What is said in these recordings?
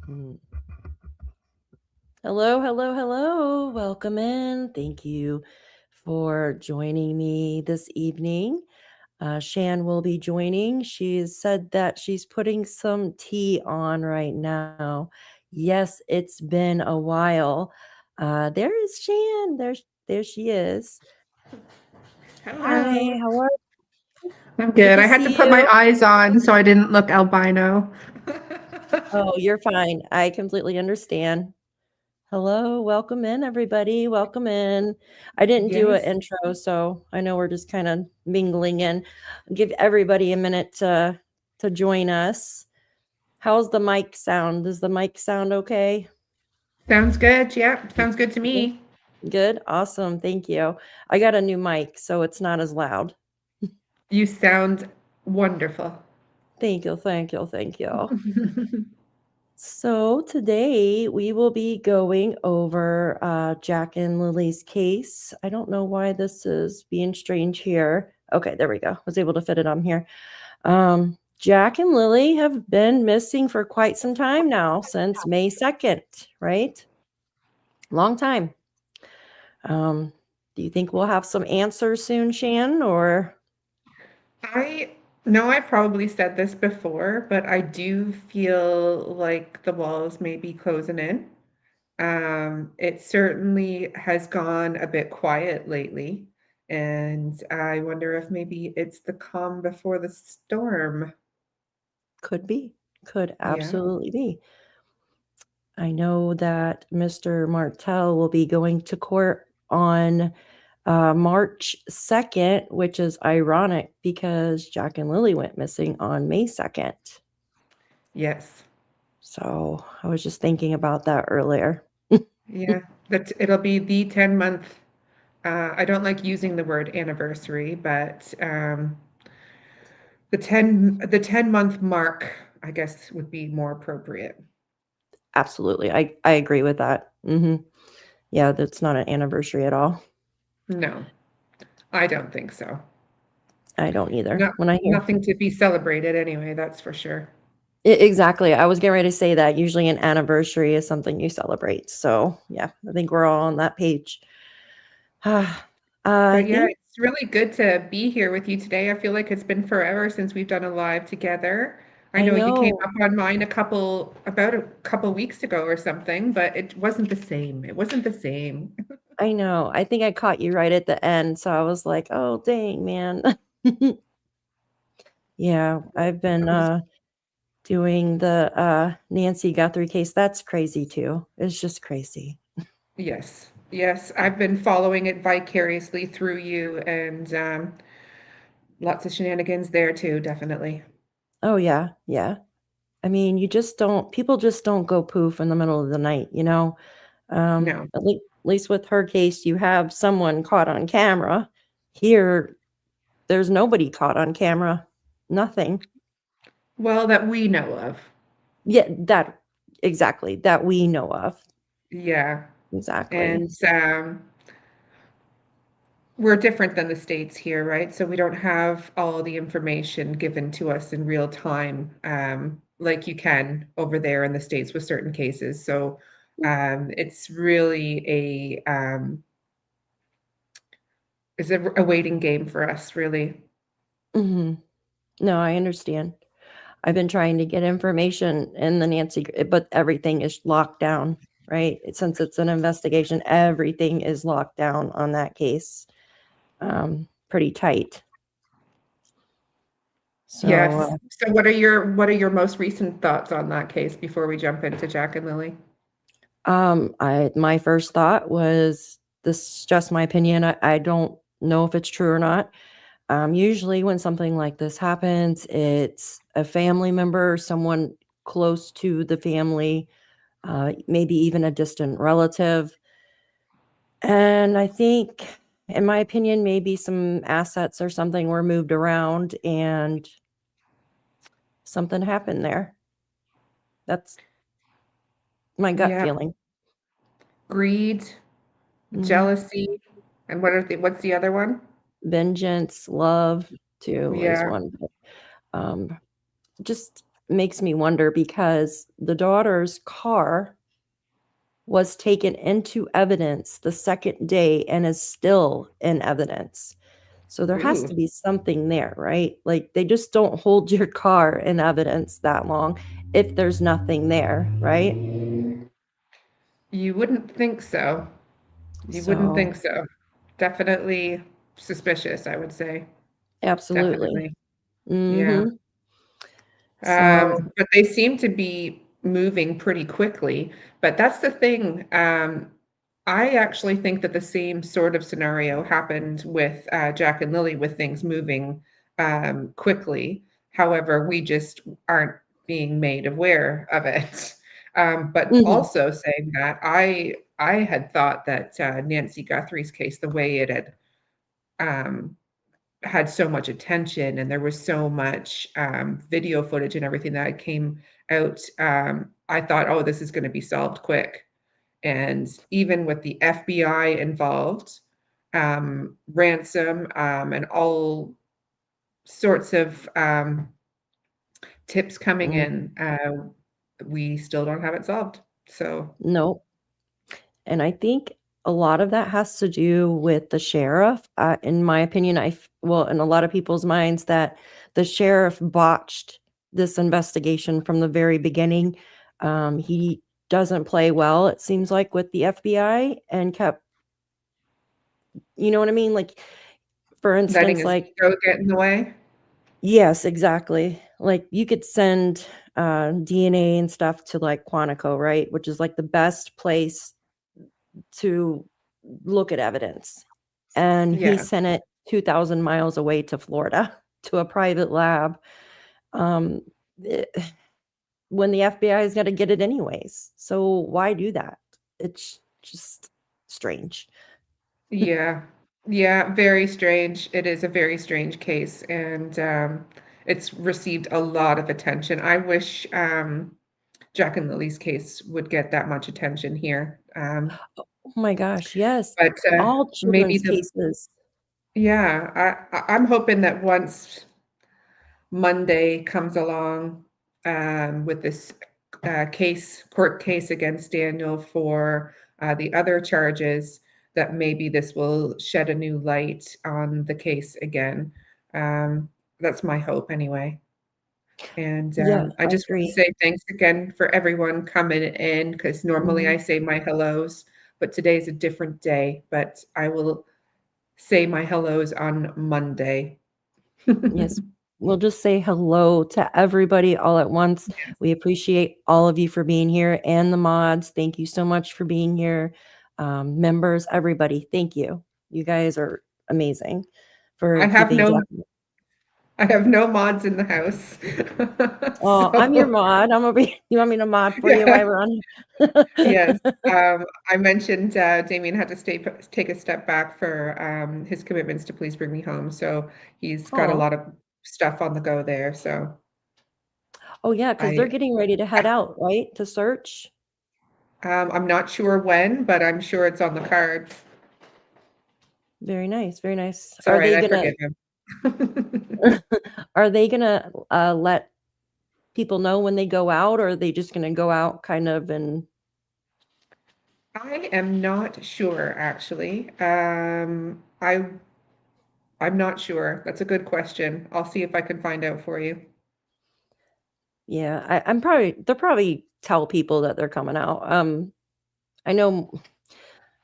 Mm. Hello, hello, hello. Welcome in. Thank you for joining me this evening. Shan will be joining. She said that she's putting some tea on right now. Yes, it's been a while. There is Shan. There she is. Hi, Hello. how are I'm you? Good good. to I had to see put my you. eyes on so I didn't look albino. Oh, you're fine. I completely understand. Hello, welcome in, everybody. Welcome in. I didn't do an Yes. intro, so I know we're just kind of mingling in. Give everybody a minute to join us. How's the mic sound? Does the mic sound okay? Sounds good. Yeah, sounds good to Yeah. me. Good. Awesome. Thank you. I got a new mic, so it's not as loud. You sound wonderful. Thank you. Thank you. Thank you. So today we will be going over Jack and Lily's case. I don't know why this is being strange here. Okay, there we go. I was able to fit it on here. Jack and Lily have been missing for quite some time now, since May 2nd, right? Long time. Do you think we'll have some answers soon, Shan, or? I know I've probably said this before, but I do feel like the walls may be closing in. It certainly has gone a bit quiet lately, and I wonder if maybe it's the calm before the storm. Could be. Could Yeah. absolutely be. I know that Mr. Martell will be going to court on March 2nd, which is ironic because Jack and Lily went missing on May 2nd. Yes. So I was just thinking about that earlier. Yeah. It'll be the 10-month. I don't like using the word anniversary, but the 10-month mark, I guess, would be more appropriate. Absolutely. I agree with that. Yeah, that's not an anniversary at all. No, I don't think so. I don't either. No, When I hear nothing to be celebrated anyway, that's for sure. exactly, I was getting ready to say that usually an anniversary is something you celebrate. So yeah, I think we're all on that page. I But yeah, think it's really good to be here with you today. I feel like it's been forever since we've done a live together. I I know you came know. up on mine about a couple weeks ago or something, but it wasn't the same. It wasn't the same. I know. I think I caught you right at the end, so I was like, "Oh, dang, man." Yeah, I've been, That was doing the, Nancy Guthrie case. That's crazy too. It's just crazy. Yes, yes, I've been following it vicariously through you, and lots of shenanigans there too, definitely. Oh, yeah, yeah. I mean, you just don't people just don't go poof in the middle of the night, you know? No. At least with her case, you have someone caught on camera. Here, there's nobody caught on camera. Nothing. Well, that we know of. Yeah, that exactly, that we know of. Yeah. Exactly. And we're different than the States here, right? So we don't have all the information given to us in real time, like you can over there in the States with certain cases. So it's really a waiting game for us, really. Mhm. No, I understand. I've been trying to get information in the but everything is locked down, right? Since it's an investigation, everything is locked down on that case, pretty tight. So, Yes. So what are your most recent thoughts on that case before we jump into Jack and Lily? I my first thought was this is just my opinion. I don't know if it's true or not. Usually when something like this happens, it's a family member, someone close to the family, maybe even a distant relative. And I think, in my opinion, maybe some assets or something were moved around and something happened there. That's my gut Yeah, feeling. greed, Mhm. jealousy, and what's the other one? Vengeance, love too is Yeah. one. Um, just makes me wonder because the daughter's car was taken into evidence the second day and is still in evidence. So there has Ooh, to be something there, right? Like they just don't hold your car in evidence that long if there's nothing there, right? you wouldn't think so. You wouldn't So, think so. Definitely suspicious, I would say. absolutely. Definitely. Yeah. Mhm. So, But they seem to be moving pretty quickly. But that's the thing. I actually think that the same sort of scenario happened with Jack and Lilly with things moving quickly. However, we just aren't being made aware of it. But mhm, also saying that, I had thought that Nancy Guthrie's case, the way it um, had so much attention and there was so much video footage and everything that came out, I thought, oh, this is going to be solved quick. And even with the FBI involved, ransom, and all sorts of tips coming mm, in, we still don't have it solved. So no. And I think a lot of that has to do with the sheriff. In my opinion, well, in a lot of people's minds, that the sheriff botched this investigation from the very beginning. He doesn't play well, it seems like, with the FBI and kept, you know what I mean? Like, for letting instance, his like, ego get in the way. yes, exactly. Like, you could send DNA and stuff to like Quantico, right? Which is like the best place to look at evidence. And he Yeah. sent it 2,000 miles away to Florida to a private lab. Um, eh, when the FBI's got to get it anyways. So why do that? It's just strange. Yeah. Yeah, very strange. It is a very strange case, and it's received a lot of attention. I wish Jack and Lily's case would get that much attention here. Oh my gosh, yes. But All maybe children's the cases. yeah, I'm hoping that once Monday comes along with this court case against Daniel for the other charges, that maybe this will shed a new light on the case again. Um, that's my hope, anyway. And Yeah, I I just want to agree. say thanks again for everyone coming in, because normally I Mhm. say my hellos, but today's a different day. But I will say my hellos on Monday. Yes. We'll just say hello to everybody all at once. We appreciate all of you for being here and the mods. Thank you so much for being here. Members, everybody, thank you. You guys are amazing for I have keeping no Jack. I have no mods in the house. Oh, I'm your So, mod. I'm over here. You want me to mod for you yeah, while we're on? yes. I mentioned Damien had to take a step back for his commitments to Please Bring Me Home. So he's got a Oh, lot of stuff on the go there. So oh yeah, because they're I, getting ready to head out, right? To search. I'm not sure when, but I'm sure it's on the cards. Very nice, very nice. It's all right. I forgive him. Are they gonna let people know when they go out, or are they just gonna go out kind of and I am not sure, actually. I'm not sure. That's a good question. I'll see if I can find out for you. yeah, I'm probably they'll probably tell people that they're coming out. I know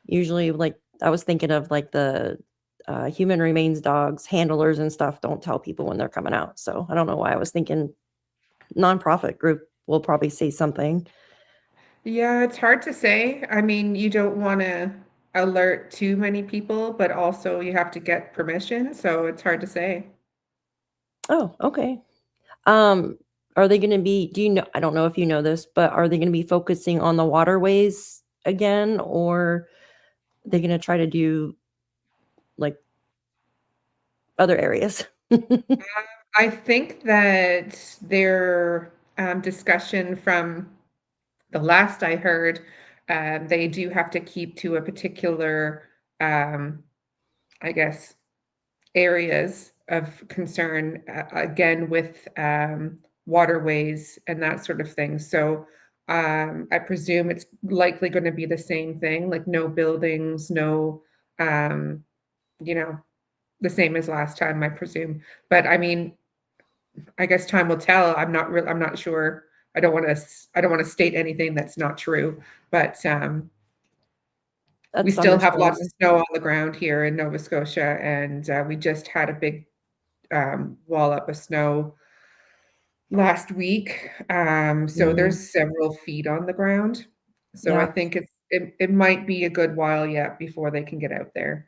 usually like I was thinking of like the human remains dogs, handlers and stuff don't tell people when they're coming out. So I don't know why I was thinking nonprofit group will probably say something. Yeah, it's hard to say. I mean, you don't want to alert too many people, but also you have to get permission, so it's hard to say. Oh, okay. Um, are they gonna be do you know I don't know if you know this, but are they gonna be focusing on the waterways again, or are they gonna try to do, like, other areas? I think that their discussion from the last I heard, they do have to keep to a particular, um, I guess, areas of concern, again with waterways and that sort of thing. So I presume it's likely going to be the same thing, like no buildings, no, you know, the same as last time, I presume. But I mean, I guess time will tell. I'm not sure. I don't want to state anything that's not true, but we That's still have lots of understandable. snow on the ground here in Nova Scotia, and we just had a big wall up of snow last week. So Mm, there's several feet on the ground. So I yeah. think it might be a good while yet before they can get out there.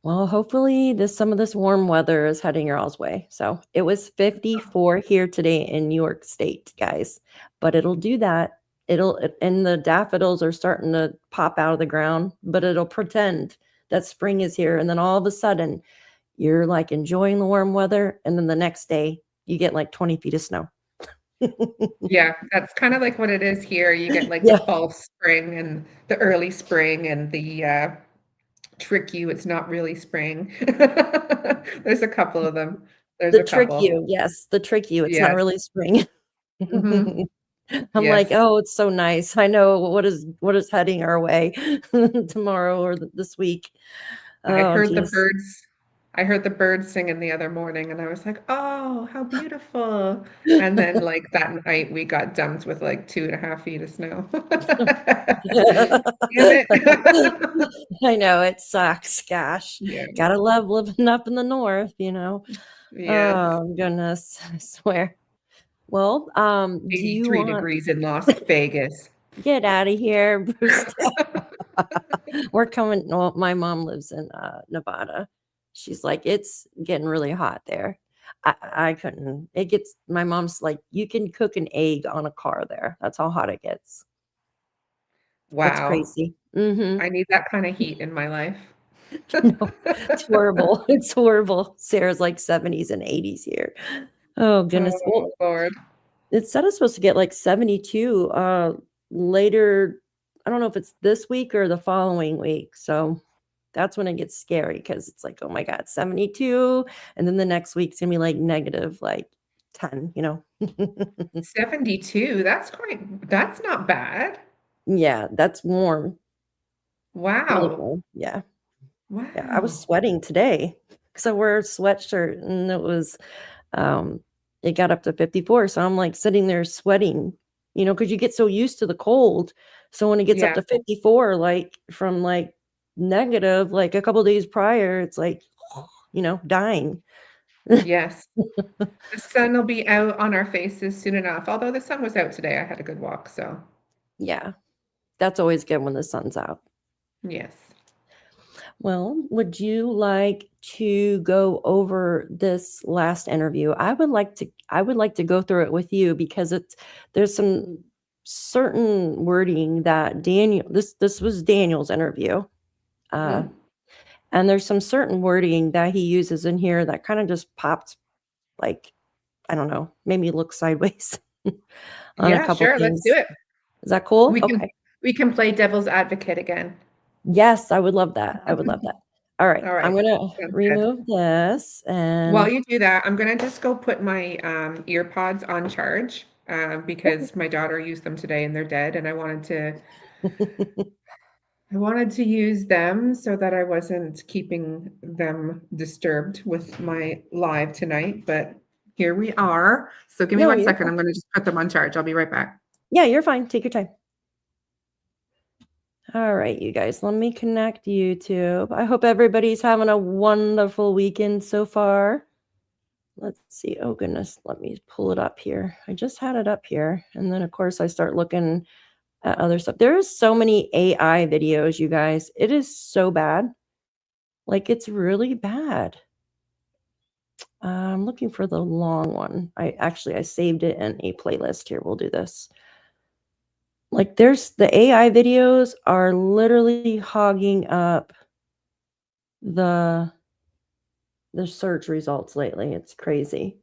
Well, hopefully some of this warm weather is heading your all's way. So it was 54 here today in New York State, guys. But it'll do that. And the daffodils are starting to pop out of the ground, but it'll pretend that spring is here. And then all of a sudden, you're like enjoying the warm weather. And then the next day, you get like 20 feet of snow. Yeah, that's kind of like what it is here. You get like the Yeah. false spring and the early spring and the trick you, it's not really spring. There's a couple of them. There's The a trick couple. you. Yes. The trick you. It's not Yes. really spring. Hmm. I'm like, Yes. oh, it's so nice. I know what is heading our way tomorrow or this week. I Oh, heard the geez. birds. I heard the birds singing the other morning, and I was like, "Oh, how beautiful!" And then, like that night, we got dumped with like 2.5 feet of snow. Damn it! I know it sucks. Gosh, Yeah. gotta love living up in the north. Yes. Oh goodness, I swear. Well, do you 83 want degrees in Las Vegas. get out of here, Bruce? We're coming. Well, my mom lives in Nevada. She's like, it's getting really hot there. I couldn't. It gets. My mom's like, you can cook an egg on a car there. That's how hot it gets. It's Wow. crazy. Mm-hmm. I need that kind of heat in my life. No, it's horrible. It's horrible. Sarah's like 70s and 80s here. Oh goodness. Oh, Well, Lord. it said it's supposed to get like 72 later. I don't know if it's this week or the following week. So that's when it gets scary because it's like, oh my God, 72. And then the next week's gonna be like negative like 10. 72, that's not bad. Yeah, that's warm. Really Wow. warm. Yeah. Yeah. I was Wow. sweating today because I wear a sweatshirt and um it got up to 54. So I'm like sitting there sweating, because you get so used to the cold. So when it gets up Yeah. to 54, like from like negative, like a couple days prior, it's like, dying. Yes. The sun will be out on our faces soon enough. Although the sun was out today, I had a good walk, so Yeah. That's always good when the sun's out. yes. Well, would you like to go over this last interview? I would like to go through it with you because there's some certain wording that this was Daniel's interview. Uh Mhm. and there's some certain wording that he uses in here that kind of just popped, like, I don't know, made me look sideways on a Yeah, couple sure, let's do things. it. Is that cool? We can Okay. we can play devil's advocate again. Yes, I would love that. I would love that. All right. All I'm right. gonna Sounds good. remove this While and you do that, I'm gonna just go put my ear pods on charge because my daughter used them today and they're dead, and I wanted to use them so that I wasn't keeping them disturbed with my live tonight, but here we are. So give me No, one you're second. fine. I'm gonna just put them on charge. I'll be right back. Yeah, you're fine. Take your time. All right, you guys, let me connect YouTube. I hope everybody's having a wonderful weekend so far. Let's see. Oh, goodness. Let me pull it up here. I just had it up here. And then, of course, I start looking at other stuff. There's so many AI videos, you guys. It is so bad. Like, it's really bad. I'm looking for the long one. I saved it in a playlist here. We'll do this. Like, there's the AI videos are literally hogging up the search results lately. It's crazy.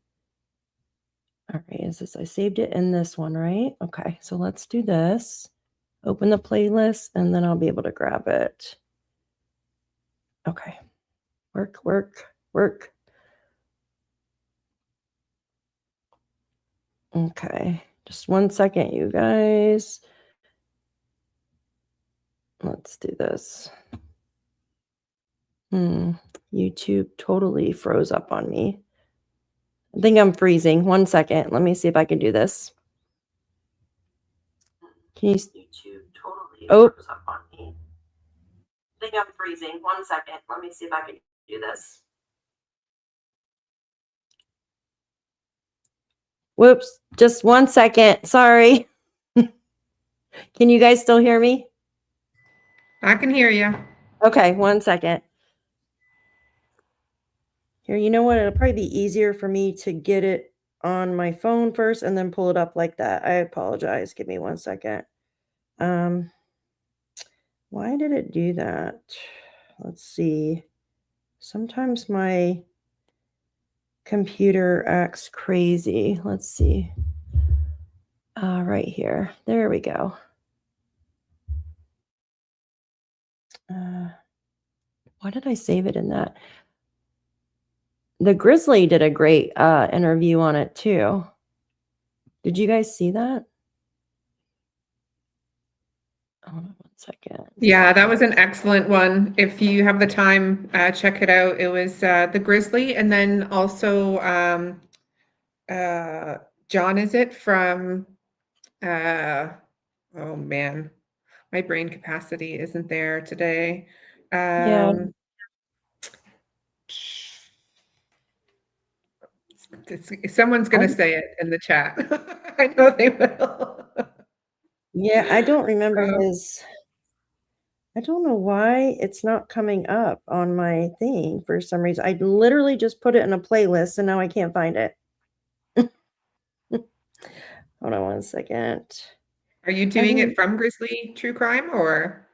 All right, I saved it in this one, right? Okay, so let's do this. Open the playlist and then I'll be able to grab it. Okay. Work. Okay, just 1 second, you guys. Let's do this. YouTube totally froze up on me. I think I'm freezing. 1 second. Let me see if I can do this. Can you? YouTube totally froze up on me. I think I'm freezing. 1 second. Let me see if I can do this. Whoops. Just 1 second. Sorry. Can you guys still hear me? I can hear you. Okay, 1 second. Here, you know what? It'll probably be easier for me to get it on my phone first and then pull it up like that. I apologize. Give me 1 second. Why did it do that? Let's see. Sometimes my computer acts crazy. Let's see. Right here. There we go. Why did I save it in that? The Grizzly did a great interview on it too. Did you guys see that? Hold on 1 second. Yeah, that was an excellent one. If you have the time, check it out. It was the Grizzly, and then also John, is it from? Oh man, my brain capacity isn't there today. Yeah. Someone's going to say it in the chat. I know they will. Yeah, I don't remember his. I don't know why it's not coming up on my thing for some reason. I literally just put it in a playlist and now I can't find it. Hold on 1 second. Are you doing it from Grizzly True Crime or?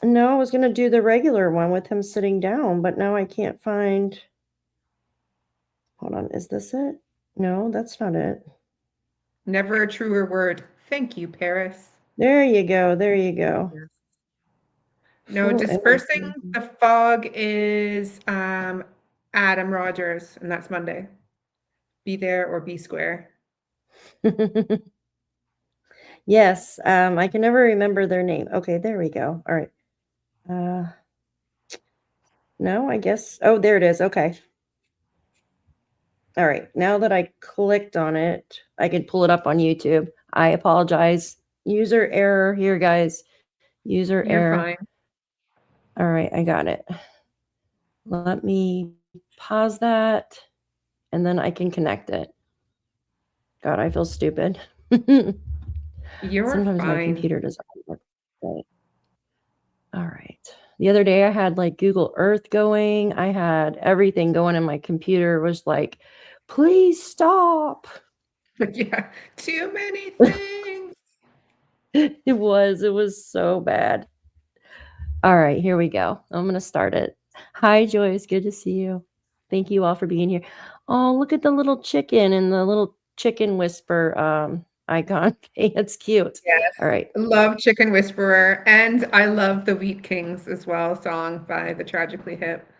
No, I was going to do the regular one with him sitting down, but now I can't find. Hold on. Is this it? No, that's not it. Never a truer word. Thank you, Paris. There you go. There you go. Yes. No, Dispersing the Fog is Adam Rogers, and that's Monday. Be there or be square. Yes, I can never remember their name. Okay, there we go. All right. No, I guess. Oh, there it is. Okay. All right. Now that I clicked on it, I can pull it up on YouTube. I apologize. User error here, guys. User error. You're fine. All right, I got it. Let me pause that, and then I can connect it. God, I feel stupid. You're Sometimes fine. my computer doesn't work right. All right. The other day I had like Google Earth going. I had everything going, and my computer was like, please stop. Yeah, too many things. It was so bad. All right, here we go. I'm going to start it. Hi, Joyce. Good to see you. Thank you all for being here. Oh, look at the little chicken and the little chicken whisper icon. Hey, it's cute. Yes. All right. Love Chicken Whisperer, and I love the Wheat Kings as well, song by the Tragically Hip.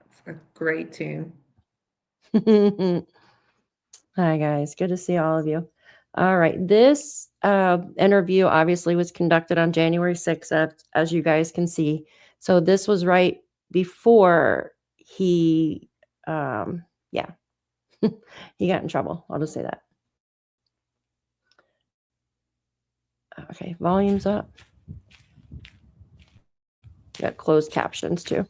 It's a great tune. Hi, guys. Good to see all of you. All right. This interview obviously was conducted on January 6th, as you guys can see. So this was right before he, yeah, he got in trouble. I'll just say that. Okay. Volume's up. Got closed captions too.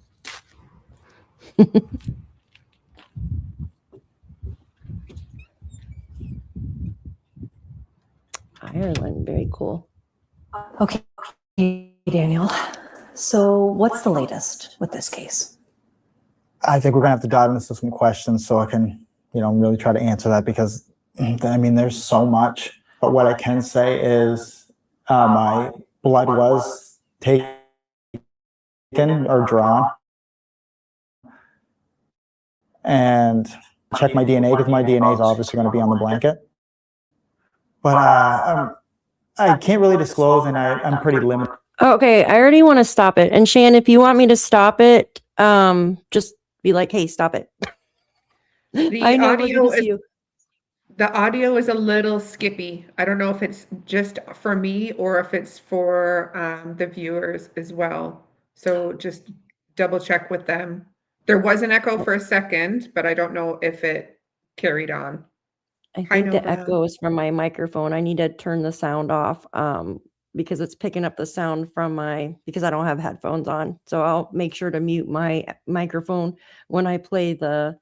Ireland, very cool. Okay, Daniel. So what's the latest with this case? I think we're gonna have to dive into some questions so I can, really try to answer that, because I mean, there's so much. But what I can say is my blood was taken or drawn, and check my DNA, because my DNA is obviously going to be on the blanket. But I can't really disclose, and I'm pretty limited. Okay, I already want to stop it. And Shan, if you want me to stop it, just be like, hey, stop it. The I know, audio is, The audio is a little skippy. I don't know if it's just for me or if it's for the viewers as well. So just double check with them. There was an echo for a second, but I don't know if it carried on. I Hi, think the Nova. echo is from my microphone. I need to turn the sound off because it's picking up the sound from because I don't have headphones on. So I'll make sure to mute my microphone when I play the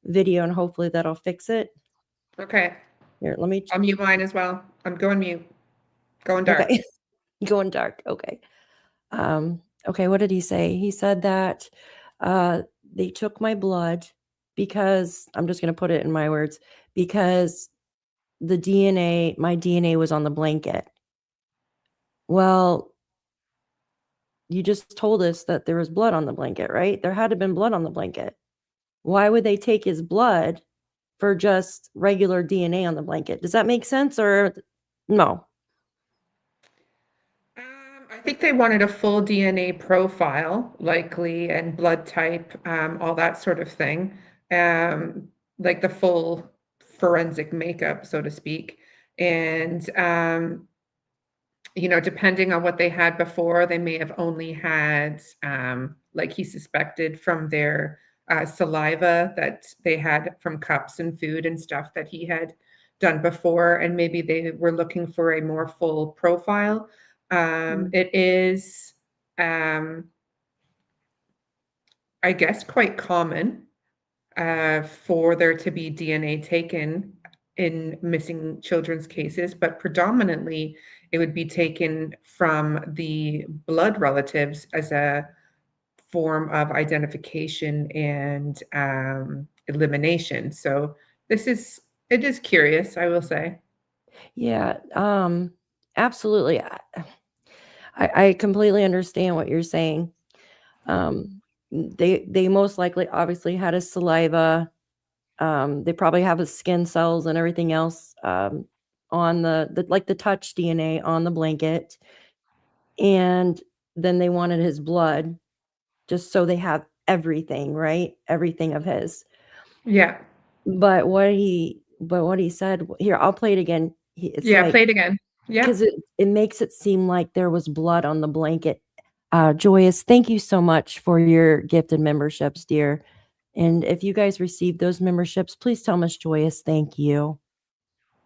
video, and hopefully that'll fix it. Okay. Here, let me. I'll mute mine as well. I'm going mute. Going dark. Okay. Going dark. Okay. Okay, what did he say? He said that they took my blood because, I'm just going to put it in my words, because my DNA was on the blanket. Well, you just told us that there was blood on the blanket, right? There had to have been blood on the blanket. Why would they take his blood for just regular DNA on the blanket? Does that make sense or no? I think they wanted a full DNA profile, likely, and blood type, all that sort of thing. Like the full forensic makeup, so to speak. And, depending on what they had before, they may have only had, like he suspected from their saliva that they had from cups and food and stuff that he had done before. And maybe they were looking for a more full profile. It is, I guess, quite common for there to be DNA taken in missing children's cases, but predominantly it would be taken from the blood relatives as a form of identification and elimination. So it is curious, I will say. Yeah, absolutely. I completely understand what you're saying. They most likely obviously had his saliva. They probably have his skin cells and everything else on the touch DNA on the blanket. And then they wanted his blood just so they have everything, right? Everything of his. Yeah. But what he said here, I'll play it again. Play it again. Yeah. Because it makes it seem like there was blood on the blanket. Joyous, thank you so much for your gifted memberships, dear. And if you guys received those memberships, please tell Miss Joyous thank you.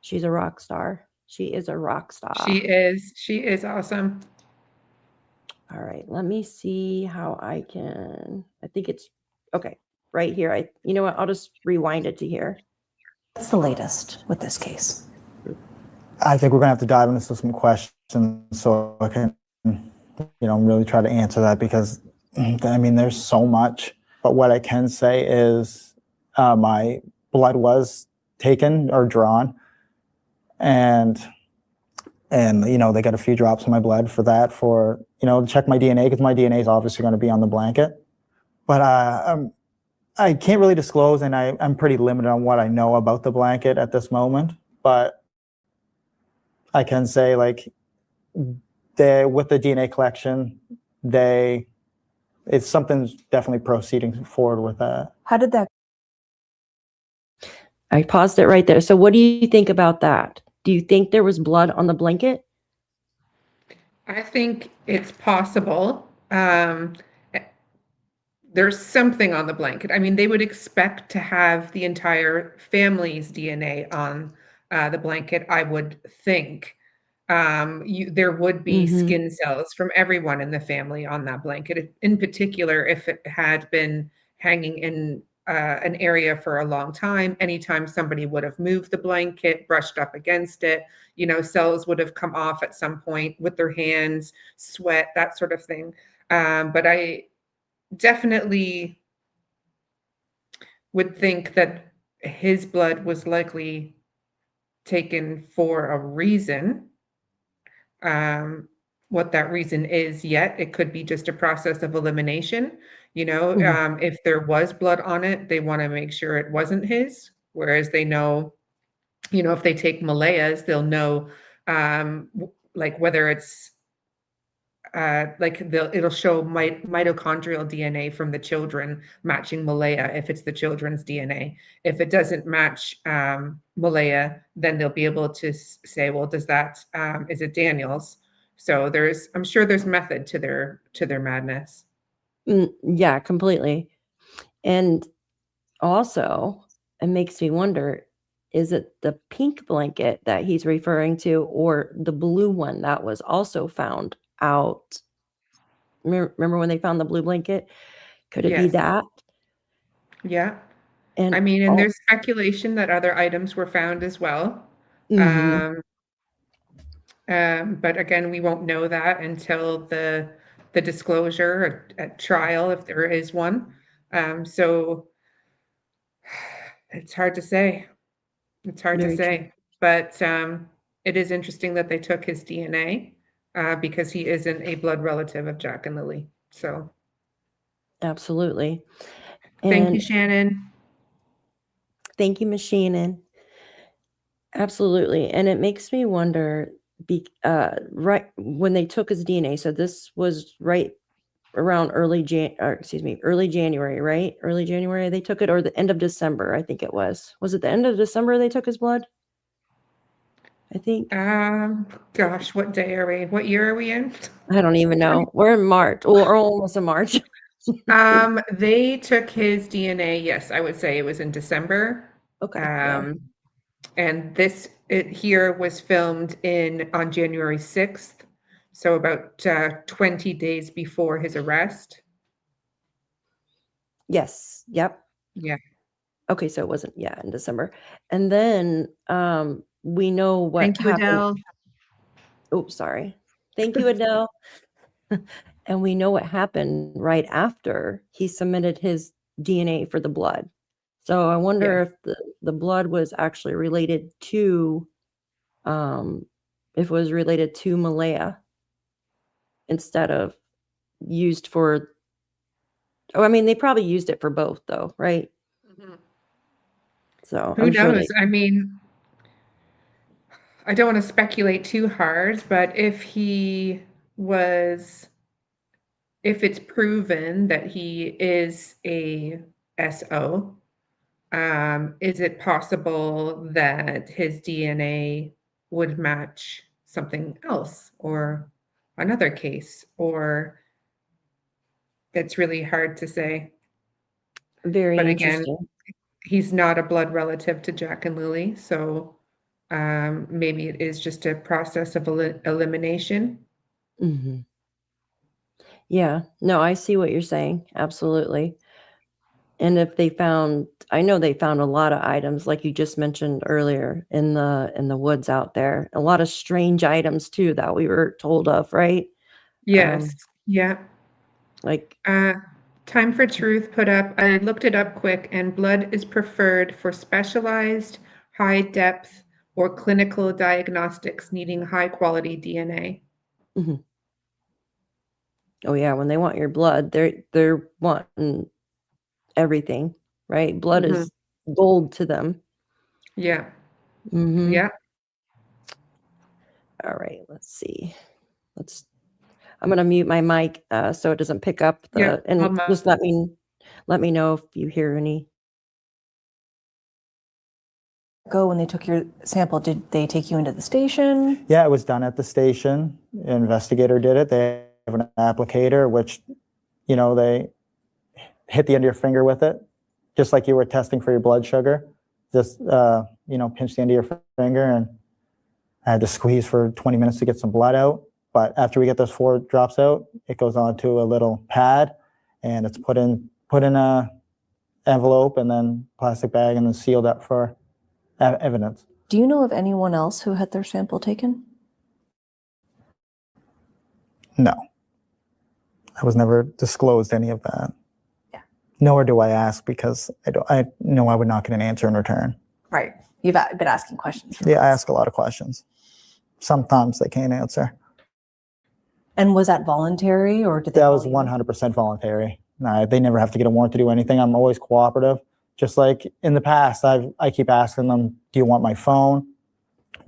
She's a rock star. She is a rock star. She is awesome. All right, let me see how I think it's okay right here. You know what? I'll just rewind it to here. What's the latest with this case? I think we're gonna have to dive into some questions so I can, really try to answer that because, there's so much. But what I can say is my blood was taken or drawn, and they got a few drops of my blood for that to check my DNA because my DNA is obviously going to be on the blanket. But I can't really disclose, and I'm pretty limited on what I know about the blanket at this moment. But I can say, with the DNA collection, it's something's definitely proceeding forward with that. How did that? I paused it right there. So what do you think about that? Do you think there was blood on the blanket? I think it's possible. There's something on the blanket. I mean, they would expect to have the entire family's DNA on the blanket, I would think. There would be skin cells from everyone in the family on that blanket. In particular, if it had been hanging in an area for a long time, anytime somebody would have moved the blanket, brushed up against it, cells would have come off at some point with their hands, sweat, that sort of thing. But I definitely would think that his blood was likely taken for a reason. What that reason is yet, it could be just a process of elimination. If there was blood on it, they want to make sure it wasn't his, whereas they know, if they take Malaya's, they'll know, whether it's like it'll show mitochondrial DNA from the children matching Malaya if it's the children's DNA. If it doesn't match Malaya, then they'll be able to say, well, does that is it Daniel's? So I'm sure there's method to their madness. Yeah, completely. And also, it makes me wonder, is it the pink blanket that he's referring to, or the blue one that was also found out? Remember when they found the blue blanket? Could it be Yes. that? Yeah. And I mean, and there's speculation that other items were found as well. Mhm. But again, we won't know that until the disclosure at trial, if there is one. So it's hard to say. It's hard Very to true. say. But it is interesting that they took his DNA because he isn't a blood relative of Jack and Lilly. So Absolutely. thank you, And Shannon. thank you, Miss Shannon. Absolutely. And it makes me wonder, right when they took his DNA, so this was right around early January, right? Early January they took it, or the end of December, I think it was. Was it the end of December they took his blood? I think. Gosh, what day are we? What year are we in? I don't even know. We're in March, or almost in March. They took his DNA, yes, I would say it was in December. Okay. Yeah. And it here was filmed on January 6th, so about 20 days before his arrest. Yes. Yep. Yeah. Okay, so it wasn't, in December. And then we know what Thank you, happened. Adele. Oh, sorry. Thank you, Adele. And we know what happened right after he submitted his DNA for the blood. So I wonder if the blood was actually related to, if it was related to Malaya instead of used for. Oh, I mean, they probably used it for both, though, right? Mhm. So Who I'm sure knows? I mean, I don't want to speculate too hard, but if it's proven that he is a SO, is it possible that his DNA would match something else or another case? Or it's really hard to say. very But again, interesting. he's not a blood relative to Jack and Lilly, so maybe it is just a process of elimination. Mm-hmm. Yeah, no, I see what you're saying. Absolutely. And if I know they found a lot of items, like you just mentioned earlier, in the woods out there. A lot of strange items too that we were told of, right? Yes. Yeah. Like, Time for Truth put up, I looked it up quick, and blood is preferred for specialized, high depth, or clinical diagnostics needing high quality DNA. oh yeah, when they want your blood, they're wanting everything, right? Blood is gold to them. Yeah. Mm-hmm. Yeah. All right, let's see. I'm gonna mute my mic so it doesn't pick up and just let me know if you hear any. Go when they took your sample, did they take you into the station? Yeah, it was done at the station. An investigator did it. They have an applicator, which, they hit the end of your finger with it, just like you were testing for your blood sugar. Just, pinch the end of your finger, and I had to squeeze for 20 minutes to get some blood out. But after we get those 4 drops out, it goes onto a little pad, and it's put in a envelope and then plastic bag and then sealed up for evidence. Do you know of anyone else who had their sample taken? No. I was never disclosed any of that. Yeah. Nor do I ask, because I know I would not get an answer in return. Right. You've been asking questions. Yeah, I ask a lot of questions. Sometimes they can't answer. And was that voluntary, or did they? That was 100% voluntary. No, they never have to get a warrant to do anything. I'm always cooperative. Just like in the past, I keep asking them, do you want my phone?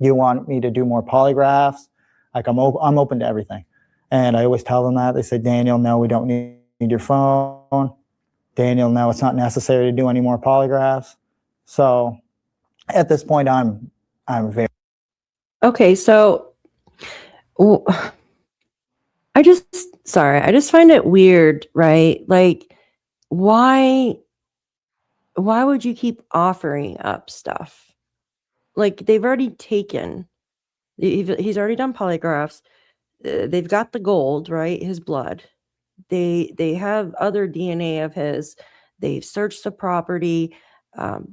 Do you want me to do more polygraphs? Like I'm open to everything. And I always tell them that. They say, Daniel, no, we don't need your phone. Daniel, no, it's not necessary to do any more polygraphs. So at this point, I'm very. Okay, so I just find it weird, right? Like, why would you keep offering up stuff? Like, they've already taken, he's already done polygraphs. They've got the gold, right? His blood. They have other DNA of his. They've searched the property.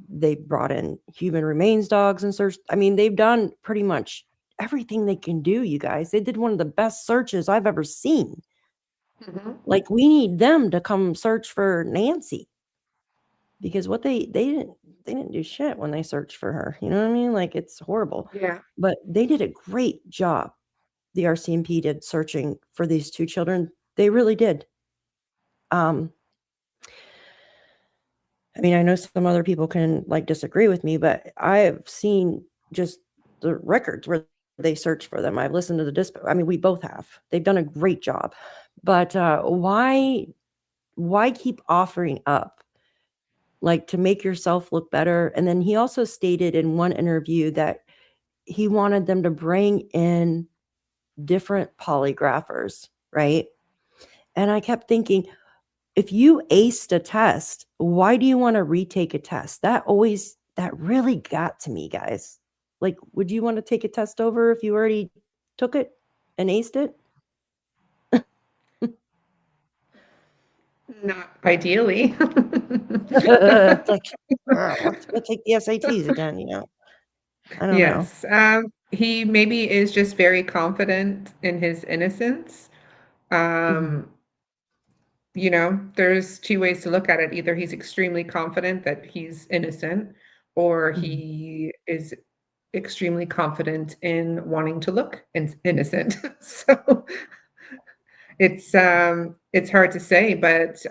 They brought in human remains dogs and searched. I mean, they've done pretty much everything they can do, you guys. They did one of the best searches I've ever seen. Like, we need them to come search for Nancy, because what they didn't do shit when they searched for her. You know what I mean? Like, it's horrible. Yeah. But they did a great job. The RCMP did searching for these two children. They really did. I mean, I know some other people can like disagree with me, but I've seen just the records where they search for them. I've listened to the dispatch. I mean, we both have. They've done a great job. But why keep offering up, like, to make yourself look better? And then he also stated in one interview that he wanted them to bring in different polygraphers, right? And I kept thinking, if you aced a test, why do you want to retake a test? That really got to me, guys. Like, would you want to take a test over if you already took it and aced it? Not ideally. It's like, let's go take the SATs again, you know? I don't know. Yes. He maybe is just very confident in his innocence. You know, there's two ways to look at it. Either he's extremely confident that he's innocent, or he is extremely confident in wanting to look innocent. So it's hard to say, but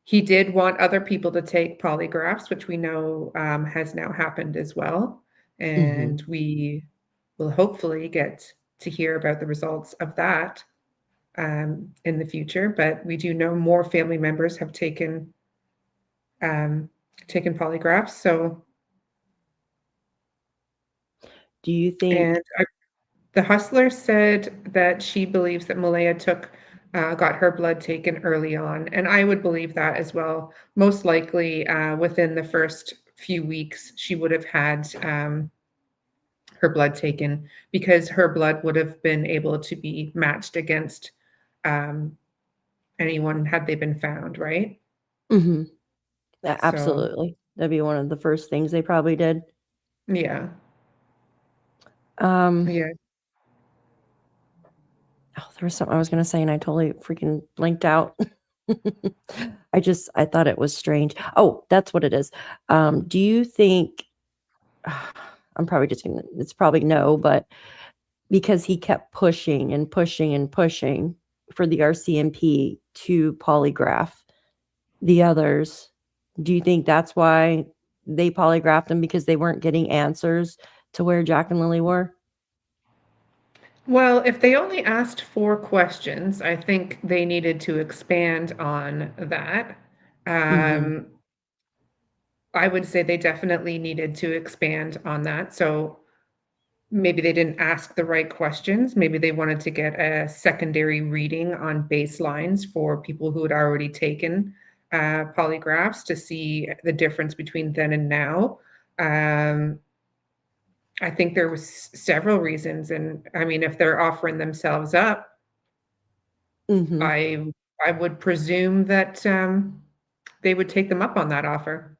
he did want other people to take polygraphs, which we know has now happened as well. And we will hopefully get to hear about the results of that in the future. But we do know more family members have taken polygraphs. So, Do you think? and the hustler said that she believes that Malaya got her blood taken early on, and I would believe that as well. Most likely, within the first few weeks, she would have had her blood taken, because her blood would have been able to be matched against anyone had they been found, right? Yeah, So, absolutely. That'd be one of the first things they probably did. yeah. Yeah. Oh, there was something I was going to say and I totally freaking blanked out. I thought it was strange. Oh, that's what it is. Do you think, I'm probably just going to, it's probably no, but because he kept pushing and pushing and pushing for the RCMP to polygraph the others, do you think that's why they polygraphed him, because they weren't getting answers to where Jack and Lilly were? Well, if they only asked 4 questions, I think they needed to expand on that. I would say they definitely needed to expand on that. So maybe they didn't ask the right questions. Maybe they wanted to get a secondary reading on baselines for people who had already taken polygraphs to see the difference between then and now. I think there was several reasons, and I mean, if they're offering themselves up, I would presume that they would take them up on that offer.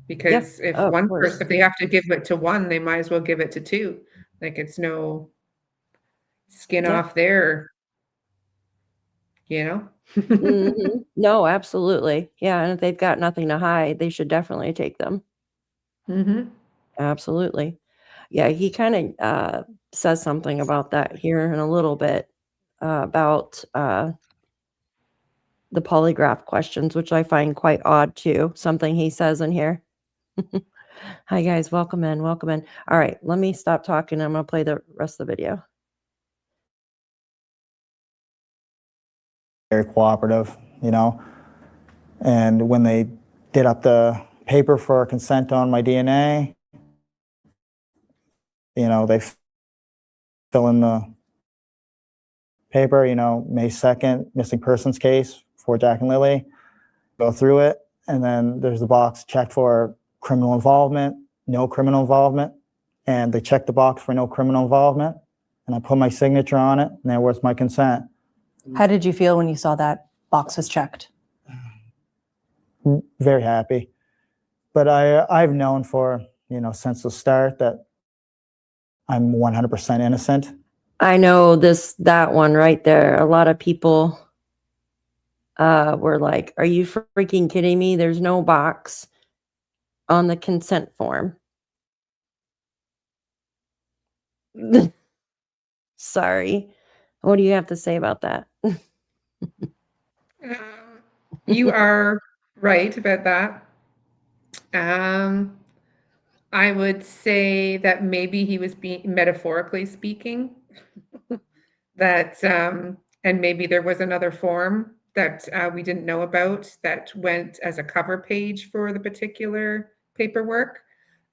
Because if one person, if they have to give it to one, they might as well give it to 2. Like, it's no skin off there, you know? No, absolutely. Yeah, and if they've got nothing to hide, they should definitely take them. Absolutely. Yeah, he kind of says something about that here in a little bit, about the polygraph questions, which I find quite odd too. Something he says in here. Hi guys, welcome in, welcome in. All right, let me stop talking. I'm going to play the rest of the video. very cooperative, you know. And when they did up the paper for consent on my DNA, you know, they fill in the paper, you know, May 2nd, missing persons case for Jack and Lilly, go through it, and then there's the box checked for criminal involvement, no criminal involvement, and they checked the box for no criminal involvement, and I put my signature on it, and there was my consent. How did you feel when you saw that box was checked? Very happy. But I've known for, you know, since the start that I'm 100% innocent. I know that one right there. A lot of people were like, are you freaking kidding me? There's no box on the consent form. Sorry. What do you have to say about that? You are right about that. I would say that maybe he was being metaphorically speaking, that and maybe there was another form that we didn't know about that went as a cover page for the particular paperwork.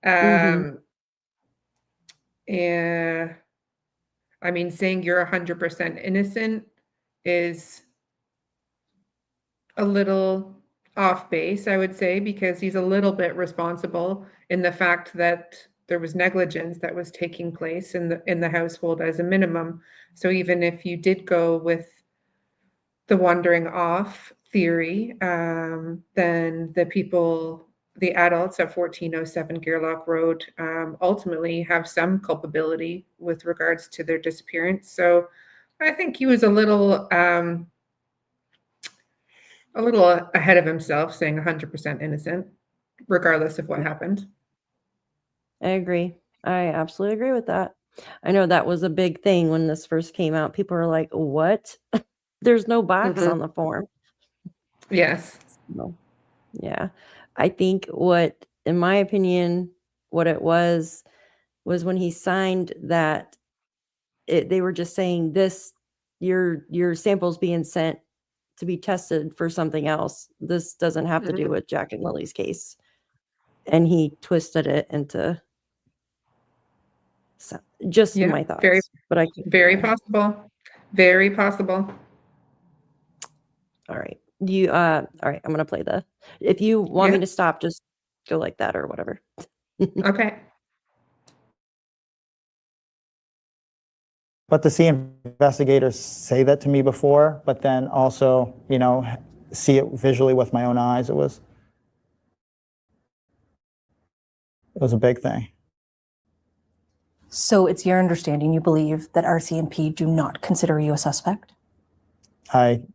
And I mean, saying you're 100% innocent is a little off base, I would say, because he's a little bit responsible in the fact that there was negligence that was taking place in the household as a minimum. So even if you did go with the wandering off theory, then the adults at 1407 Gairloch Road ultimately have some culpability with regards to their disappearance. So I think he was a little ahead of himself, saying 100% innocent, regardless of what happened. I agree. I absolutely agree with that. I know that was a big thing when this first came out. People are like, what? There's no box on the form. Yes. So, yeah. I think in my opinion, what it was when he signed that, they were just saying this, your sample's being sent to be tested for something else. This doesn't have to do with Jack and Lily's case. And he twisted it into just my thoughts. Very possible. Very possible. All right. All right, I'm gonna play if you want me to stop, just go like that or whatever. Okay. But to see investigators say that to me before, but then also, you know, see it visually with my own eyes, it was a big thing. So it's your understanding you believe that RCMP do not consider you a suspect? I'd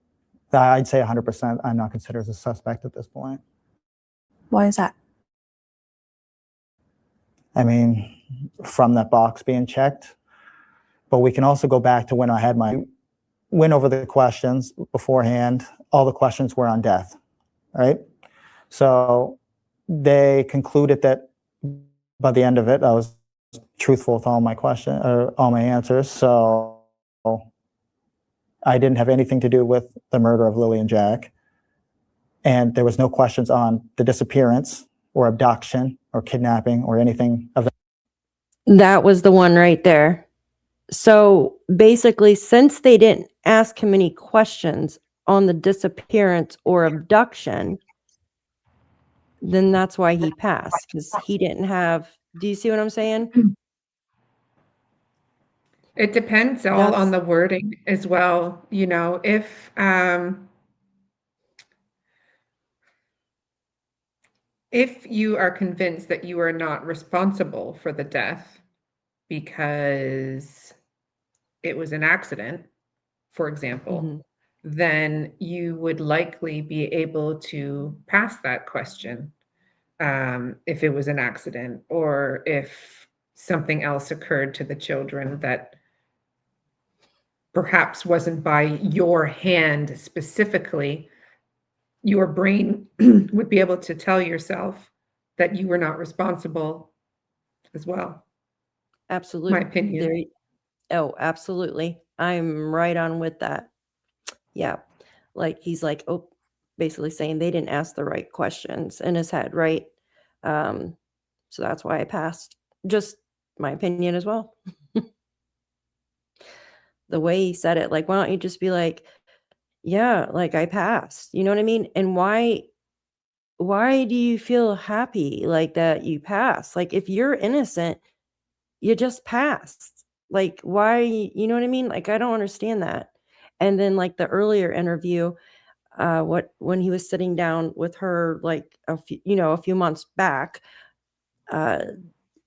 say 100% I'm not considered as a suspect at this point. Why is that? I mean, from that box being checked, but we can also go back to when I went over the questions beforehand. All the questions were on death, right? So they concluded that by the end of it, I was truthful with all my all my answers. So I didn't have anything to do with the murder of Lilly and Jack. And there was no questions on the disappearance or abduction or kidnapping or anything of that. That was the one right there. So basically, since they didn't ask him any questions on the disappearance or abduction, then that's why he passed, because he didn't have. Do you see what I'm saying? It depends all on the wording as well. You know, if you are convinced that you are not responsible for the death because it was an accident, for example, then you would likely be able to pass that question if it was an accident or if something else occurred to the children that perhaps wasn't by your hand specifically. Your brain would be able to tell yourself that you were not responsible as well. Absolutely. My opinion. Oh, absolutely. I'm right on with that. Yeah. like he's like, oh, basically saying they didn't ask the right questions in his head, right? So that's why I passed. Just my opinion as well. The way he said it, like, why don't you just be like, yeah, like I passed. You know what I mean? And why do you feel happy like that you passed? Like if you're innocent, you just passed. Like why, you know what I mean? Like I don't understand that. And then like the earlier interview, when he was sitting down with her like a few months back, uh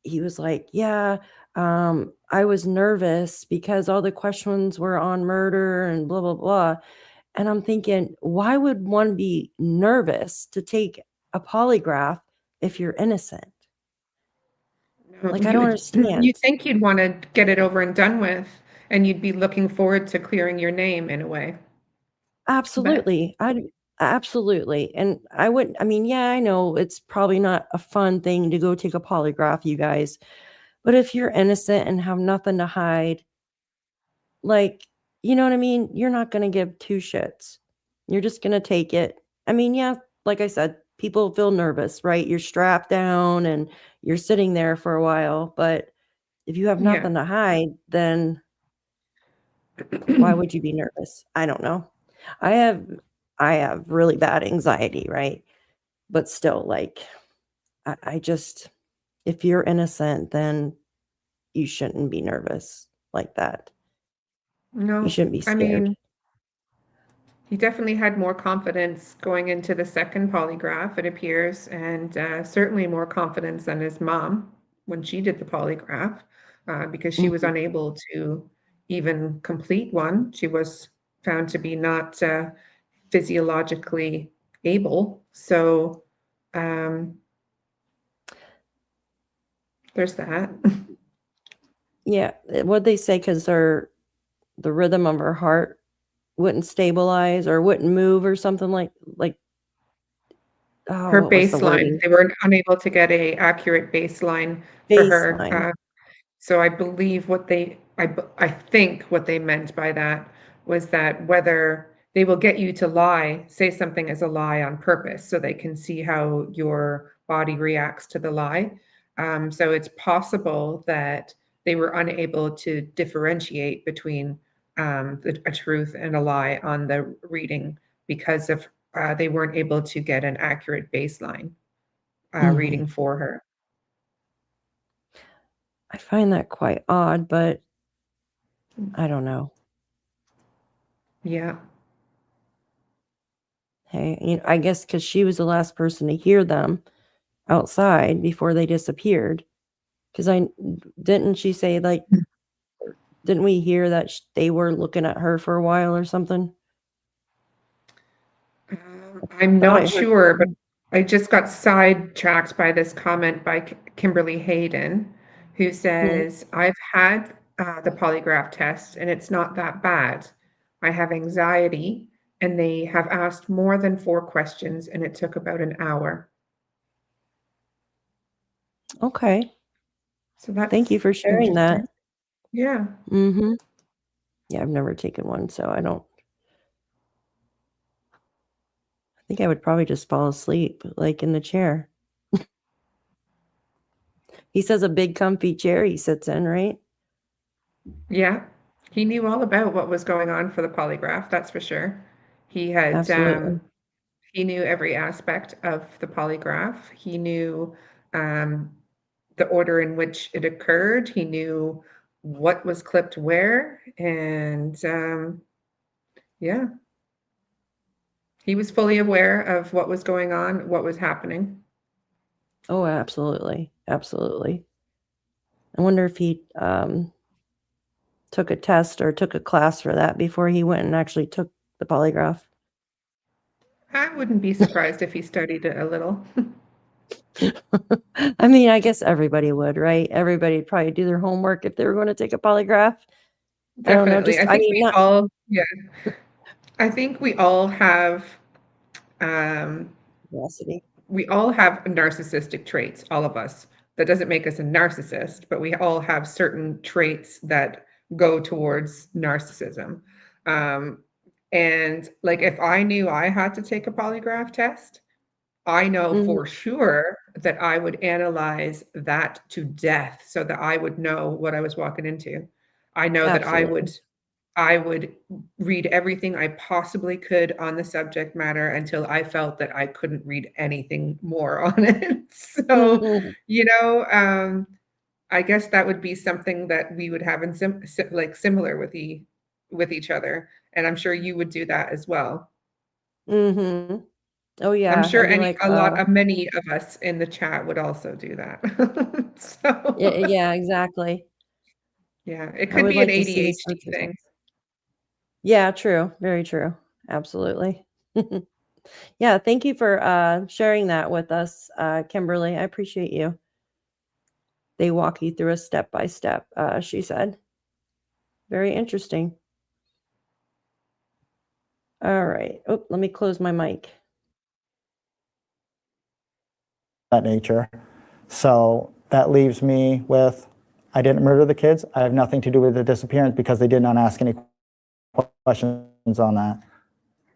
he was like, yeah, I was nervous because all the questions were on murder and blah blah blah. And I'm thinking, why would one be nervous to take a polygraph if you're innocent? Like I don't You understand. think you'd want to get it over and done with, and you'd be looking forward to clearing your name in a way. Absolutely. Absolutely. And I mean, yeah, I know it's probably not a fun thing to go take a polygraph, you guys. But if you're innocent and have nothing to hide, like, you know what I mean? You're not going to give two shits. You're just going to take it. I mean, yeah, like I said, people feel nervous, right? You're strapped down and you're sitting there for a while. But if you have Yeah. nothing to hide, then why would you be nervous? I don't know. I have really bad anxiety, right? But still, like, I just, if you're innocent, then you shouldn't be nervous like that. You No, shouldn't be I scared. mean, he definitely had more confidence going into the second polygraph, it appears, and certainly more confidence than his mom when she did the polygraph, because she was Mhm. unable to even complete one. She was found to be not physiologically able. So there's that. Yeah, what'd they say? Because the rhythm of her heart wouldn't stabilize or wouldn't move or something like oh, Her what was the baseline, wording? they were unable to get a accurate baseline for her. Baseline. So I believe I think what they meant by that was that whether they will get you to lie, say something as a lie on purpose so they can see how your body reacts to the lie. So it's possible that they were unable to differentiate between a truth and a lie on the reading because of they weren't able to get an accurate baseline reading Mhm. for her. I find that quite odd, but I don't know. Yeah. Hey, I guess because she was the last person to hear them outside before they disappeared. Because didn't she say, like, didn't we hear that they were looking at her for a while or something? I'm Thought not I heard. sure, but I just got sidetracked by this comment by Kimberly Hayden, who Mhm. says, I've had the polygraph test and it's not that bad. I have anxiety and they have asked more than 4 questions and it took about an hour. Okay. So Thank you that's for sharing interesting. that. Yeah. Mm-hmm. Yeah, I've never taken one, so I don't. I think I would probably just fall asleep, like in the chair. He says a big comfy chair he sits in, right? Yeah. He knew all about what was going on for the polygraph, that's for sure. He had Absolutely. he knew every aspect of the polygraph. He knew um, the order in which it occurred. He knew what was clipped where. And yeah, he was fully aware of what was going on, what was happening. Oh, absolutely. Absolutely. I wonder if he took a test or took a class for that before he went and actually took the polygraph. I wouldn't be surprised if he studied it a little. I mean, I guess everybody would, right? Everybody'd probably do their homework if they were going to take a polygraph. I don't know. Definitely. Just, I mean, not. Yeah, I think um, Curiosity. we all have narcissistic traits, all of us. That doesn't make us a narcissist, but we all have certain traits that go towards narcissism. Um, And like, if I knew I had to take a polygraph test, I know Mhm. for sure that I would analyze that to death so that I would know what I was walking into. I know that Absolutely. I would read everything I possibly could on the subject matter until I felt that I couldn't read anything more on it. So, Mhm. you know, I guess that would be something that we would have in like similar with with each other, and I'm sure you would do that as well. Mhm. Oh, I'm yeah. sure I'd be like, many of us in the chat would also do that. yeah, So, yeah, exactly. yeah, it I could would be an like to see ADHD such a thing. Yeah, true. Very true. Absolutely. Yeah, thank you for sharing that with us, Kimberly. I appreciate you. They walk you through a step by step, she said. Very interesting. All right. Oh, let me close my mic. That nature. So that leaves me with, I didn't murder the kids. I have nothing to do with the disappearance because they did not ask any questions on that.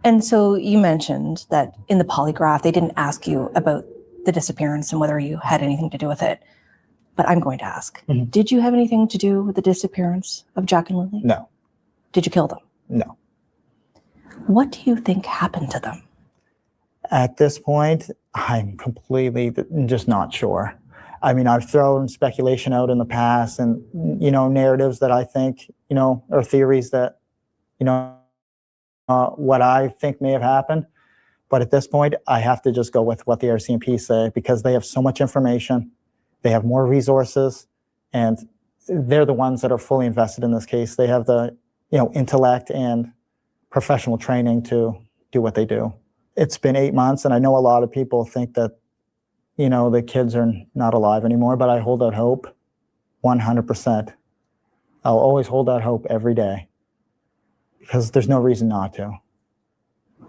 And so you mentioned that in the polygraph, they didn't ask you about the disappearance and whether you had anything to do with it. But I'm going to ask, did you have anything to do with the disappearance of Jack and Lilly? No, Did you kill them? no. What do you think happened to them? At this point, I'm completely just not sure. I mean, I've thrown speculation out in the past and, narratives that I think, or theories that, what I think may have happened. But at this point, I have to just go with what the RCMP say because they have so much information, they have more resources, and they're the ones that are fully invested in this case. They have the, intellect and professional training to do what they do. It's been 8 months, and I know a lot of people think that, the kids are not alive anymore, but I hold out hope 100%. I'll always hold out hope every day because there's no reason not to.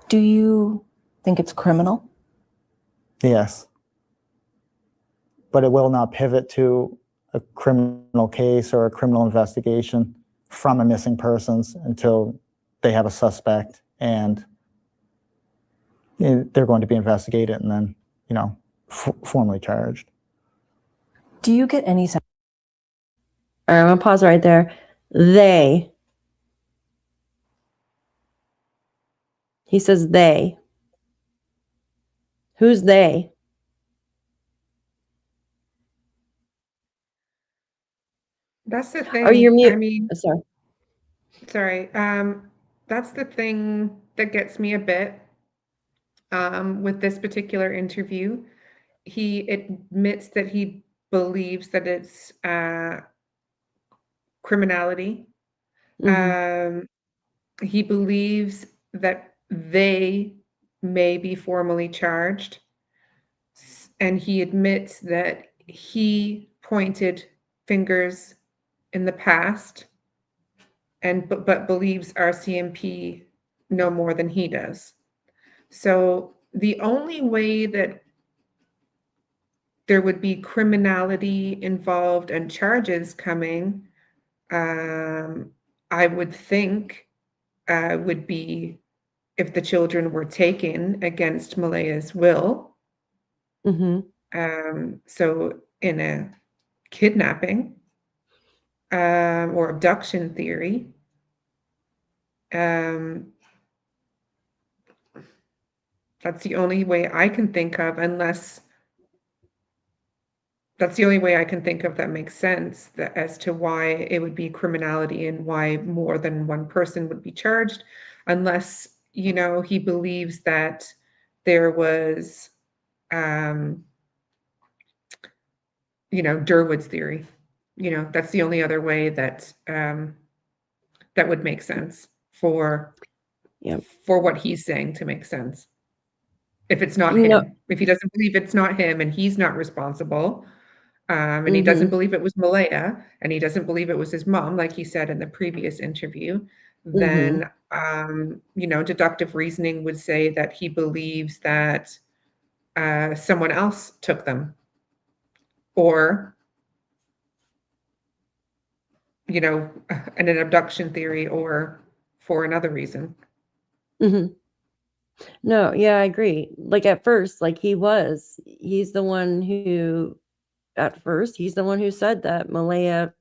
Do you think it's criminal? Yes. But it will not pivot to a criminal case or a criminal investigation from a missing persons until they have a suspect and they're going to be investigated and then, formally charged. Do you get any sense? All right, I'm going to pause right there. They. He says they. Who's they? That's the Are you thing. mute? I mean, Sorry. sorry. That's the thing that gets me a bit with this particular interview. He admits that he believes that it's criminality. Mm-hmm. He believes that they may be formally charged, and he admits that he pointed fingers in the past and but believes RCMP no more than he does. So the only way that there would be criminality involved and charges coming, I would think, would be if the children were taken against Malaya's will. Mm-hmm. So in a kidnapping or abduction theory, that's the only way I can think of, that's the only way I can think of that makes sense as to why it would be criminality and why more than one person would be charged, unless, he believes that there was, Durwood's theory. That's the only other way that that would make sense for Yep. for what he's saying to make sense. If it's not No. him, if he doesn't believe it's not him and he's not responsible, and he doesn't Mm-hmm. believe it was Malaya, and he doesn't believe it was his mom, like he said in the previous interview, Mm-hmm. then deductive reasoning would say that he believes that someone else took them, or in an abduction theory, or for another reason. Mhm. No, yeah, I agree. Like, at first, like, he's the one who at first, he's the one who said that Malaya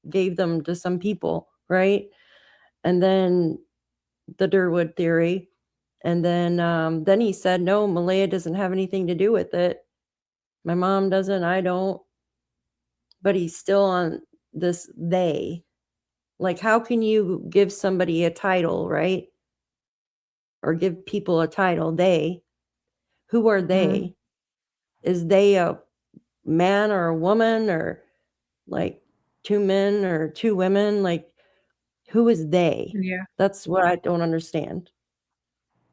gave them to some people, right? And then the Durwood theory, and then he said, "No, Malaya doesn't have anything to do with it. My mom doesn't, I don't." But he's still on this they. Like, how can you give somebody a title, right? Or give people a title, they? Who are Mhm. they? Is they a man or a woman, or like two men or two women? Like, who is they? Yeah. That's what I don't understand.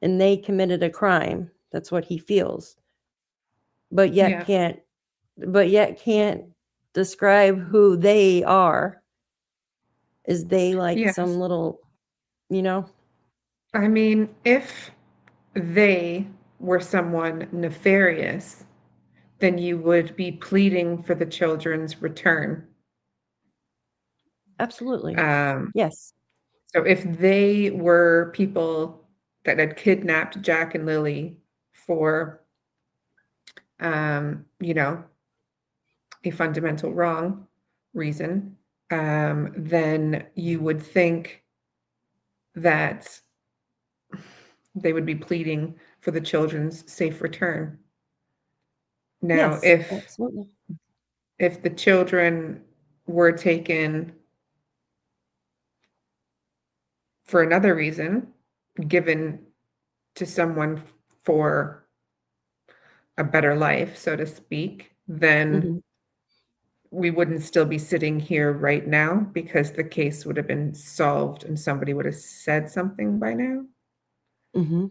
And they committed a crime. That's what he feels. But yet Yeah. can't can't describe who they are. Is they like Yes. some little, you know? I mean, if they were someone nefarious, then you would be pleading for the children's return. Absolutely. Um, Yes. so if they were people that had kidnapped Jack and Lilly for, you know, a fundamental wrong reason, then you would think that they would be pleading for the children's safe return. Now, Yes, absolutely. if the children were taken for another reason, given to someone for a better life, so to speak, then Mhm. we wouldn't still be sitting here right now because the case would have been solved and somebody would have said something by now. Mhm.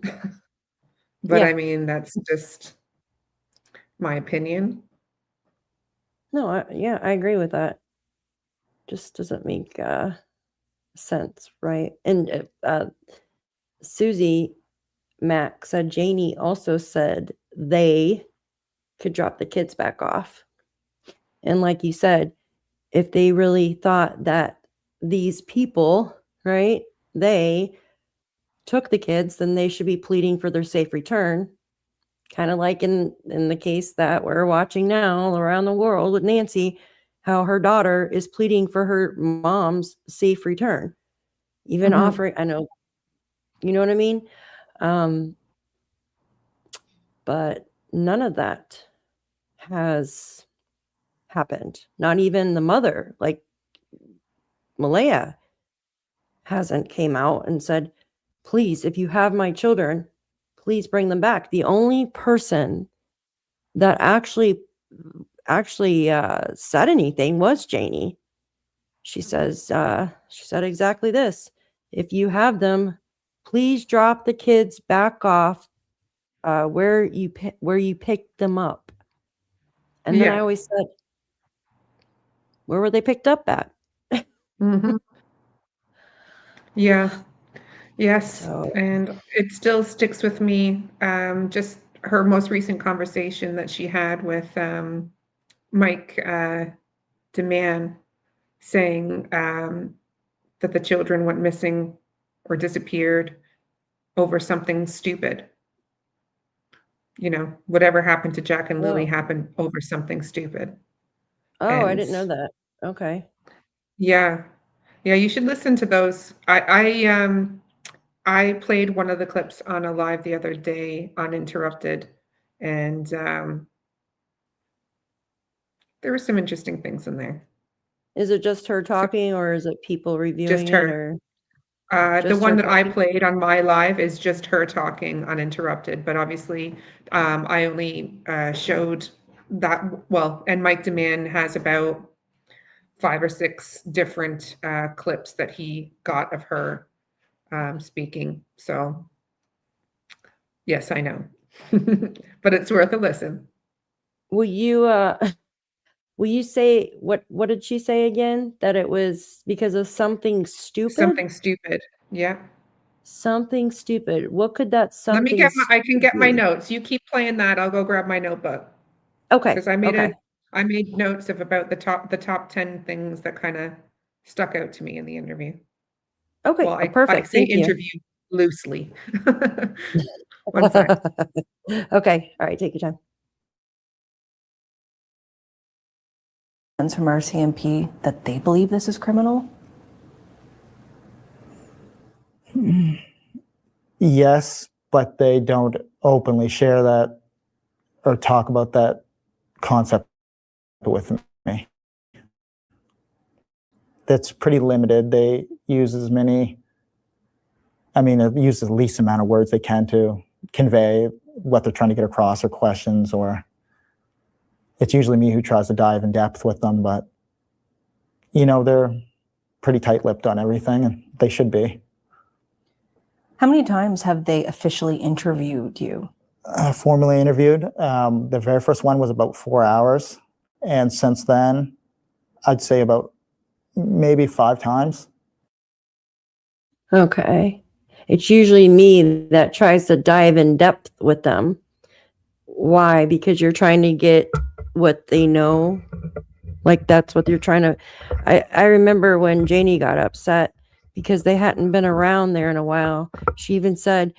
But I Yeah. mean, that's just my opinion. No, yeah, I agree with that. Just doesn't make, sense, right? And, Susie Mack said Janie also said they could drop the kids back off. And like you said, if they really thought that these people, right, they took the kids, then they should be pleading for their safe return. Kind of like in the case that we're watching now around the world with Nancy, how her daughter is pleading for her mom's safe return, even Mhm. offering, I know, you know what I mean? Um, but none of that has happened. Not even the mother, like Malaya, hasn't came out and said, "Please, if you have my children, please bring them back." The only person that actually said anything was Janie. She said exactly this: "If you have them, please drop the kids back off where you picked them up." And then I Yeah. always said, "Where were they picked up at?" Mhm. Yeah. Yes. So, And it still sticks with me. Just her most recent conversation that she had with Mike DeMann saying that the children went missing or disappeared over something stupid. Whatever happened to Jack and Lily oh, happened over something stupid. oh, I And didn't know that. Okay. yeah, yeah, you should listen to those. I played one of the clips on a live the other day, uninterrupted, and there were some interesting things in there. Is it just her So talking, or is it people just reviewing it, her. or The just one her that I talking? played on my live is just her talking uninterrupted, but obviously, I only showed that, well, and Mike DeMann has about 5 or 6 different clips that he got of her speaking. So, yes, I know, but it's worth a listen. Will you will you say what did she say again? That it was because of something stupid? Something stupid. Yeah. Something stupid. What could that Let me something get my I can stupid get my be? notes. You keep playing that. I'll go grab my notebook Okay. because I made Okay. notes of about the top 10 things that kind of stuck out to me in the interview. Okay. Well, I Perfect. say Thank you. interview. loosely. One sec. Okay. All right. Take your time. From RCMP that they believe this is criminal? Yes, but they don't openly share that or talk about that concept with me. That's pretty limited. They use as many, use the least amount of words they can to convey what they're trying to get across or questions, or it's usually me who tries to dive in depth with them, but they're pretty tight-lipped on everything, and they should be. How many times have they officially interviewed you? Formally interviewed. The very first one was about 4 hours. And since then, I'd say about maybe 5 times. Okay. It's usually me that tries to dive in depth with them. Why? Because you're trying to get what they know. Like that's what you're trying to. I remember when Janie got upset because they hadn't been around there in a while. She even said,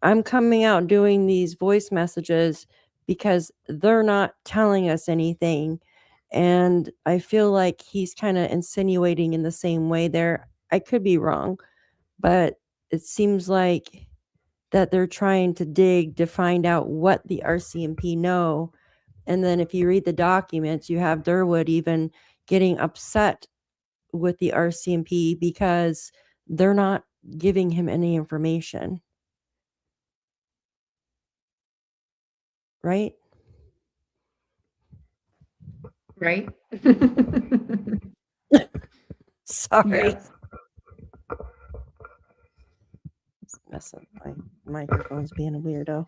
I'm coming out doing these voice messages because they're not telling us anything. And I feel like he's kind of insinuating in the same way there. I could be wrong, but it seems like that they're trying to dig to find out what the RCMP know. And then if you read the documents, you have Durwood even getting upset with the RCMP because they're not giving him any information. Right? Right? Sorry. Yes. Messing my microphone's being a weirdo.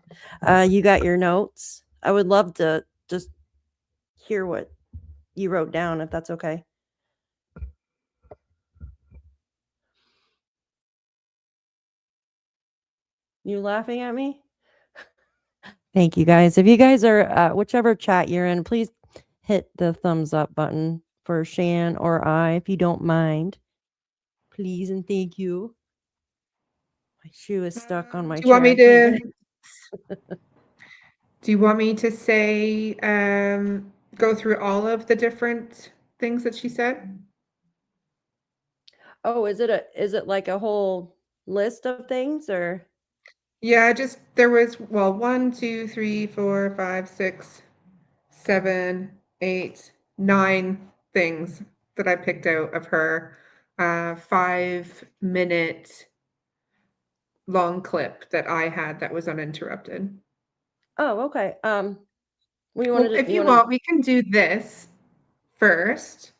You got your notes? I would love to just hear what you wrote down, if that's okay. You laughing at me? Thank you guys. If you guys are whichever chat you're in, please hit the thumbs up button for Shan or I, if you don't mind. Please and thank you. My shoe is stuck on my Do you want chair. me to? Do you want me to say, go through all of the different things that she said? Oh, is it like a whole list of things or? Yeah, there was, 1, 2, 3, 4, 5, 6, 7, 8, 9 things that I picked out of her 5-minute long clip that I had that was uninterrupted. Oh, okay. We Well, wanted if you want, we can do this first,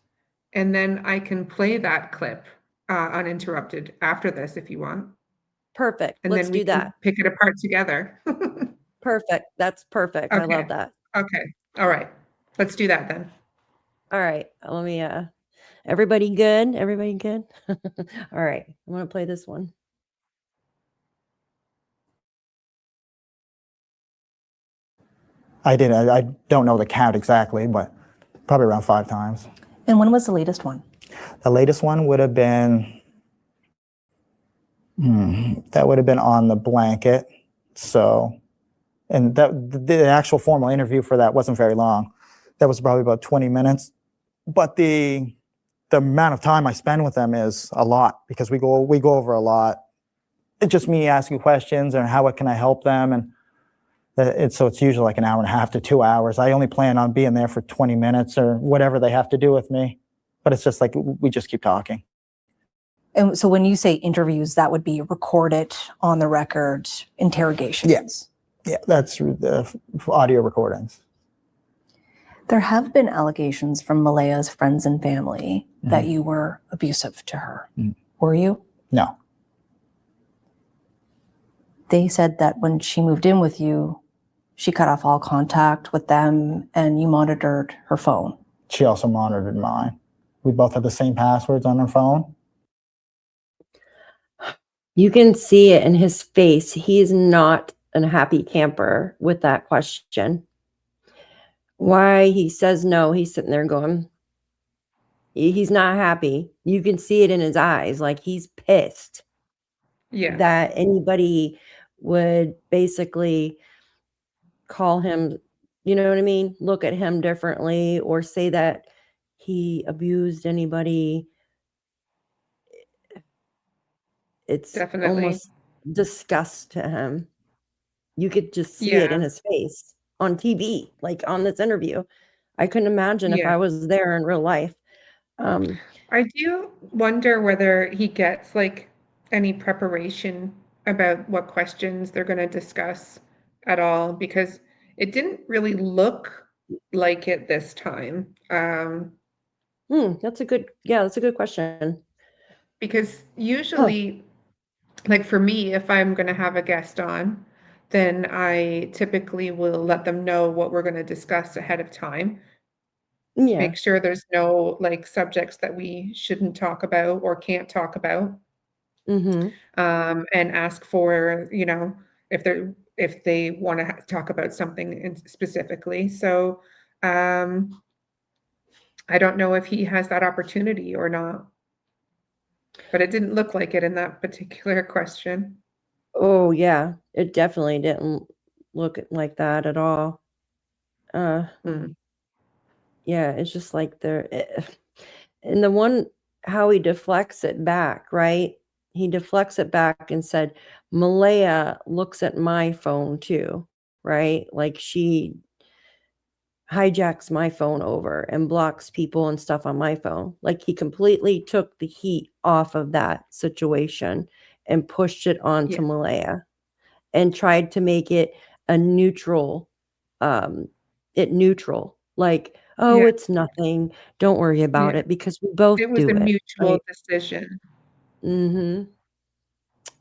and then I can play that clip uninterrupted after this if you want. Perfect. And Let's then we do can that. pick it apart together. Perfect. That's perfect. I love that. Okay. All right. Let's do that then. All right. Let me everybody good? Everybody good? All right. I'm gonna play this one. I don't know the count exactly, but probably around 5 times. And when was the latest one? The latest one would have been, that would have been on the blanket. So, and the actual formal interview for that wasn't very long. That was probably about 20 minutes. But the amount of time I spend with them is a lot because we go over a lot. It's just me asking questions and how can I help them, and so it's usually like an hour and a half to 2 hours. I only plan on being there for 20 minutes or whatever they have to do with me. But it's just like we just keep talking. And so when you say interviews, that would be recorded on the record interrogations. Yeah, that's the audio recordings. There have been allegations from Malaya's friends and family that you were abusive to her. Were you? No. They said that when she moved in with you, she cut off all contact with them and you monitored her phone. She also monitored mine. We both had the same passwords on our phone. You can see it in his face. He's not a happy camper with that question. Why he says no, he's sitting there going, he's not happy. You can see it in his eyes, like he's pissed. Yeah. that anybody would basically call him, you know what I mean? Look at him differently or say that he abused anybody. It's Definitely. almost disgust to him. You could just see it in Yeah. his face on TV, like on this interview. I couldn't imagine if Yeah. I was there in real life. I do wonder whether he gets like any preparation about what questions they're going to discuss at all, because it didn't really look like it this time. That's a good question. Because usually, like for me, if I'm going to have a guest on, then I typically will let them know what we're going to discuss ahead of time. Yeah. Make sure there's no like subjects that we shouldn't talk about or can't talk about. Mhm. And ask for, you know, if they want to talk about something specifically. So I don't know if he has that opportunity or not, but it didn't look like it in that particular question. Oh, yeah. It definitely didn't look like that at all. Mm. Yeah, it's just like and the one how he deflects it back, right? He deflects it back and said, "Malaya looks at my phone too," right? Like she hijacks my phone over and blocks people and stuff on my phone. Like he completely took the heat off of that situation and pushed it Yeah. onto Malaya and tried to make it a neutral, neutral. Like, oh, Yeah. it's nothing. Don't worry about Yeah. it because we both It was do a it. mutual Right. decision. Mm-hmm.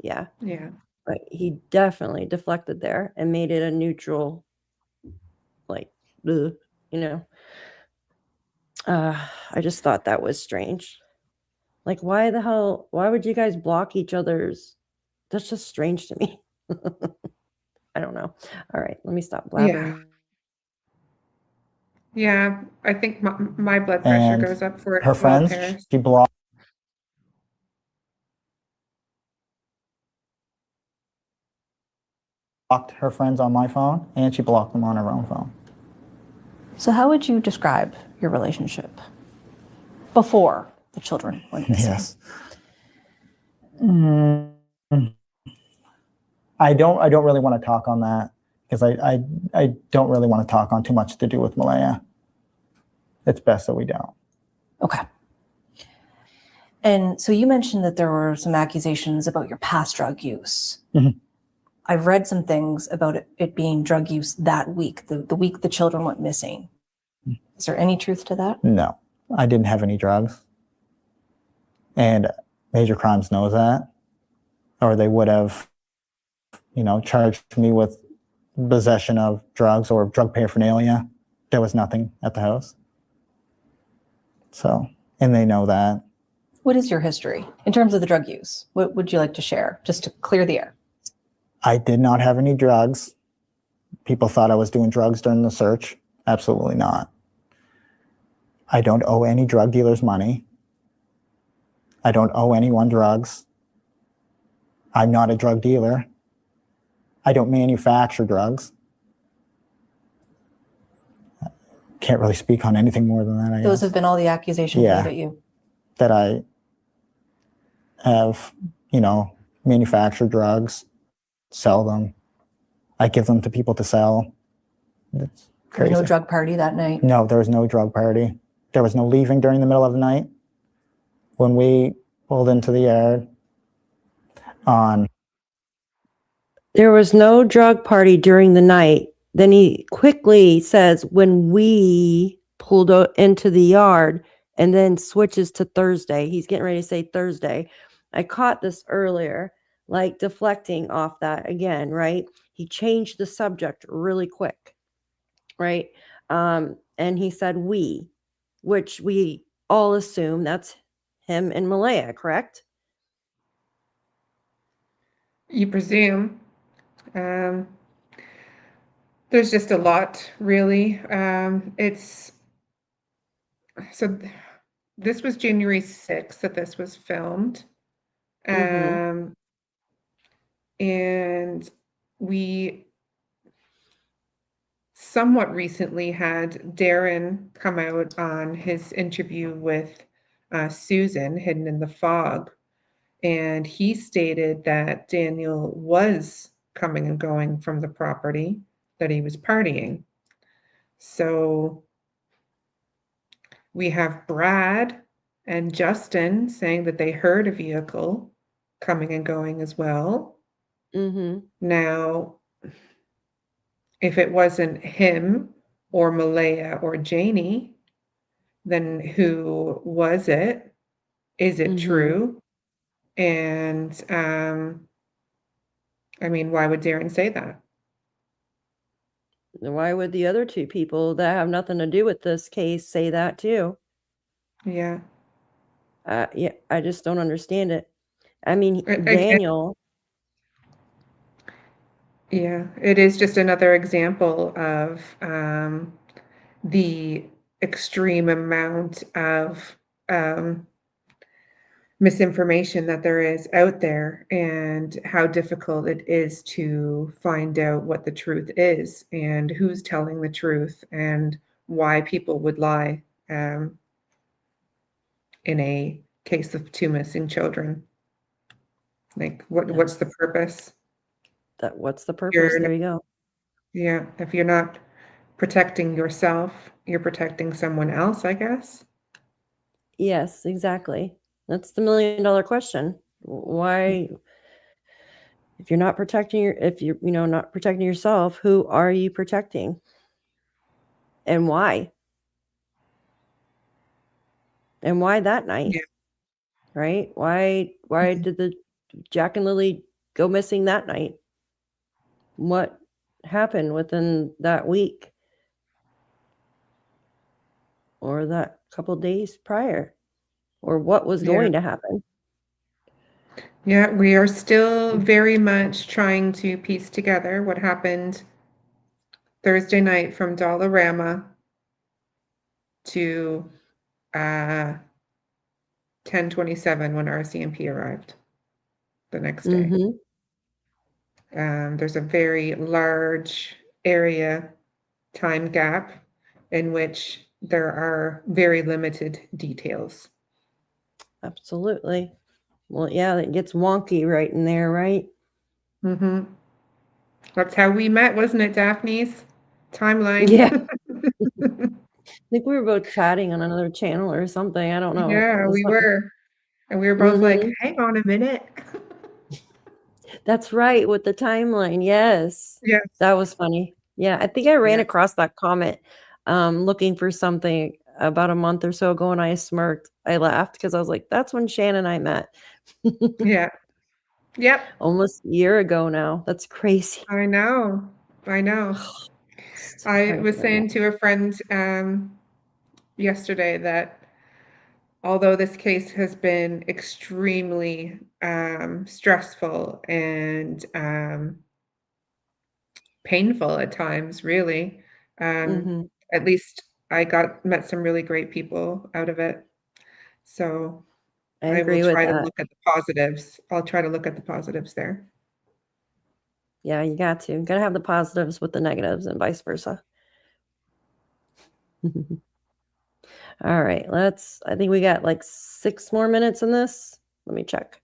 Yeah. Yeah. But he definitely deflected there and made it a neutral, like, ugh, you know. I just thought that was strange. Like, why would you guys block each other's? That's just strange to me. I don't know. All right, let me stop blabbering. Yeah. I think my blood pressure And goes up for it her as well, friends, Paris. she blocked her friends on my phone, and she blocked them on her own phone. So how would you describe your relationship before the children went missing? Yes. I don't really want to talk on that because I don't really want to talk on too much to do with Malaya. It's best that we don't. Okay. And so you mentioned that there were some accusations about your past drug use. Mhm. I've read some things about it being drug use that week, the week the children went missing. Is there any truth to that? No, I didn't have any drugs. And Major Crimes knows that, or they would have, charged me with possession of drugs or drug paraphernalia. There was nothing at the house. So, and they know that. What is your history in terms of the drug use? What would you like to share, just to clear the air? I did not have any drugs. People thought I was doing drugs during the search. Absolutely not. I don't owe any drug dealers money. I don't owe anyone drugs. I'm not a drug dealer. I don't manufacture drugs. Can't really speak on anything more than that, I Those guess. have been all the accusations Yeah. made at you. That I have, manufactured drugs, sell them. I give them to people to sell. It's crazy. No drug party that night? No, there was no drug party. There was no leaving during the middle of the night. When we pulled into the yard There was no drug party during the night. Then he quickly says, when we pulled into the yard, and then switches to Thursday. He's getting ready to say Thursday. I caught this earlier, like deflecting off that again, right? He changed the subject really quick, right? And he said we, which we all assume that's him and Malaya, correct? You presume. There's just a lot, really. This was January 6th that this was filmed. Mhm. And we somewhat recently had Darren come out on his interview with Susan, Hidden in the Fog, and he stated that Daniel was coming and going from the property, that he was partying. So we have Brad and Justin saying that they heard a vehicle coming and going as well. Mm-hmm. Now, if it wasn't him or Malaya or Janie, then who was it? Is it Mm-hmm. true? And I mean, why would Darren say that? Why would the other two people that have nothing to do with this case say that too? Yeah. Yeah, I just don't understand it. I mean, Again, Daniel. yeah, it is just another example of the extreme amount of misinformation that there is out there, and how difficult it is to find out what the truth is and who's telling the truth and why people would lie in a case of 2 missing children. Like, what's the purpose? What's the purpose? You're There you go. Yeah, if you're not protecting yourself, you're protecting someone else, I guess. Yes, exactly. That's the $1 million question. Why, if you're not protecting if you're, not protecting yourself, who are you protecting? And why? And why that night? Yeah. Right? Why did the Jack and Lilly go missing that night? What happened within that week? Or that couple days prior? Or what was going to happen? Yeah, we are still very much trying to piece together what happened Thursday night from Dollarama to 10:27 when RCMP arrived the next day. Mm-hmm. There's a very large area time gap in which there are very limited details. Absolutely. Well, yeah, it gets wonky right in there, right? Mm-hmm. That's how we met, wasn't it, Daphne's timeline? Yeah. I think we were both chatting on another channel or something. I don't know. Yeah, we were. And we were both like, hang on a minute. That's right, with the timeline. Yes. Yes. That was funny. Yeah, I think I ran across that comment looking for something about a month or so ago, and I smirked. I laughed because I was like, that's when Shannon and I met. Yeah. Yep. Almost a year ago now. That's crazy. I know. I was saying to a friend yesterday that although this case has been extremely stressful and painful at times, really, at least I met some really great people out of it. So I will try to look at the positives. I'll try to look at the positives there. Yeah, you got to. You got to have the positives with the negatives and vice versa. All right, I think we got like 6 more minutes in this. Let me check.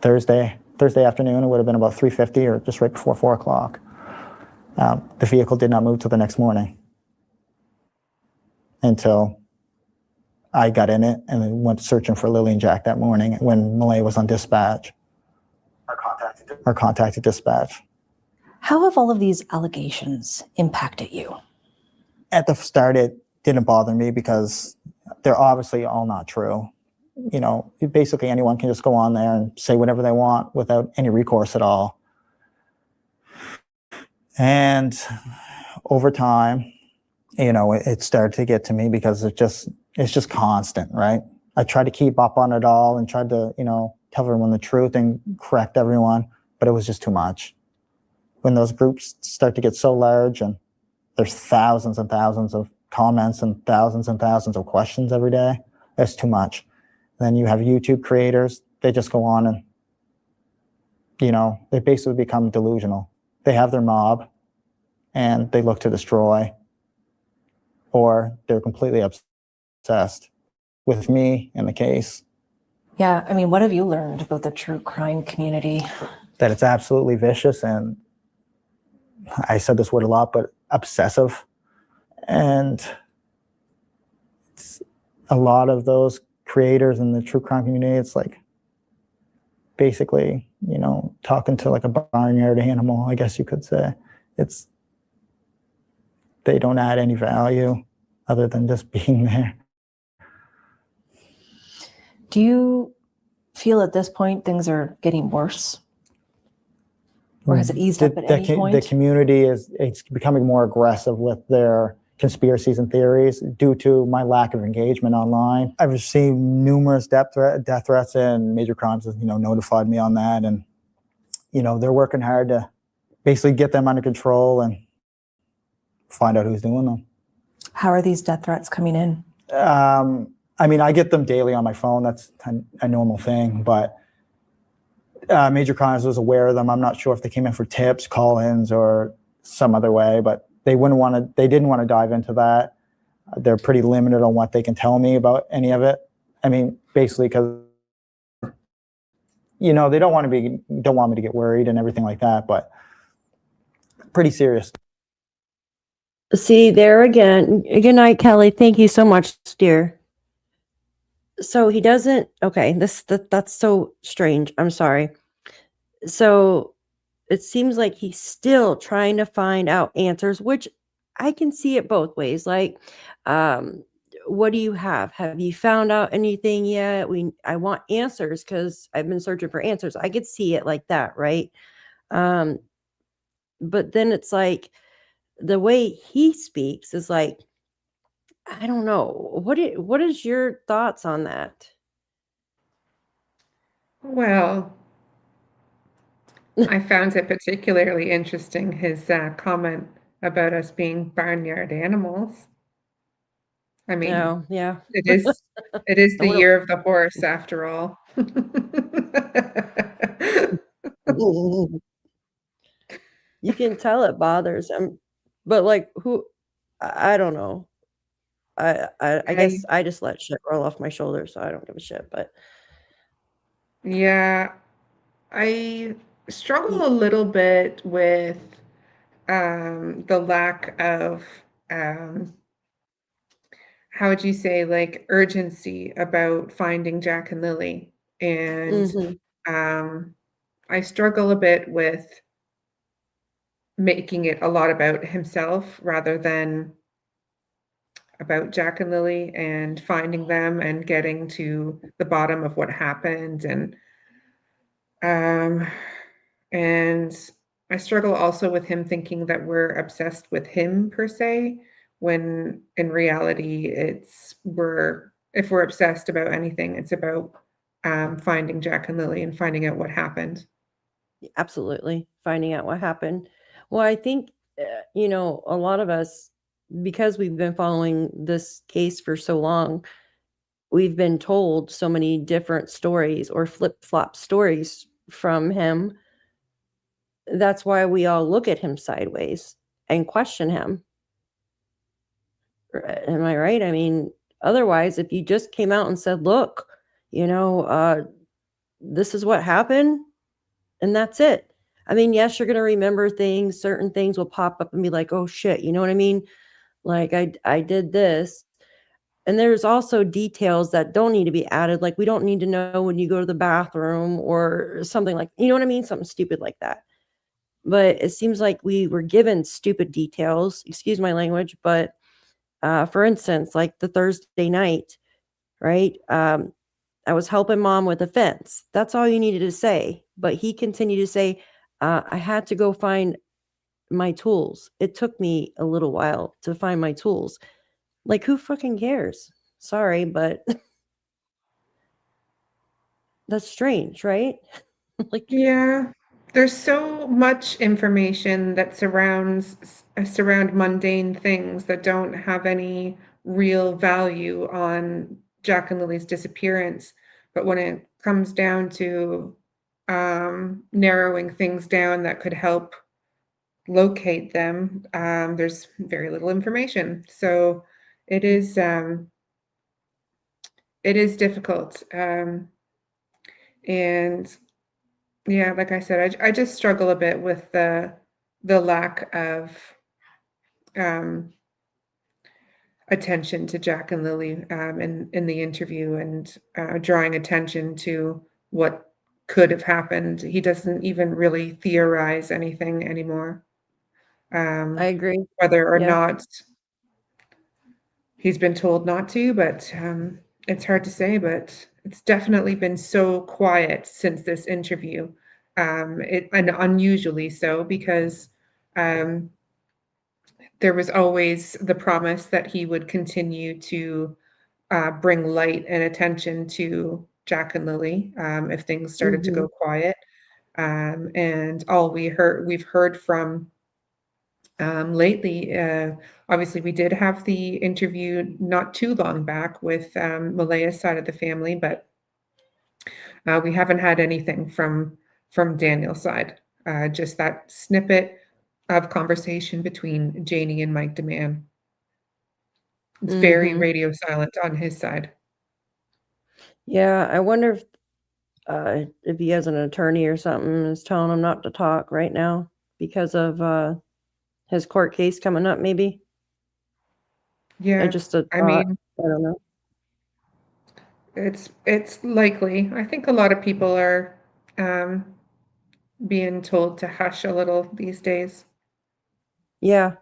Thursday afternoon, it would have been about 3:50 or just right before 4 o'clock. The vehicle did not move till the next morning until I got in it and then went searching for Lilly and Jack that morning when Malay was on dispatch. Or contacted dispatch. How have all of these allegations impacted you? At the start, it didn't bother me because they're obviously all not true. Basically anyone can just go on there and say whatever they want without any recourse at all. And over time, it started to get to me because it's just constant, right? I tried to keep up on it all and tried to, tell everyone the truth and correct everyone, but it was just too much. When those groups start to get so large and there's thousands and thousands of comments and thousands of questions every day, it's too much. Then you have YouTube creators. They just go on and, they basically become delusional. They have their mob and they look to destroy, or they're completely obsessed with me in the case. Yeah, I mean, what have you learned about the true crime community? That it's absolutely vicious, and I said this word a lot, but obsessive. And it's a lot of those creators in the true crime community, it's like basically, talking to like a barnyard animal, I guess you could say. They don't add any value other than just being there. Do you feel at this point things are getting worse? Or has it eased up at any point? The community it's becoming more aggressive with their conspiracies and theories due to my lack of engagement online. I've received numerous death threats, and Major Crimes has, notified me on that. And, they're working hard to basically get them under control and find out who's doing them. How are these death threats coming in? I get them daily on my phone. That's a normal thing, but Major Crimes was aware of them. I'm not sure if they came in for tips, call-ins, or some other way, but they didn't want to dive into that. They're pretty limited on what they can tell me about any of it. Basically because, they don't want me to get worried and everything like that, but pretty serious. See, there again. Good night, Kelly. Thank you so much, dear. So he doesn't. Okay, that's so strange. I'm sorry. So it seems like he's still trying to find out answers, which I can see it both ways. Like, what do you have? Have you found out anything yet? I want answers because I've been searching for answers. I could see it like that, right? But then it's like the way he speaks is like, I don't know. What is your thoughts on that? Well, I found it particularly interesting, his comment about us being barnyard animals. No, yeah. It is the year of the horse after all. You can tell it bothers him, but like I don't know. I guess I just let shit roll off my shoulders, so I don't give a shit. But yeah, I struggle a little bit with the lack of how would you say, like, urgency about finding Jack and Lilly. And I struggle a bit with making it a lot about himself rather than about Jack and Lilly and finding them and getting to the bottom of what happened. And I struggle also with him thinking that we're obsessed with him per se, when in reality if we're obsessed about anything, it's about finding Jack and Lilly and finding out what happened. absolutely finding out what happened. Well, I think a lot of us, because we've been following this case for so long, we've been told so many different stories or flip-flop stories from him. That's why we all look at him sideways and question him. Am I right? Otherwise, if you just came out and said, look, this is what happened, and that's it. Yes, you're going to remember things. Certain things will pop up and be like, oh, shit, you know what I mean? Like, I did this. And there's also details that don't need to be added. Like, we don't need to know when you go to the bathroom or something like, you know what I mean? Something stupid like that. But it seems like we were given stupid details, excuse my language. But for instance, like the Thursday night, right? I was helping mom with the fence. That's all you needed to say. But he continued to say, I had to go find my tools. It took me a little while to find my tools. Like, who fucking cares? Sorry, but that's strange, right? Like, Yeah, there's so much information that surround mundane things that don't have any real value on Jack and Lily's disappearance. But when it comes down to narrowing things down that could help locate them, there's very little information. So it is difficult. And yeah, like I said, I just struggle a bit with the lack of attention to Jack and Lilly in the interview, and drawing attention to what could have happened. He doesn't even really theorize anything anymore. I agree. Whether or Yeah. not he's been told not to, but it's hard to say, but it's definitely been so quiet since this interview. And unusually so, because there was always the promise that he would continue to bring light and attention to Jack and Lilly if things started to go quiet. And all we've heard from lately, obviously we did have the interview not too long back with Malaya's side of the family, but we haven't had anything from Daniel's side. Just that snippet of conversation between Janie and Mike DeMann. It's very radio silent on his side. Yeah, I wonder if he has an attorney or something is telling him not to talk right now because of his court case coming up, maybe. Yeah, Just a I thought. mean, I don't know. it's likely. I think a lot of people are being told to hush a little these days. Yeah.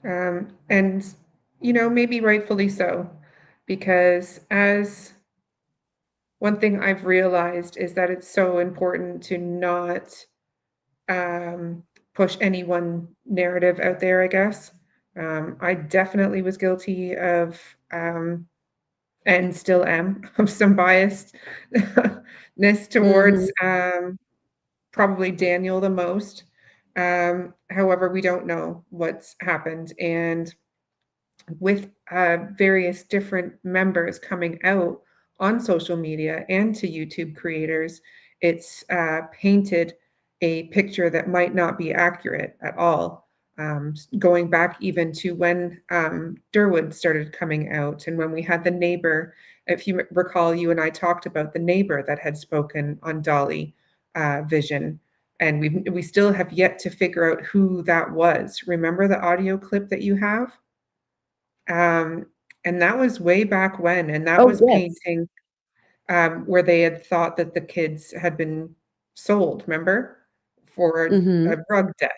And, maybe rightfully so, because as one thing I've realized is that it's so important to not push any one narrative out there, I guess. I definitely was guilty of, and still am, of some biasness towards probably Daniel the most. However, we don't know what's happened. And with various different members coming out on social media and to YouTube creators, it's painted a picture that might not be accurate at all. Going back even to when Durwood started coming out, and when we had the neighbor, if you recall, you and I talked about the neighbor that had spoken on Dolly Vision, and we still have yet to figure out who that was. Remember the audio clip that you have? And that was way back when, and that was painting where they had thought that the kids had been sold, remember? For a drug debt.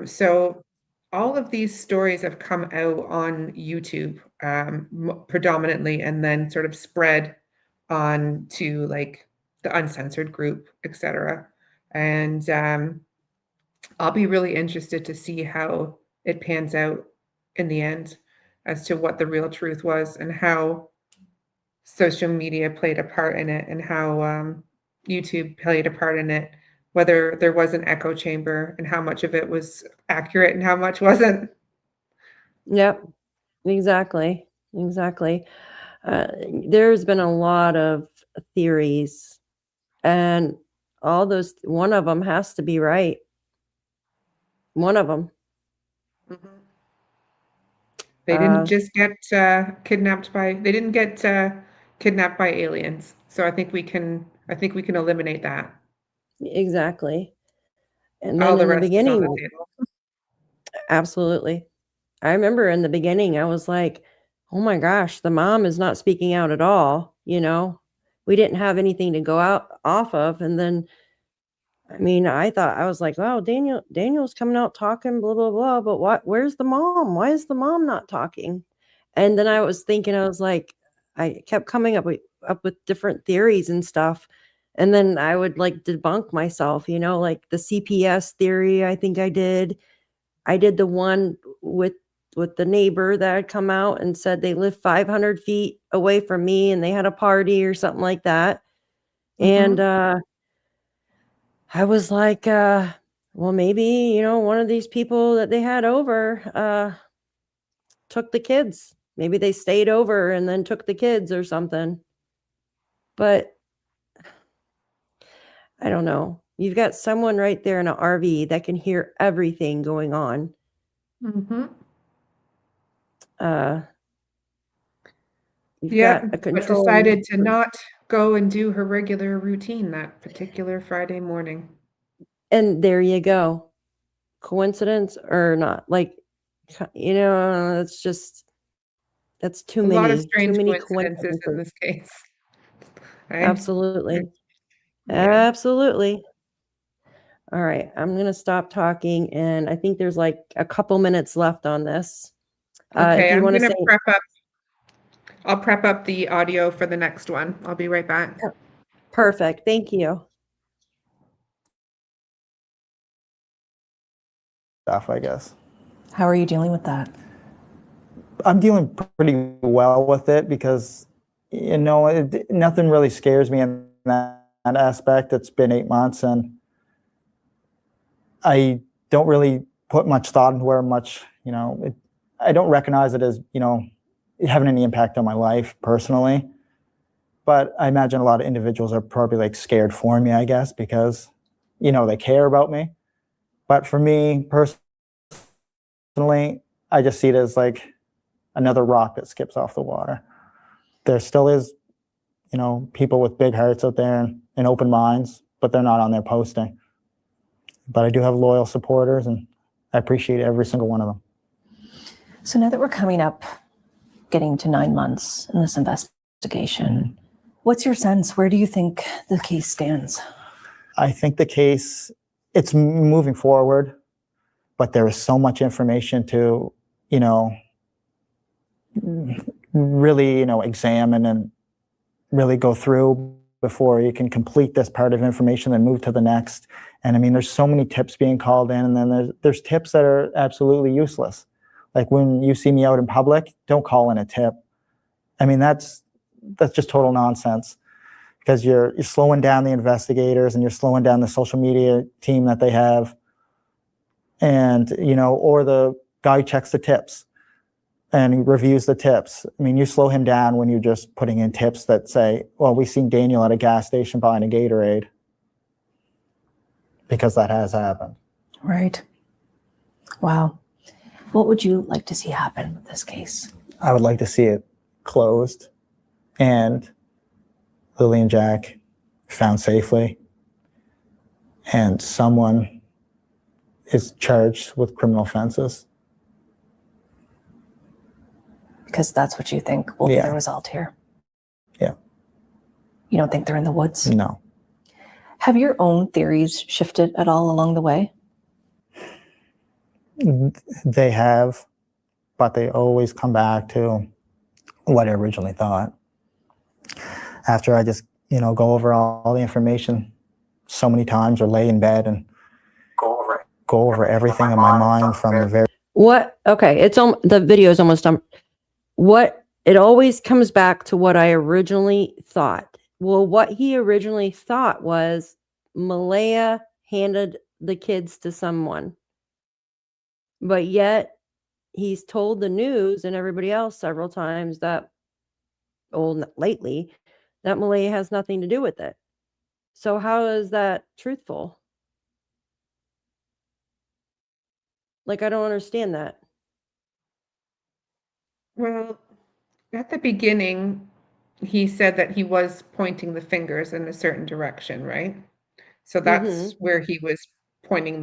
So all of these stories have come out on YouTube predominantly, and then sort of spread on to like the uncensored group, etc. And I'll be really interested to see how it pans out in the end as to what the real truth was, and how social media played a part in it, and how YouTube played a part in it, whether there was an echo chamber and how much of it was accurate and how much wasn't. Yep, exactly. There's been a lot of theories, and all those, one of them has to be right. One of them. They didn't just get kidnapped by, they didn't get kidnapped by aliens. So I think we can eliminate that. Exactly. And All then the in the rest is on beginning, the table. absolutely. I remember in the beginning, I was like, oh my gosh, the mom is not speaking out at all. We didn't have anything to go out off of. And then, I mean, I was like, oh, Daniel's coming out talking, blah, blah, blah. But where's the mom? Why is the mom not talking? And then I was thinking, I was like, I kept coming up with different theories and stuff. And then I would like debunk myself, like the CPS theory. I think I did the one with the neighbor that had come out and said they lived 500 feet away from me and they had a party or something like that. And I was like, well, maybe, one of these people that they had over took the kids. Maybe they stayed over and then took the kids or something. But I don't know. You've got someone right there in an RV that can hear everything going on. Mm-hmm. You've Yeah, got a but control. decided to not go and do her regular routine that particular Friday morning. And there you go. Coincidence or not? Like, it's just, that's too A lot of many, strange too many coincidences in this case. Right? Absolutely. Yeah. Absolutely. All right. I'm going to stop talking. And I think there's like a couple minutes left on this. Okay, If you I'm want to gonna say, prep up. I'll prep up the audio for the next one. I'll be right back. perfect. Thank you. Stuff, I guess. How are you dealing with that? I'm dealing pretty well with it because, nothing really scares me in that aspect. It's been 8 months and I don't really put much thought into where much, I don't recognize it as, having any impact on my life personally. But I imagine a lot of individuals are probably like scared for me, I guess, because, they care about me. But for me personally, I just see it as like another rock that skips off the water. There still is, people with big hearts out there and open minds, but they're not on there posting. But I do have loyal supporters and I appreciate every single one of them. So now that we're coming up, getting to 9 months in this investigation, what's your sense? Where do you think the case stands? I think the case, it's moving forward, but there is so much information to, really, examine and really go through before you can complete this part of information and move to the next. And I mean, there's so many tips being called in, and then there's tips that are absolutely useless. Like when you see me out in public, don't call in a tip. I mean, that's just total nonsense because you're slowing down the investigators and you're slowing down the social media team that they have. And, or the guy who checks the tips and reviews the tips. I mean, you slow him down when you're just putting in tips that say, well, we seen Daniel at a gas station buying a Gatorade, because that has happened. Right. Wow. What would you like to see happen with this case? I would like to see it closed and Lilly and Jack found safely and someone is charged with criminal offenses. Because that's what you think will be the result here. Yeah. You don't think they're in the woods? No. Have your own theories shifted at all along the way? They have, but they always come back to what I originally thought. After I just, go over all the information so many times or lay in bed and go over everything in my mind from the very... What? Okay. The video is almost done. It always comes back to what I originally thought. Well, what he originally thought was Malaya handed the kids to someone. But yet he's told the news and everybody else several times that, lately, that Malaya has nothing to do with it. So how is that truthful? Like, I don't understand that. Well, at the beginning, he said that he was pointing the fingers in a certain direction, right? So that's where he was pointing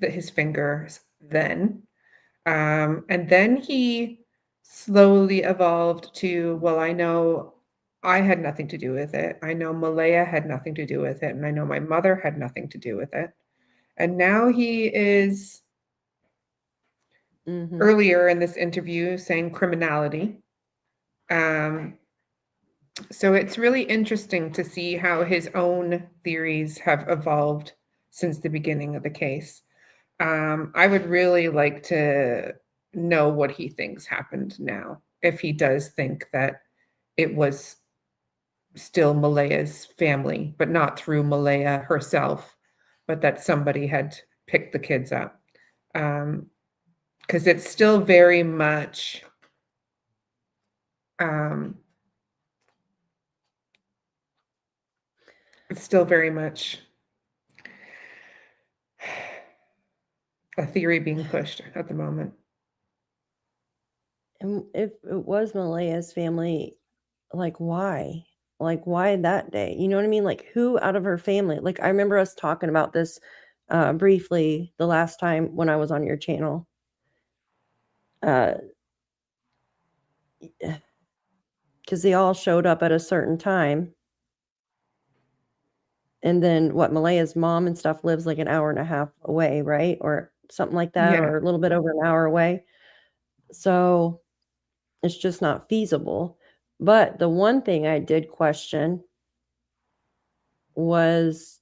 his fingers then. And then he slowly evolved to, well, I know I had nothing to do with it. I know Malaya had nothing to do with it. And I know my mother had nothing to do with it. And now he is earlier in this interview saying criminality. So it's really interesting to see how his own theories have evolved since the beginning of the case. I would really like to know what he thinks happened now, if he does think that it was still Malaya's family, but not through Malaya herself, but that somebody had picked the kids up. Because it's still very much it's still very much a theory being pushed at the moment. And if it was Malaya's family, like why? Like why that day? You know what I mean? Like who out of her family? Like I remember us talking about this briefly the last time when I was on your channel. Because they all showed up at a certain time. And then what, Malaya's mom and stuff lives like an hour and a half away, right? Or something like that, Yeah. or a little bit over an hour away. So it's just not feasible. But the one thing I did question was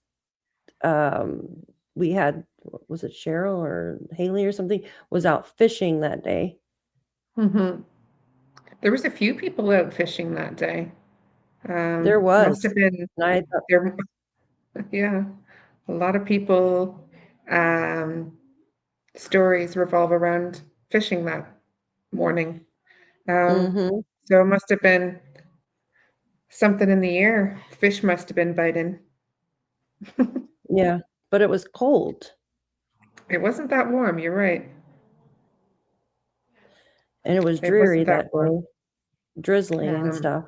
we had, was it Cheryl or Haley or something, was out fishing that day. Mm-hmm. There was a few people out fishing that day. There Must was. have been And I thought, there. Yeah, a lot of people. Stories revolve around fishing that morning. mhm. So it must have been something in the air. Fish must have been biting. Yeah, but it was cold. It wasn't that warm. You're right. And it was It dreary wasn't that that warm. day, drizzling and Um, stuff.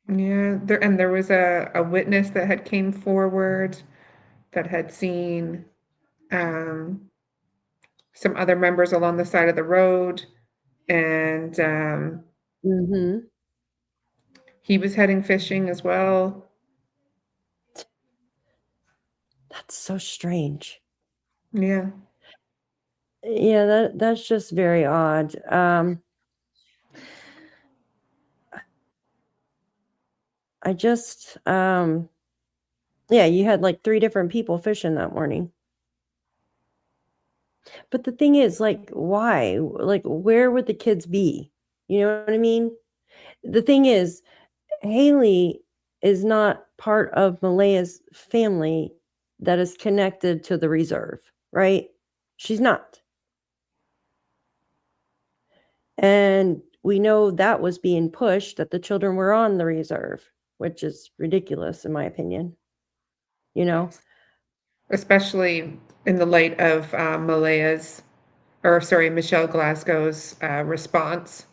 Yeah, there was a witness that had came forward that had seen some other members along the side of the road, and Mhm. he was heading fishing as well. That's so strange. Yeah. Yeah, that's just very odd. I just yeah, you had like 3 different people fishing that morning. But the thing is, like, why? Like, where would the kids be? You know what I mean? The thing is, Haley is not part of Malaya's family that is connected to the reserve, right? She's not. And we know that was being pushed, that the children were on the reserve, which is ridiculous in my opinion. You know? Especially in the light of Michelle Glasgow's response,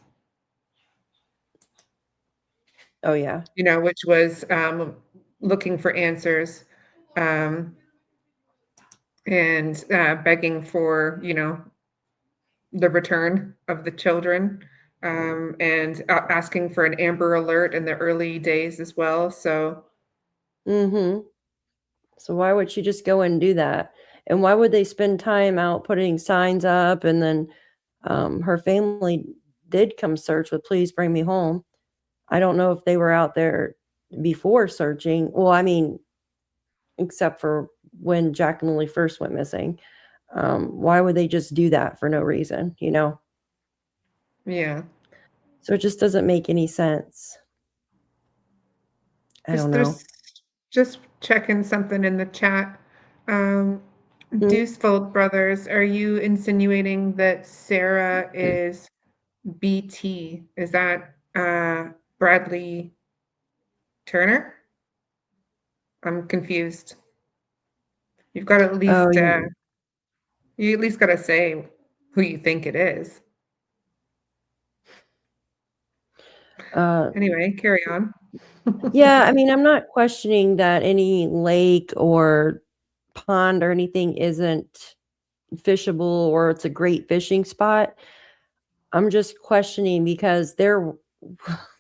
Oh yeah. which was looking for answers and begging for, the return of the children and asking for an Amber Alert in the early days as well. So, Mhm. So why would she just go and do that? And why would they spend time out putting signs up? And then her family did come search with "Please bring me home." I don't know if they were out there before searching. Well, I mean, except for when Jack and Lilly first went missing. Why would they just do that for no reason, you know? yeah. So it just doesn't make any sense. I don't know. There's just checking something in the chat. Hmm? Deucefold Brothers, are you insinuating that Sarah is BT? Is that Bradley Turner? I'm confused. You've got to at least Oh, yeah. you at least got to say who you think it is. Anyway, carry on. Yeah, I mean, I'm not questioning that any lake or pond or anything isn't fishable or it's a great fishing spot. I'm just questioning because there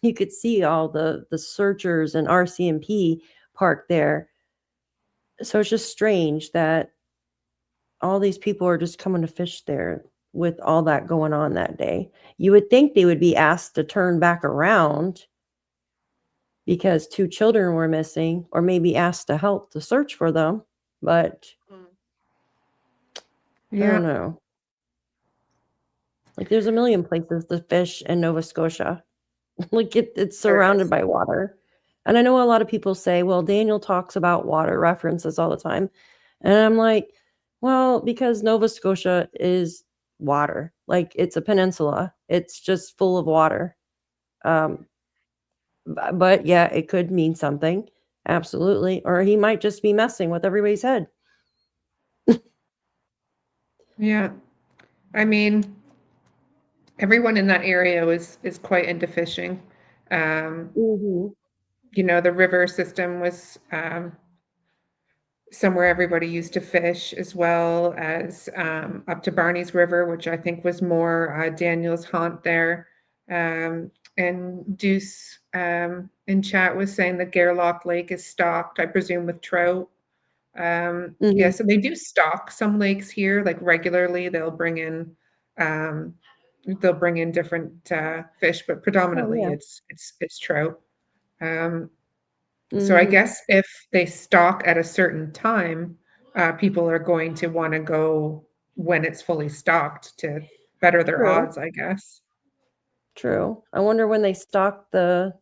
you could see all the searchers and RCMP parked there. So it's just strange that all these people are just coming to fish there with all that going on that day. You would think they would be asked to turn back around because 2 children were missing, or maybe asked to help to search for them, but I don't know. Like, there's a million places to fish in Nova Scotia. Like, it's surrounded by water. And I know a lot of people say, well, Daniel talks about water references all the time. And I'm like, well, because Nova Scotia is water. Like, it's a peninsula. It's just full of water. But yeah, it could mean something. Absolutely. Or he might just be messing with everybody's head. Yeah. I mean, everyone in that area is quite into fishing. Mhm. You know, the river system was somewhere everybody used to fish, as well as up to Barney's River, which I think was more Daniel's haunt there. And Deuce in chat was saying that Gairloch Lake is stocked, I presume, with trout. Yeah, Mhm. so they do stock some lakes here, like regularly. They'll bring in different fish, but Oh, predominantly yeah. it's trout. So I Mhm. guess if they stock at a certain time, people are going to want to go when it's fully stocked to better their True. odds, I guess. True. I wonder when they stock the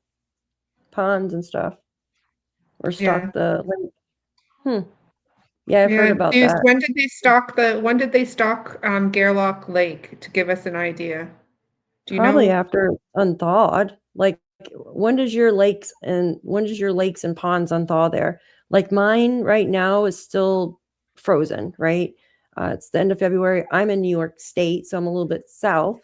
ponds and stuff, or Yeah. stock the lake. Yeah, I've heard Yeah. about Deuce, that. when did they stock Gairloch Lake, to give us an idea? Do you Probably know? after unthawed. Like, when does your lakes and ponds unthaw there? Like, mine right now is still frozen, right? It's the end of February. I'm in New York State, so I'm a little bit south.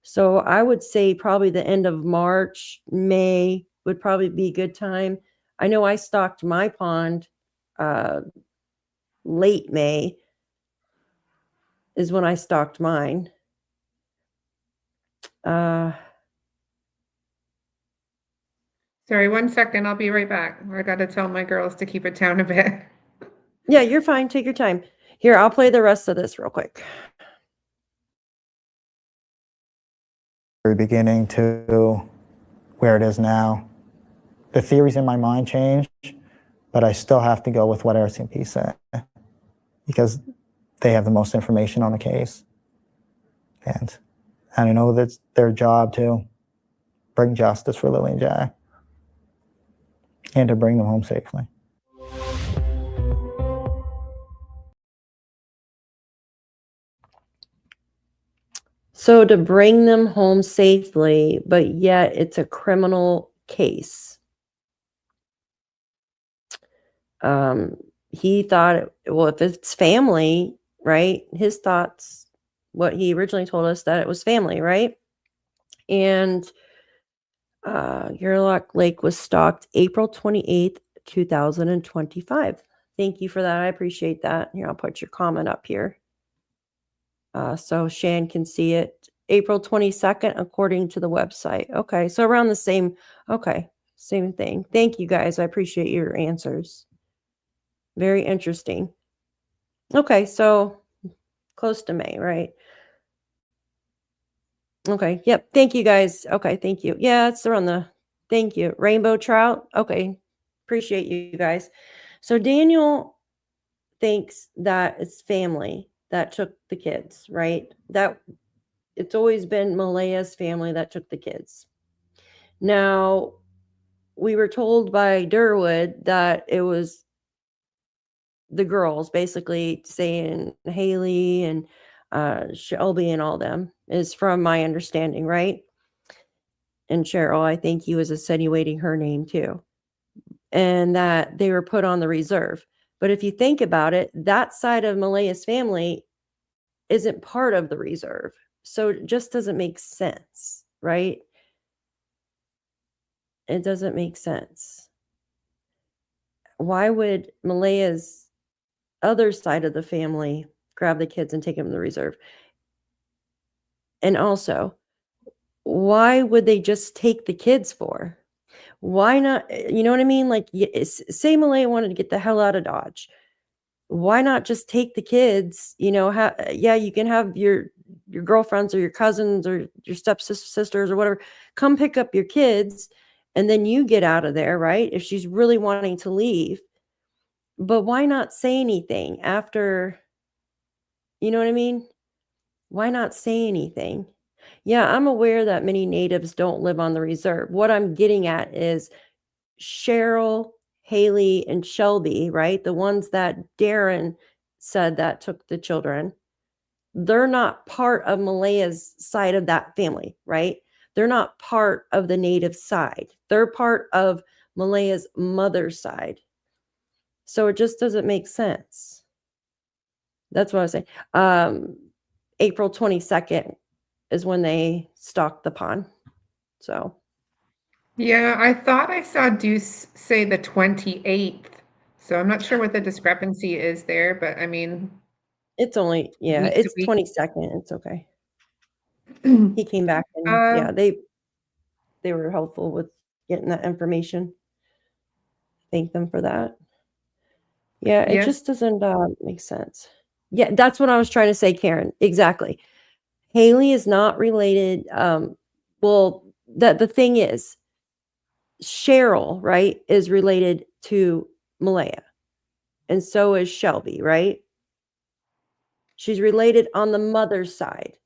So I would say probably the end of March, May would probably be a good time. I know I stocked my pond late May is when I stocked mine. Sorry, 1 second. I'll be right back. I got to tell my girls to keep it down a bit. Yeah, you're fine. Take your time. Here, I'll play the rest of this real quick. Very beginning to where it is now. The theories in my mind change, but I still have to go with what RCMP said because they have the most information on the case. And I know that's their job to bring justice for Lilly and Jack and to bring them home safely. So to bring them home safely, but yet it's a criminal case. He thought, well, if it's family, right? His thoughts, what he originally told us, that it was family, right? And Gairloch Lake was stocked April 28th, 2025. Thank you for that. I appreciate that. Here, I'll put your comment up here. So Shan can see it. April 22nd, according to the website. Okay, so around the same, okay, same thing. Thank you guys. I appreciate your answers. Very interesting. Okay, so close to May, right? Okay, yep. Thank you guys. Okay, thank you. Yeah, it's around the, thank you. Rainbow trout. Okay, appreciate you guys. So Daniel thinks that it's family that took the kids, right? That it's always been Malaya's family that took the kids. Now, we were told by Durwood that it was the girls, basically saying Haley and Shelby and all them, is from my understanding, right? And Cheryl, I think he was insinuating her name too. And that they were put on the reserve. But if you think about it, that side of Malaya's family isn't part of the reserve. So it just doesn't make sense, right? It doesn't make sense. Why would Malaya's other side of the family grab the kids and take them to the reserve? And also, why would they just take the kids for? Why not? You know what I mean? Like, say Malaya wanted to get the hell out of Dodge. Why not just take the kids? You know, yeah, you can have your girlfriends or your cousins or your stepsisters or whatever come pick up your kids, and then you get out of there, right? If she's really wanting to leave. But why not say anything after? You know what I mean? Why not say anything? Yeah, I'm aware that many natives don't live on the reserve. What I'm getting at is Cheryl, Haley, and Shelby, right? The ones that Darren said that took the children. They're not part of Malaya's side of that family, right? They're not part of the native side. They're part of Malaya's mother's side. So it just doesn't make sense. That's what I was saying. April 22nd is when they stocked the pond. So Yeah, I thought I saw Deuce say the 28th. So I'm not sure what the discrepancy is there, but I mean, it's only, yeah, week to it's week. 22nd. It's okay. He came back and yeah, they were helpful with getting that information. Thank them for that. Yeah, it Yes. just doesn't make sense. Yeah, that's what I was trying to say, Karen. Exactly. Haley is not related. Well, the thing is, Cheryl, right, is related to Malaya. And so is Shelby, right? She's related on the mother's side.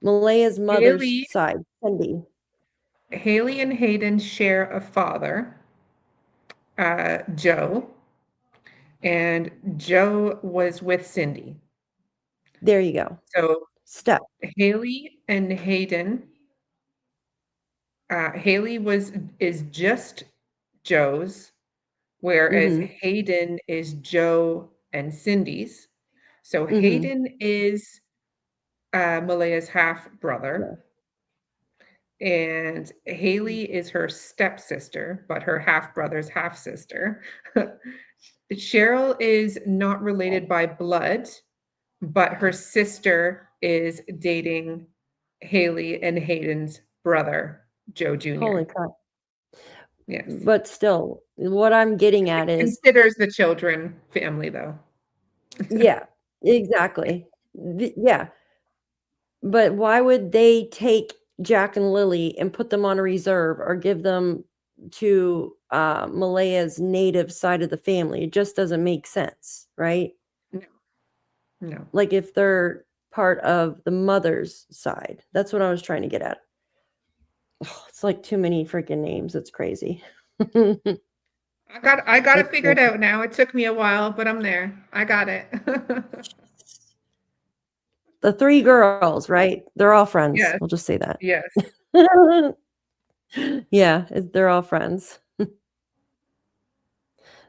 Malaya's mother's Haley- side, Cindy. Haley and Hayden share a father, Joe, and Joe was with Cindy. There you go. So Step. Haley and Hayden, Haley is just Joe's, whereas Mhm. Hayden is Joe and Cindy's. So Mhm. Hayden is Malaya's half brother. And Haley is her stepsister, but her half brother's half sister. Cheryl is not related by blood, but her sister is dating Haley and Hayden's brother, Joe Jr. Holy crap. Yes. But still, what I'm getting at is, Considers the children family, though. yeah, exactly. Yeah. But why would they take Jack and Lilly and put them on a reserve or give them to Malaya's native side of the family? It just doesn't make sense, right? No. Like if they're part of the mother's side. That's what I was trying to get at. Oh, it's like too many freaking names. It's crazy. I got it figured out now. It took me a while, but I'm there. I got it. The three girls, right? They're all friends. Yes. We'll just say that. Yes. Yeah, they're all friends.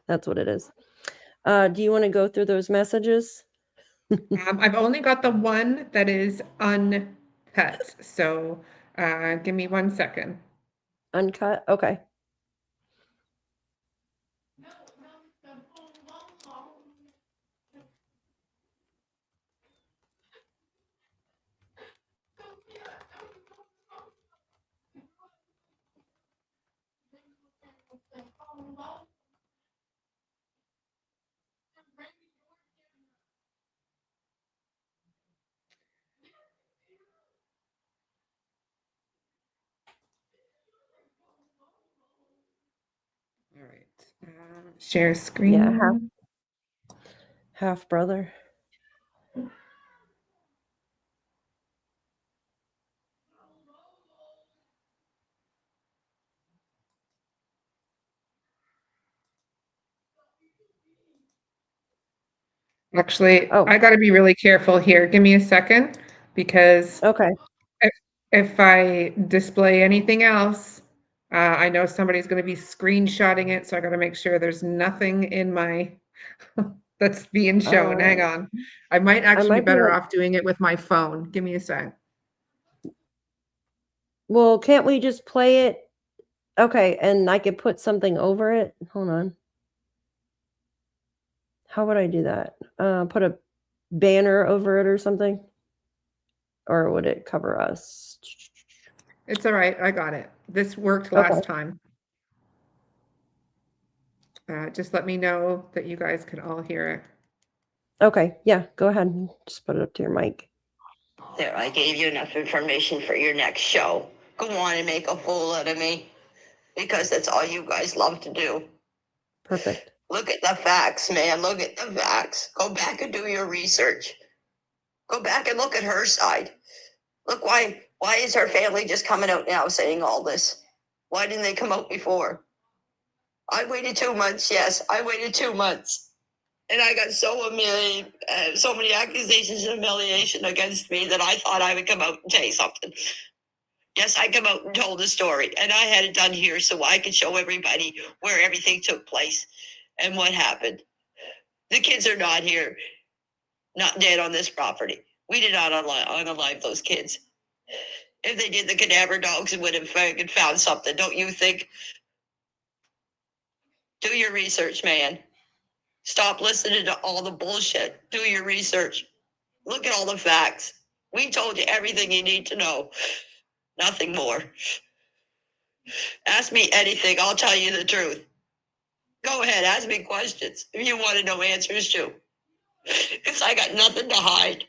That's what it is. Do you want to go through those messages? I've only got the one that is uncut. So give me 1 second. Uncut? Okay. All right. Share screen. Yeah, half brother. Actually, Oh. I got to be really careful here. Give me a second, because Okay. if I display anything else, I know somebody's going to be screenshotting it, so I got to make sure there's nothing in my that's being shown. Hang on. I might actually be better off doing it with my phone. Give me a sec. Well, can't we just play it? Okay, and I could put something over it. Hold on. How would I do that? Put a banner over it or something? Or would it cover us? It's all right. I got it. This worked last time. Just let me know that you guys can all hear it. Okay, yeah, go ahead and just put it up to your mic. There, I gave you enough information for your next show. Go on and make a fool out of me, because that's all you guys love to do. Perfect. Look at the facts, man. Look at the facts. Go back and do your research. Go back and look at her side. Look, why is her family just coming out now saying all this? Why didn't they come out before? I waited 2 months. Yes, I waited 2 months. And I got so many accusations of humiliation against me that I thought I would come out and say something. Yes, I come out and told the story, and I had it done here so I could show everybody where everything took place and what happened. The kids are not here, not dead on this property. We did not unalive those kids. If they did, the cadaver dogs would have fucking found something, don't you think? Do your research, man. Stop listening to all the bullshit. Do your research. Look at all the facts. We told you everything you need to know. Nothing more. Ask me anything. I'll tell you the truth. Go ahead. Ask me questions if you want to know answers to. Because I got nothing to hide.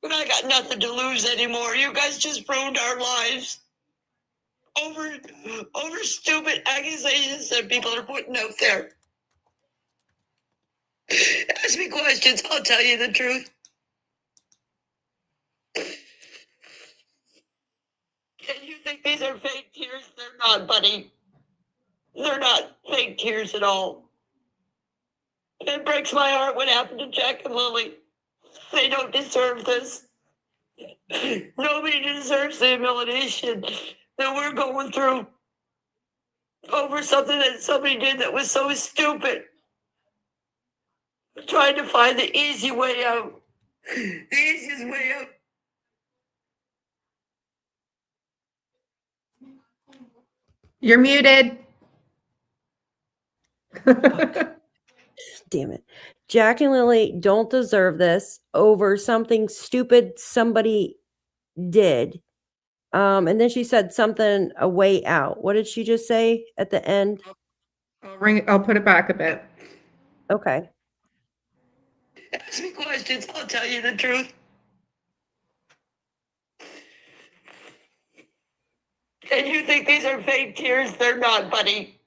And I got nothing to lose anymore. You guys just ruined our lives. Over stupid accusations that people are putting out there. Ask me questions. I'll tell you the truth. And you think these are fake tears? They're not, buddy. They're not fake tears at all. It breaks my heart what happened to Jack and Lilly. They don't deserve this. Nobody deserves the humiliation that we're going through over something that somebody did that was so stupid. Trying to find the easy way out. The easiest way out. You're muted. Damn it. Jack and Lilly don't deserve this over something stupid somebody did. And then she said something, a way out. What did she just say at the end? I'll put it back a bit. Okay. Ask me questions. I'll tell you the truth. And you think these are fake tears? They're not, buddy.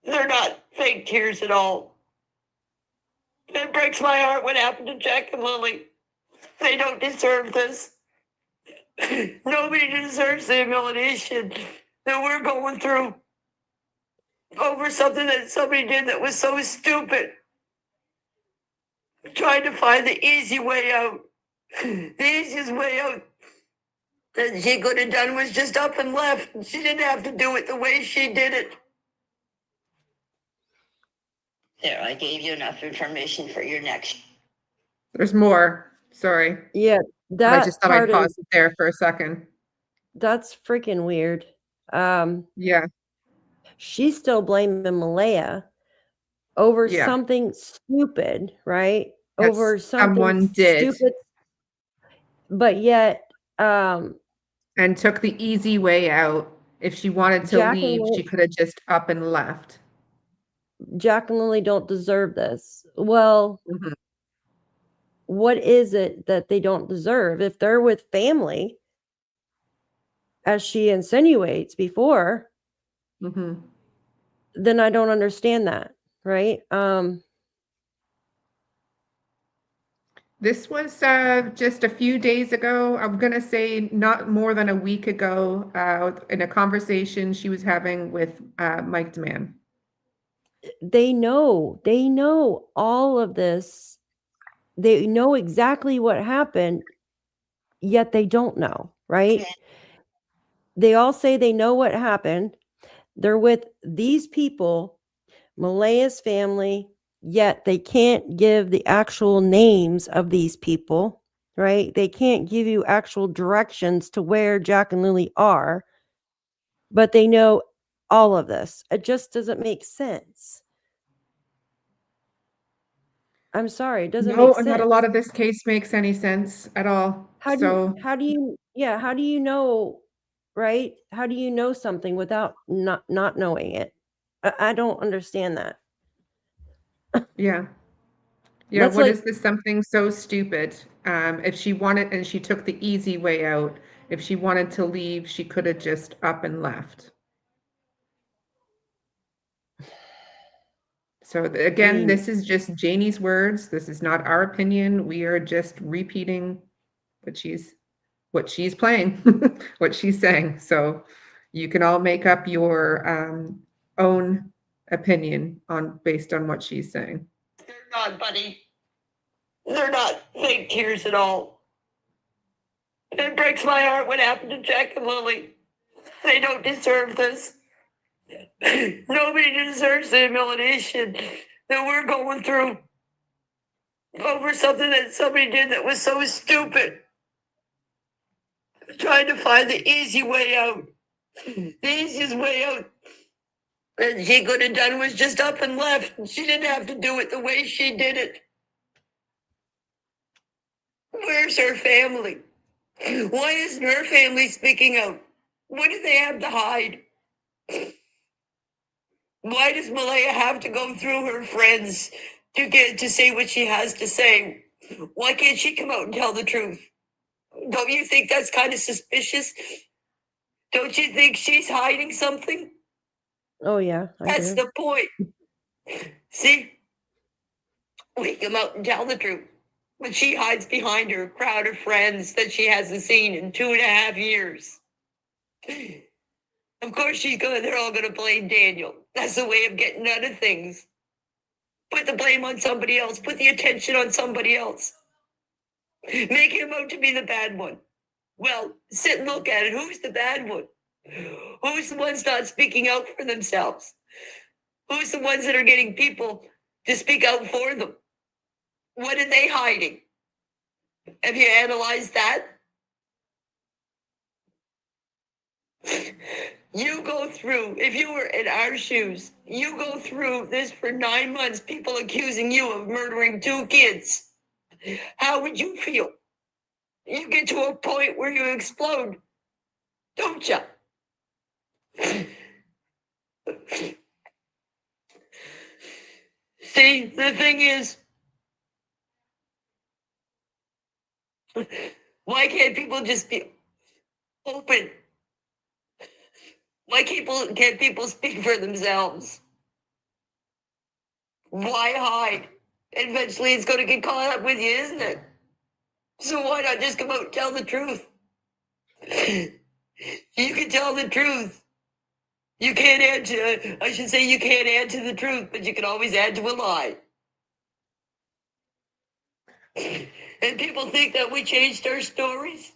They're not fake tears at all. It breaks my heart what happened to Jack and Lilly. They don't deserve this. Nobody deserves the humiliation that we're going through over something that somebody did that was so stupid. Trying to find the easy way out. The easiest way out that she could have done was just up and left. She didn't have to do it the way she did it. There, I gave you enough information for your next. There's more. Sorry. Yeah, I that just thought I'd part pause is, it there for a second. that's freaking weird. Yeah. She's still blaming Malaya over Yeah. something stupid, right? That Over something someone did. stupid. But yet, And took the easy way out. If she wanted to Jack and leave, Lilly- she could have just up and left. Jack and Lilly don't deserve this. Well, Mhm. what is it that they don't deserve? If they're with family, as she insinuates before, Mhm. then I don't understand that, right? This was just a few days ago. I'm going to say not more than a week ago in a conversation she was having with Mike DeMann. They know all of this. They know exactly what happened, yet they don't know, right? They all say they know what happened. They're with these people, Malaya's family, yet they can't give the actual names of these people, right? They can't give you actual directions to where Jack and Lilly are, but they know all of this. It just doesn't make sense. I'm sorry, it doesn't No, make sense. not a lot of this case makes any sense at all. How do you know, right? How do you know something without not knowing it? I don't understand that. Yeah. That's What like- is this something so stupid? If she wanted, and she took the easy way out, if she wanted to leave, she could have just up and left. So again, this is just Janie's words. This is not our opinion. We are just repeating what she's playing, what she's saying. So you can all make up your own opinion based on what she's saying. They're not, buddy. They're not fake tears at all. It breaks my heart what happened to Jack and Lilly. They don't deserve this. Nobody deserves the humiliation that we're going through over something that somebody did that was so stupid. Trying to find the easy way out. The easiest way out that she could have done was just up and left. She didn't have to do it the way she did it. Where's her family? Why isn't her family speaking out? What do they have to hide? Why does Malaya have to go through her friends to get to say what she has to say? Why can't she come out and tell the truth? Don't you think that's kind of suspicious? Don't you think she's hiding something? Oh yeah, That's the point. See? We come out and tell the truth. But she hides behind her crowd of friends that she hasn't seen in 2.5 years. Of course they're all gonna blame Daniel. That's the way of getting out of things. Put the blame on somebody else. Put the attention on somebody else. Make him out to be the bad one. Well, sit and look at it. Who's the bad one? Who's the ones not speaking out for themselves? Who's the ones that are getting people to speak out for them? What are they hiding? Have you analyzed that? You go through, if you were in our shoes, you go through this for 9 months, people accusing you of murdering 2 kids. How would you feel? You get to a point where you explode, don't you? See, the thing is, why can't people just be open? Why can't people speak for themselves? Why hide? Eventually it's going to get caught up with you, isn't it? So why not just come out and tell the truth? You can tell the truth. You can't add to, I should say you can't add to the truth, but you can always add to a lie. And people think that we changed our stories.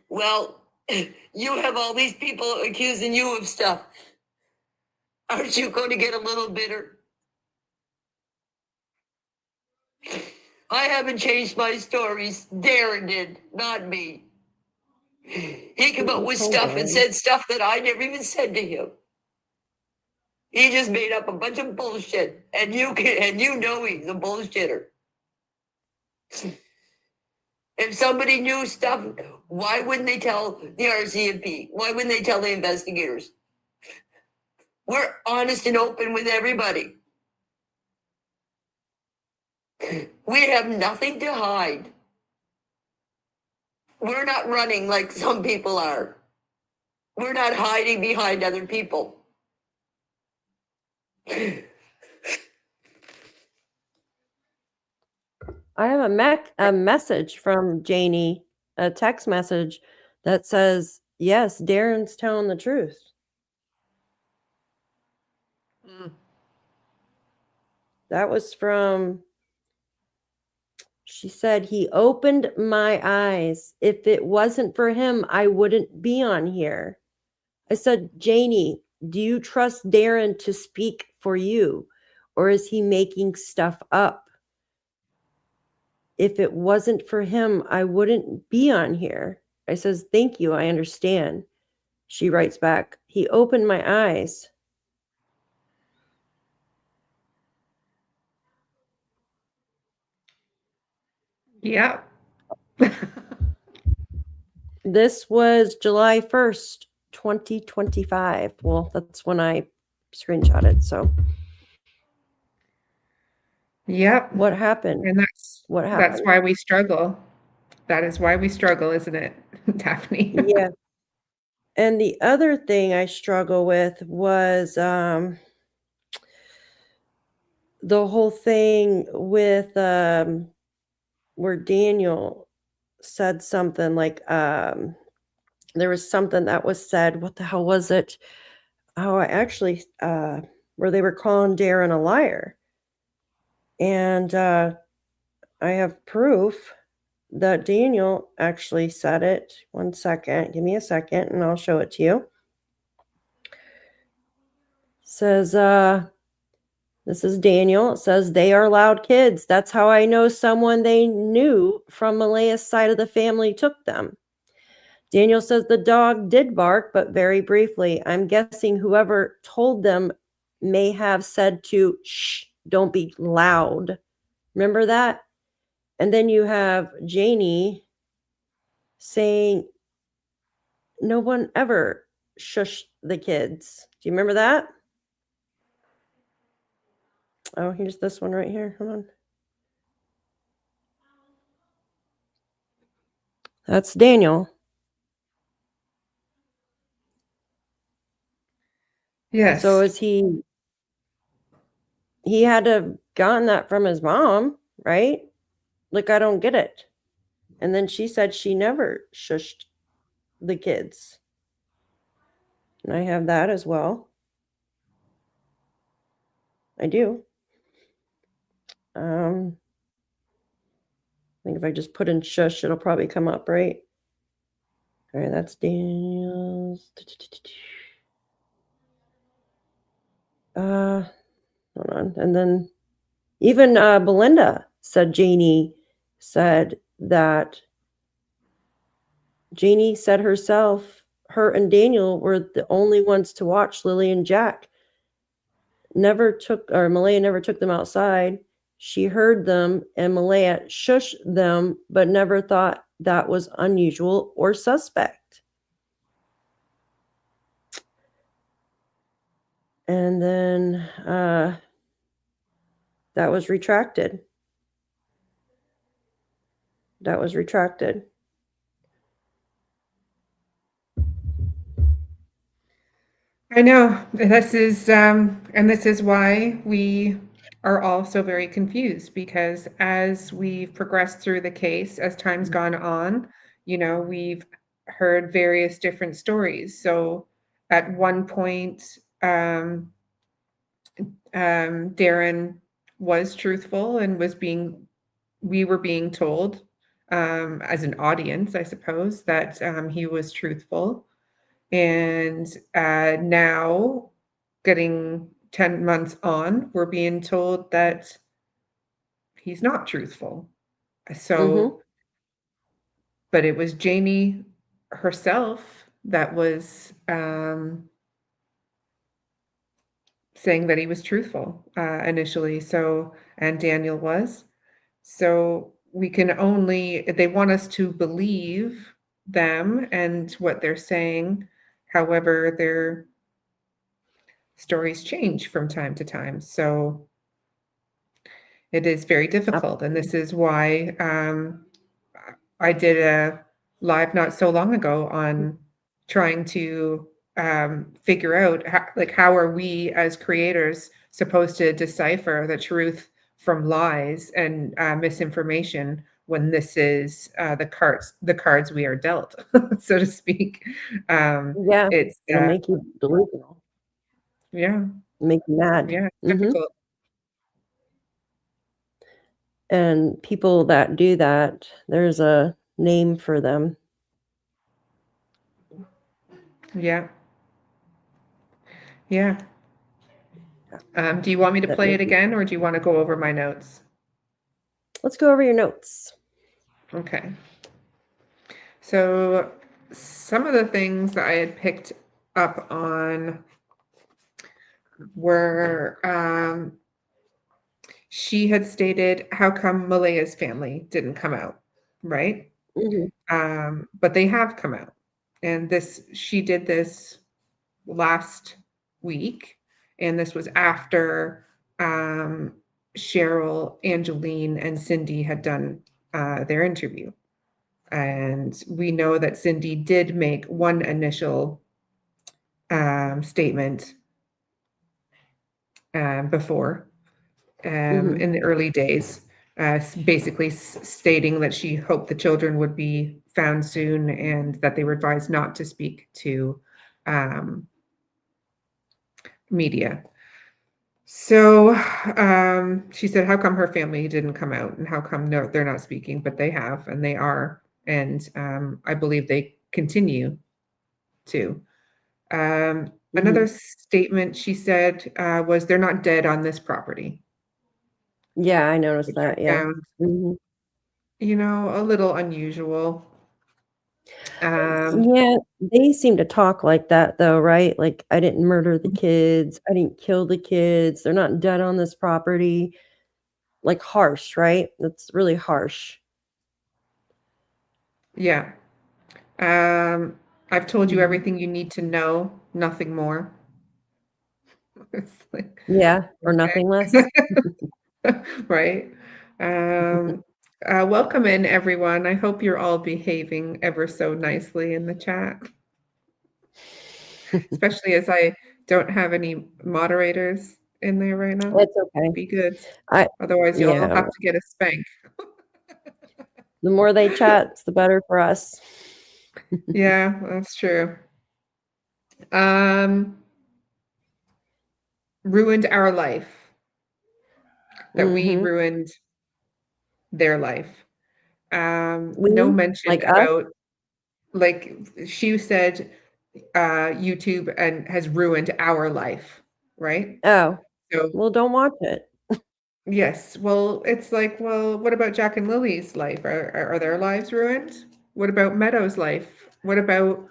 Well, you have all these people accusing you of stuff. Aren't you going to get a little bitter? I haven't changed my stories. Darren did, not me. He came up with stuff and said stuff that I never even said to him. He just made up a bunch of bullshit, and you know he's a bullshitter. If somebody knew stuff, why wouldn't they tell the RCMP? Why wouldn't they tell the investigators? We're honest and open with everybody. We have nothing to hide. We're not running like some people are. We're not hiding behind other people. I have a message from Janie, a text message that says, yes, Darren's telling the truth. That was from, she said, he opened my eyes. If it wasn't for him, I wouldn't be on here. I said, Janie, do you trust Darren to speak for you, or is he making stuff up? If it wasn't for him, I wouldn't be on here. I says, thank you, I understand. She writes back, he opened my eyes. Yeah. This was July 1st, 2025. Well, that's when I screenshotted, so. Yep. What happened? And What happened? that's why we struggle. That is why we struggle, isn't it, Daphne? Yeah. And the other thing I struggle with was the whole thing with where Daniel said something like there was something that was said. What the hell was it? Oh, I actually where they were calling Darren a liar. And I have proof that Daniel actually said it. 1 second. Give me a second and I'll show it to you. Says, this is Daniel. It says, they are loud kids. That's how I know someone they knew from Malaya's side of the family took them. Daniel says the dog did bark, but very briefly. I'm guessing whoever told them may have said to, shh, don't be loud. Remember that? And then you have Janie saying, no one ever shushed the kids. Do you remember that? Oh, here's this one right here. Hold on. That's Daniel. Yes. So is he had to have gotten that from his mom, right? Like, I don't get it. And then she said she never shushed the kids. And I have that as well. I do. I think if I just put in shush, it'll probably come up, right? All right, that's Daniel's. Hold on. And then even Belinda said Janie said herself, her and Daniel were the only ones to watch Lilly and Jack. Malaya never took them outside. She heard them and Malaya shushed them, but never thought that was unusual or suspect. And then that was retracted. I know this is why we are all so very confused, because as we've progressed through the case, as time's gone on, we've heard various different stories. So at one point, Darren was truthful and we were being told, as an audience, I suppose, that he was truthful. And now, getting 10 months on, we're being told that he's not truthful. So, but it was Janie herself that was saying that he was truthful initially. So, and Daniel was. So they want us to believe them and what they're saying. However, their stories change from time to time. So it is very difficult. And this is why I did a live not so long ago on trying to figure out how are we as creators supposed to decipher the truth from lies and misinformation when this is the cards we are dealt, so to speak. Yeah, it's it'll make you delusional. Yeah, make you mad. Yeah, difficult. And people that do that, there's a name for them. Yeah. Yeah. Do you want me to play it again, or do you want to go over my notes? Let's go over your notes. Okay. So some of the things that I had picked up on were she had stated, how come Malaya's family didn't come out, right? But they have come out. And she did this last week, and this was after Cheryl, Angelene, and Cindy had done their interview. And we know that Cindy did make one initial statement before in the early days, basically stating that she hoped the children would be found soon and that they were advised not to speak to media. So she said, how come her family didn't come out, and how come they're not speaking, but they have, and they are, and I believe they continue to. Another statement she said was, they're not dead on this property, Yeah, I noticed which that. I Yeah. found, Mhm. a little unusual. Yeah, they seem to talk like that though, right? Like, I didn't murder the kids. I didn't kill the kids. They're not dead on this property. Like harsh, right? That's really harsh. Yeah. I've told you Mhm. everything you need to know, nothing more. It's like, Yeah, or nothing less. right? Welcome in, everyone. I hope you're all behaving ever so nicely in the chat, especially as I don't have any moderators in there right now. It's okay. Be good. I Otherwise, you'll yeah, have to get a spank. the more they chat, the better for us. Yeah, that's true. Ruined our life, that we Mhm. ruined their life. No We? mention Like us? about, like she said, YouTube and has ruined our life, right? Oh, So well, don't watch it. yes, well, it's like, well, what about Jack and Lily's life? Are their lives ruined? What about Meadow's life? What about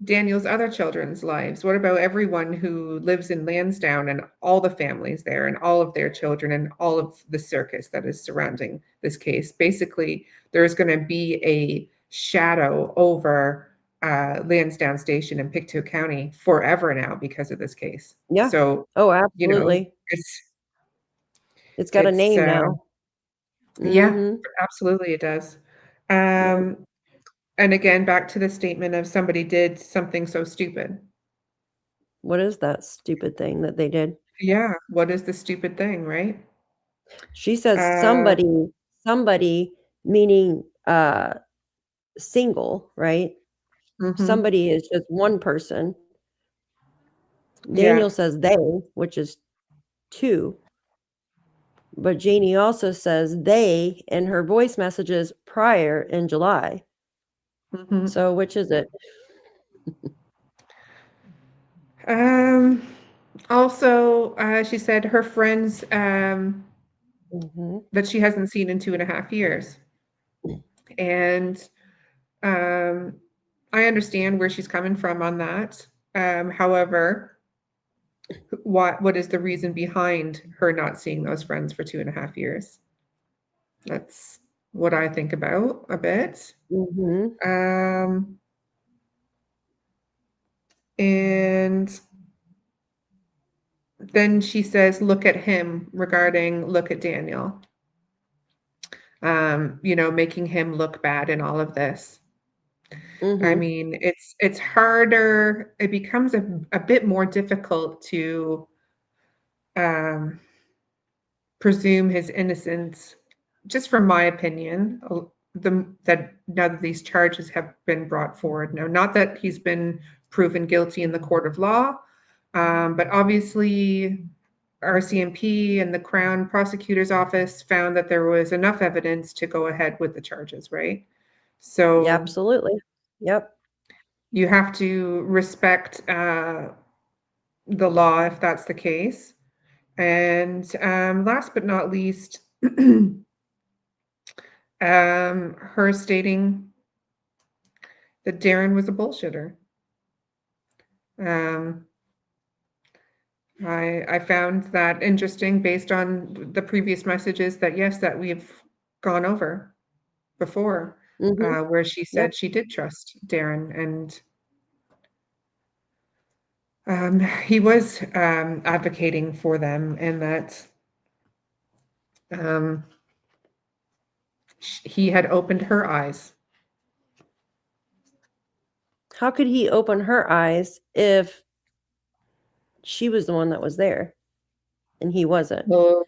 Daniel's other children's lives? What about everyone who lives in Lansdowne and all the families there and all of their children and all of the circus that is surrounding this case? Basically, there's going to be a shadow over Lansdowne Station in PICTOU County forever now because of this case. Yeah. So, Oh, absolutely. It's got a it's name now. yeah, Mhm. absolutely it does. Yep. And again, back to the statement of somebody did something so stupid. What is that stupid thing that they did? Yeah, what is the stupid thing, right? She says Uh, somebody meaning, single, right? mhm. Somebody is just one person. Yeah. Daniel says they, which is 2, but Janie also says they in her voice messages prior in July. Mhm. So which is it? Um, Also, she said her friends Mhm. that she hasn't seen in 2.5 years. And um, I understand where she's coming from on that. However, what is the reason behind her not seeing those friends for 2.5 years? That's what I think about a bit. Mhm. And then she says, look at him, regarding look at Daniel, making him look bad in all of this. I Mhm. mean, it's harder. It becomes a bit more difficult to um, presume his innocence, just from my opinion. That now that these charges have been brought forward, now not that he's been proven guilty in the court of law, but obviously RCMP and the Crown Prosecutor's Office found that there was enough evidence to go ahead with the charges, right? Yeah, So absolutely. Yep. you have to respect the law if that's the case. And last but not least, her stating that Darren was a bullshitter. Um, I found that interesting based on the previous messages that, yes, that we've gone over before, Mhm. where she Yep. said she did trust Darren, and he was advocating for them, and that um, he had opened her eyes. How could he open her eyes if she was the one that was there and he wasn't? Well,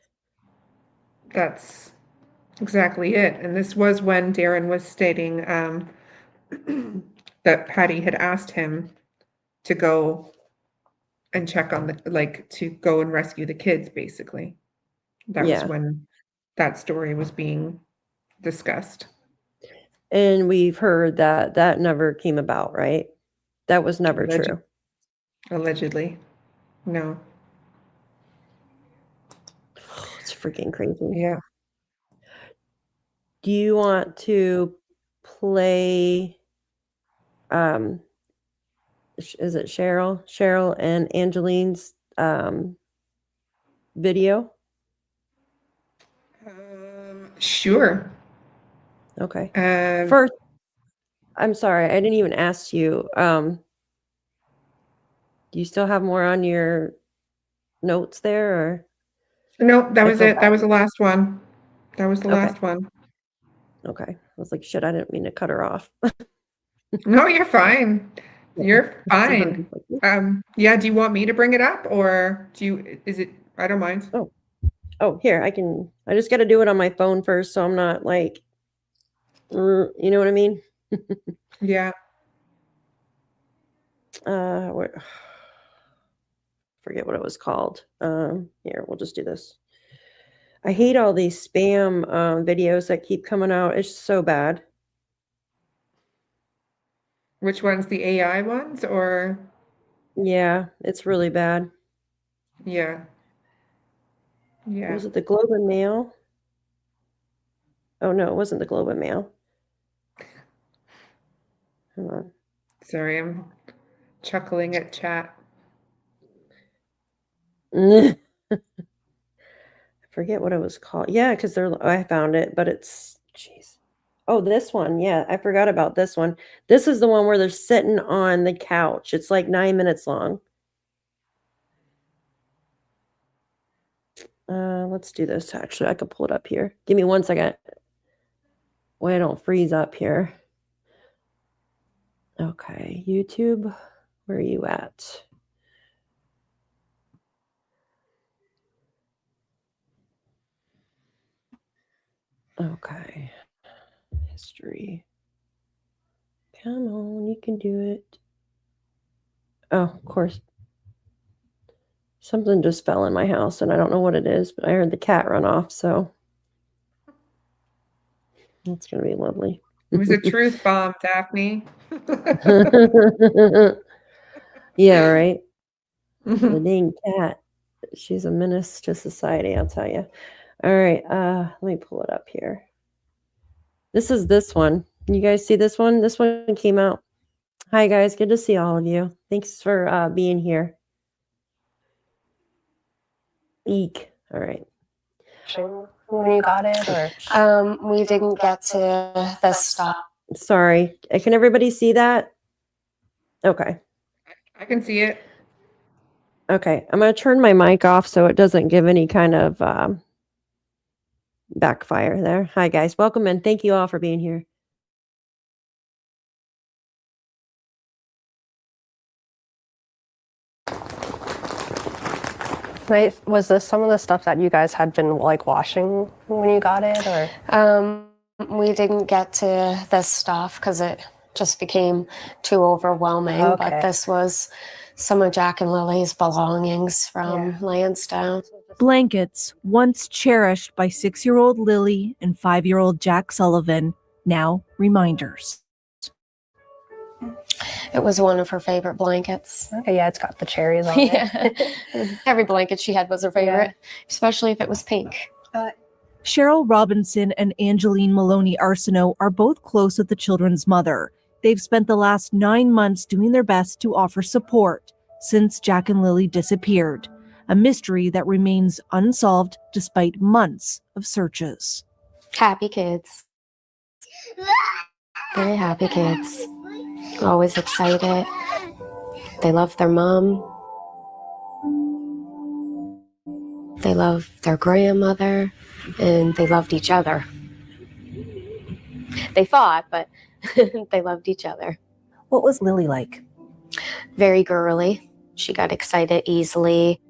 that's exactly it. And this was when Darren was stating that Patty had asked him to go and check on the, like, to go and rescue the kids, basically. That was Yeah. when that story was being discussed. And we've heard that that never came about, right? That was never Alleged- true. Allegedly. No. It's freaking crazy. Yeah. Do you want to play is it Cheryl and Angelene's video? Sure. Okay. Um, First, I'm sorry, I didn't even ask you. Do you still have more on your notes there, or no, that I was feel it. That was the last one. That was the Okay. last one. okay? I was like, shit, I didn't mean to cut her off. No, you're fine. You're So I'm fine. just like, Yeah, do you want me to bring it up, or is it, I don't mind. oh, here, I just got to do it on my phone first, so I'm not like, you know what I mean? Yeah. Forget what it was called. Here, we'll just do this. I hate all these spam videos that keep coming out. It's so bad. Which ones, the AI ones, or? Yeah, it's really bad. Yeah. Yeah. Was it the Globe and Mail? Oh no, it wasn't the Globe and Mail. Hold Sorry, I'm chuckling at chat. on. I forget what it was called. Yeah, because I found it, but it's jeez. Oh, this one. Yeah, I forgot about this one. This is the one where they're sitting on the couch. It's like 9 minutes long. Let's do this. Actually, I could pull it up here. Give me 1 second. Wait, I don't freeze up here. Okay, YouTube, where are you at? Okay, history. Come on, you can do it. Oh, of course. Something just fell in my house, and I don't know what it is, but I heard the cat run off, so that's going to be lovely. It was a truth bomb, Daphne. Yeah, right? The dang cat. She's a menace to society, I'll tell you. All right, let me pull it up here. This is this one. You guys see this one? This one came out. Hi, guys. Good to see all of you. Thanks for being here. Eek. All right. When you got it, or We didn't get to the stop. Sorry. Can everybody see that? Okay. I can see it. Okay. I'm going to turn my mic off so it doesn't give any kind of backfire there. Hi, guys. Welcome in. Thank you all for being here. Was this some of the stuff that you guys had been like washing when you got it, or? We didn't get to this stuff because it just became too overwhelming. Okay. But this was some of Jack and Lily's belongings from Landsdowne. Blankets once cherished by 6-year-old Lilly and 5-year-old Jack Sullivan, now reminders. It was one of her favorite blankets. okay, yeah, it's got the cherries on it. Yeah. Every blanket she had was her favorite, especially if it was pink. Cheryl Robinson and Angelene Maloney Arsenault are both close with the children's mother. They've spent the last 9 months doing their best to offer support since Jack and Lilly disappeared, a mystery that remains unsolved despite months of searches. Happy kids. Very happy kids. Always excited. They love their mom. They love their grandmother, and they loved each other. They fought, but they loved each other. What was Lilly like? Very girly. She got excited easily.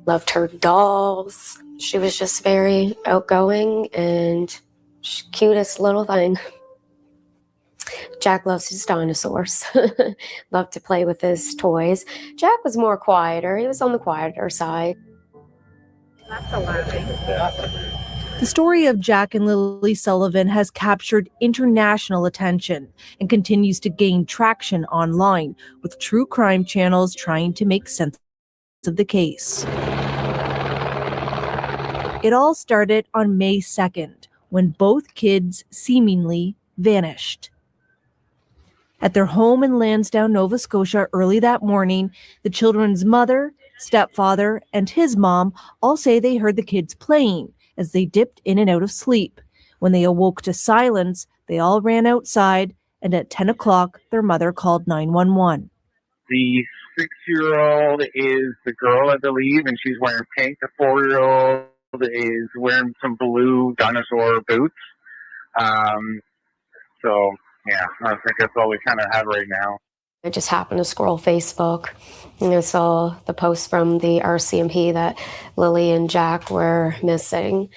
Loved her dolls. She was just very outgoing and cutest little thing. Jack loves his dinosaurs. Loved to play with his toys. Jack was more quieter. He was on the quieter side. The story of Jack and Lilly Sullivan has captured international attention and continues to gain traction online, with true crime channels trying to make sense of the case. It all started on May 2nd, when both kids seemingly vanished. At their home in Landsdowne, Nova Scotia, early that morning, the children's mother, stepfather, and his mom all say they heard the kids playing as they dipped in and out of sleep. When they awoke to silence, they all ran outside, and at 10 o'clock, their mother called 911. The 6-year-old is the girl, I believe, and she's wearing pink. The 4-year-old is wearing some blue dinosaur boots. So, yeah, I think that's all we kind of have right now. I just happened to scroll Facebook and I saw the post from the RCMP that Lilly and Jack were missing.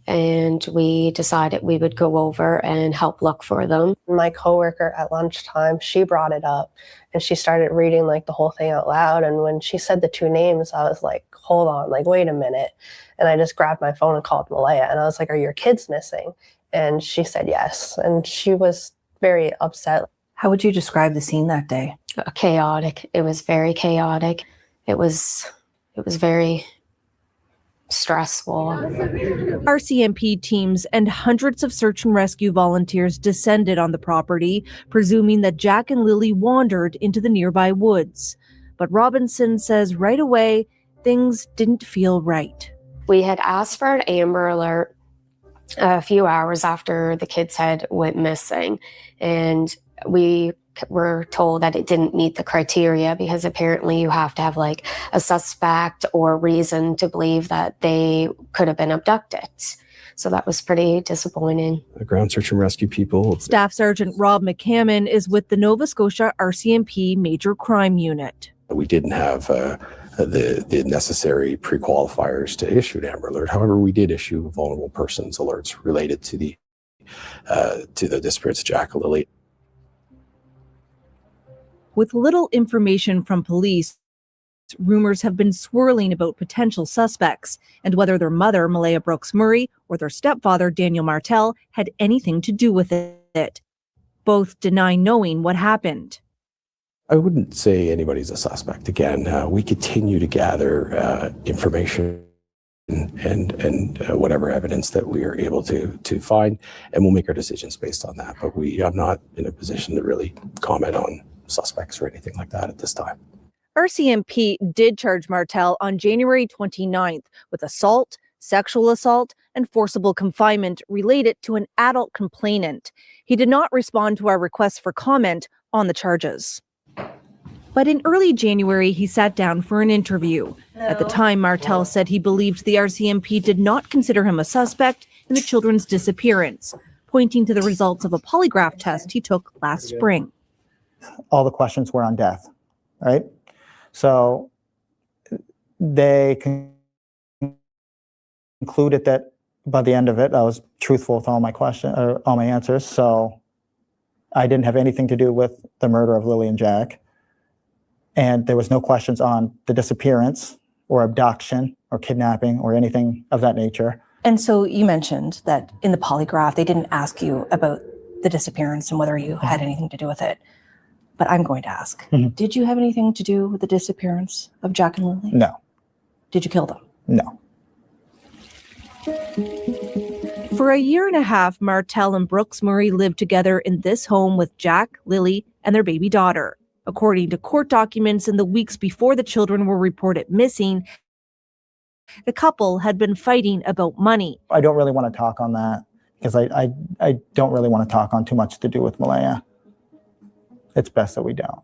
And we decided we would go over and help look for them. My coworker at lunchtime, she brought it up and she started reading like the whole thing out loud. And when she said the two names, I was like, hold on, like, wait a minute. And I just grabbed my phone and called Malaya. And I was like, are your kids missing? And she said yes. And she was very upset. How would you describe the scene that day? Chaotic. It was very chaotic. It was very stressful. RCMP teams and hundreds of search and rescue volunteers descended on the property, presuming that Jack and Lilly wandered into the nearby woods. But Robinson says right away, things didn't feel right. We had asked for an Amber Alert a few hours after the kids had went missing, and we were told that it didn't meet the criteria because apparently you have to have like a suspect or reason to believe that they could have been abducted. So that was pretty disappointing. The ground search and rescue people. Staff Sergeant Rob McCammon is with the Nova Scotia RCMP Major Crime Unit. We didn't have the necessary pre-qualifiers to issue an Amber Alert. However, we did issue vulnerable persons alerts related to the disappearance of Jack and Lilly. With little information from police, rumors have been swirling about potential suspects and whether their mother, Malaya Brooks Murray, or their stepfather, Daniel Martel, had anything to do with it. Both deny knowing what happened. I wouldn't say anybody's a suspect. Again, we continue to gather information and whatever evidence that we are able to find, and we'll make our decisions based on that. But I'm not in a position to really comment on suspects or anything like that at this time. RCMP did charge Martel on January 29th with assault, sexual assault, and forcible confinement related to an adult complainant. He did not respond to our request for comment on the charges. But in early January, he sat down for an interview. At the time, Martel said he believed the RCMP did not consider him a suspect in the children's disappearance, pointing to the results of a polygraph test he took last spring. All the questions were on death, right? So they concluded that by the end of it, I was truthful with all my all my answers. So I didn't have anything to do with the murder of Lilly and Jack. And there was no questions on the disappearance or abduction or kidnapping or anything of that nature. And so you mentioned that in the polygraph, they didn't ask you about the disappearance and whether you had anything to do with it. But I'm going to ask, did you have anything to do with the disappearance of Jack and Lilly? No. Did you kill them? No. For a year and a half, Martel and Brooks Murray lived together in this home with Jack, Lilly, and their baby daughter. According to court documents, in the weeks before the children were reported missing, the couple had been fighting about money. I don't really want to talk on that because I don't really want to talk on too much to do with Malaya. It's best that we don't.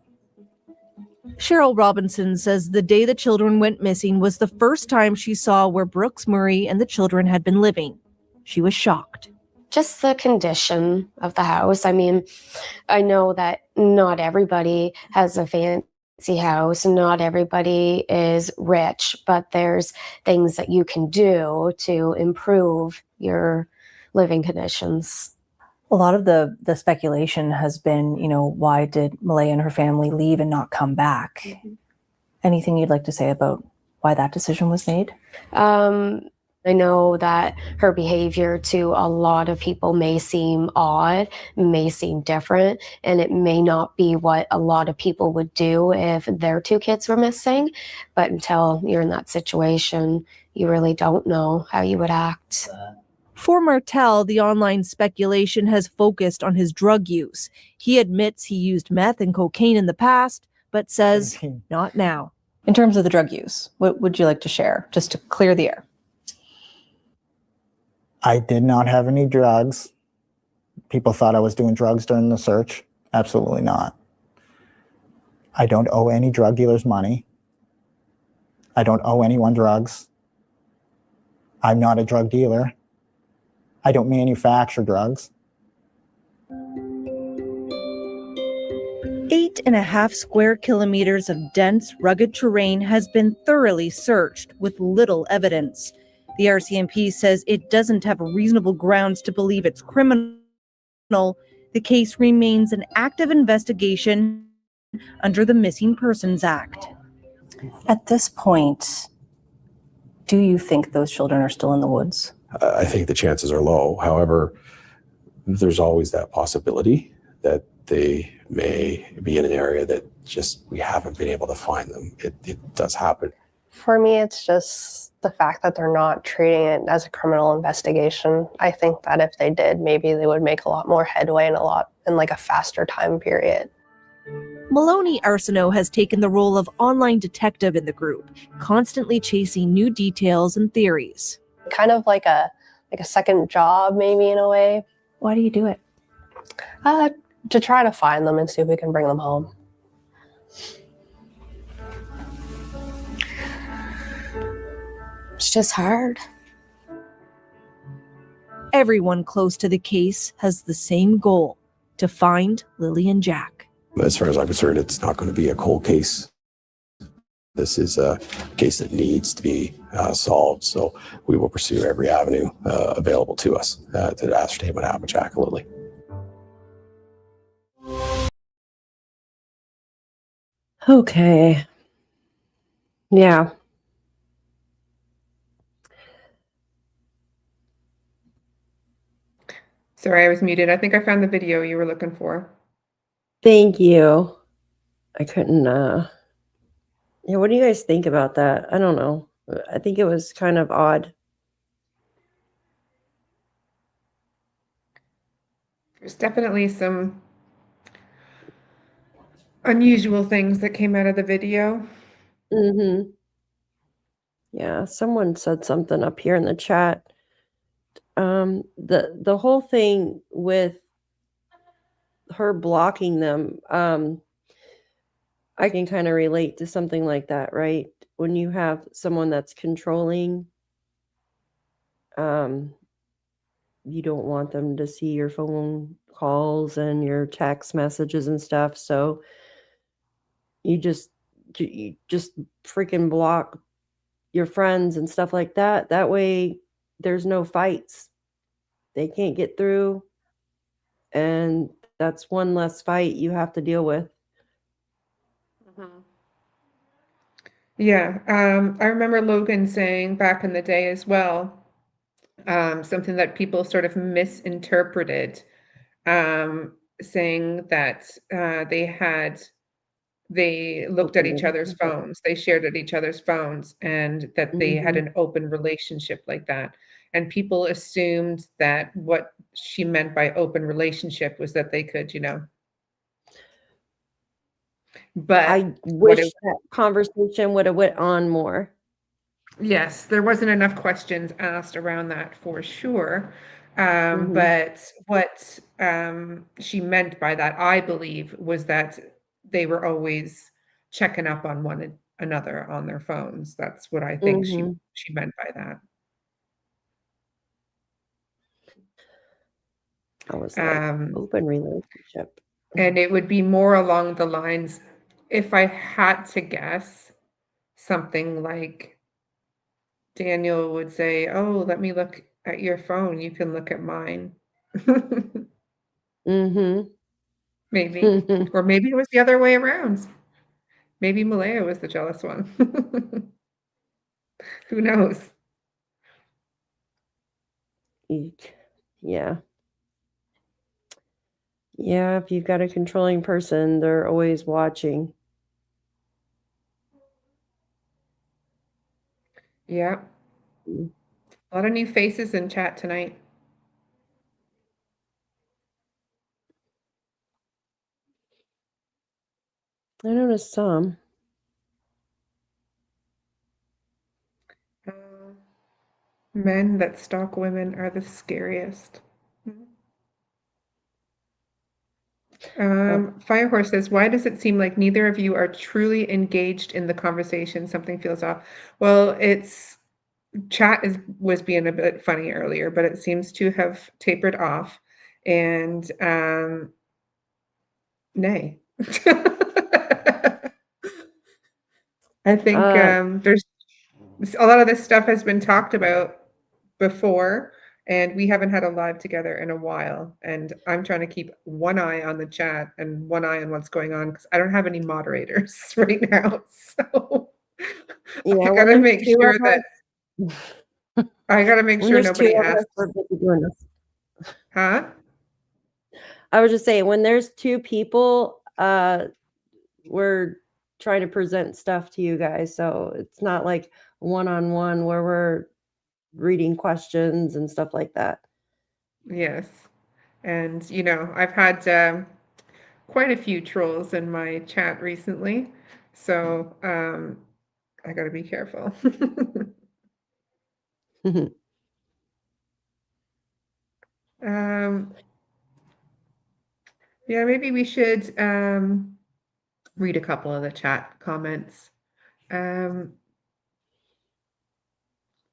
Cheryl Robinson says the day the children went missing was the first time she saw where Brooks Murray and the children had been living. She was shocked. Just the condition of the house. I mean, I know that not everybody has a fancy house, not everybody is rich, but there's things that you can do to improve your living conditions. A lot of the speculation has been, why did Malaya and her family leave and not come back? Mm-hmm. Anything you'd like to say about why that decision was made? I know that her behavior to a lot of people may seem odd, may seem different, and it may not be what a lot of people would do if their two kids were missing. But until you're in that situation, you really don't know how you would act. For Martel, the online speculation has focused on his drug use. He admits he used meth and cocaine in the past, but says not now. In terms of the drug use, what would you like to share, just to clear the air? I did not have any drugs. People thought I was doing drugs during the search. Absolutely not. I don't owe any drug dealers money. I don't owe anyone drugs. I'm not a drug dealer. I don't manufacture drugs. 8.5 square kilometers of dense, rugged terrain has been thoroughly searched with little evidence. The RCMP says it doesn't have reasonable grounds to believe it's criminal. The case remains an active investigation under the Missing Persons Act. At this point, do you think those children are still in the woods? I think the chances are low. However, there's always that possibility that they may be in an area that just we haven't been able to find them. It does happen. For me, it's just the fact that they're not treating it as a criminal investigation. I think that if they did, maybe they would make a lot more headway in like a faster time period. Maloney Arsenault has taken the role of online detective in the group, constantly chasing new details and theories. Kind of like a second job, maybe, in a way. Why do you do it? To try to find them and see if we can bring them home. It's just hard. Everyone close to the case has the same goal: to find Lilly and Jack. As far as I'm concerned, it's not going to be a cold case. This is a case that needs to be solved. So we will pursue every avenue available to us to ascertain what happened with Jack and Lilly. Okay. Yeah. Sorry, I was muted. I think I found the video you were looking for. Thank you. I couldn't, yeah, what do you guys think about that? I don't know. I think it was kind of odd. There's definitely some unusual things that came out of the video. Mm-hmm. Yeah, someone said something up here in the chat. The whole thing with her blocking them, I can kind of relate to something like that, right? When you have someone that's controlling, you don't want them to see your phone calls and your text messages and stuff. So you just freaking block your friends and stuff like that. That way there's no fights. They can't get through. And that's one less fight you have to deal with. Yeah, I remember Logan saying back in the day as well, something that people sort of misinterpreted, saying that they looked at each other's phones, they shared at each other's phones, and that they had an open relationship like that. And people assumed that what she meant by open relationship was that they could, but I wish that conversation would have went on more. yes, there wasn't enough questions asked around that for sure. But what she meant by that, I believe, was that they were always checking up on one another on their phones. That's what I think she meant by that. I was like, open relationship. And it would be more along the lines, if I had to guess, something like Daniel would say, "Oh, let me look at your phone. You can look at mine." Mm-hmm. Maybe. Or maybe it was the other way around. Maybe Malaya was the jealous one. Who knows? Yeah. Yeah, if you've got a controlling person, they're always watching. Yeah. Mm. A lot of new faces in chat tonight. I noticed some. Men that stalk women are the scariest. Firehorse says, why does it seem like neither of you are truly engaged in the conversation? Something feels off. Well, it's chat was being a bit funny earlier, but it seems to have tapered off. And nay. I think there's a lot of this stuff has been talked about before, and we haven't had a live together in a while. And I'm trying to keep one eye on the chat and one eye on what's going on because I don't have any moderators right now. So yeah, I gotta make sure that I gotta make when sure there's nobody two of us, asks. we're busy doing this. Huh? I was just saying, when there's two people, we're trying to present stuff to you guys. So it's not like one-on-one where we're reading questions and stuff like that. Yes. And, you know, I've had quite a few trolls in my chat recently. So I gotta be careful. Yeah, maybe we should read a couple of the chat comments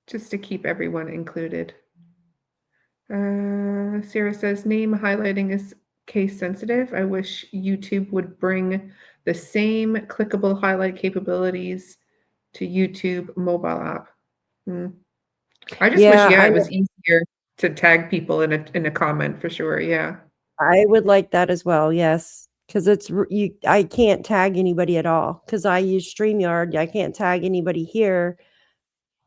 just to keep everyone included. Sarah says, name highlighting is case sensitive. I wish YouTube would bring the same clickable highlight capabilities to YouTube mobile app. I just wish, it was easier to tag people in a comment for sure. Yeah. I would like that as well. Yes. Because I can't tag anybody at all because I use StreamYard. I can't tag anybody here.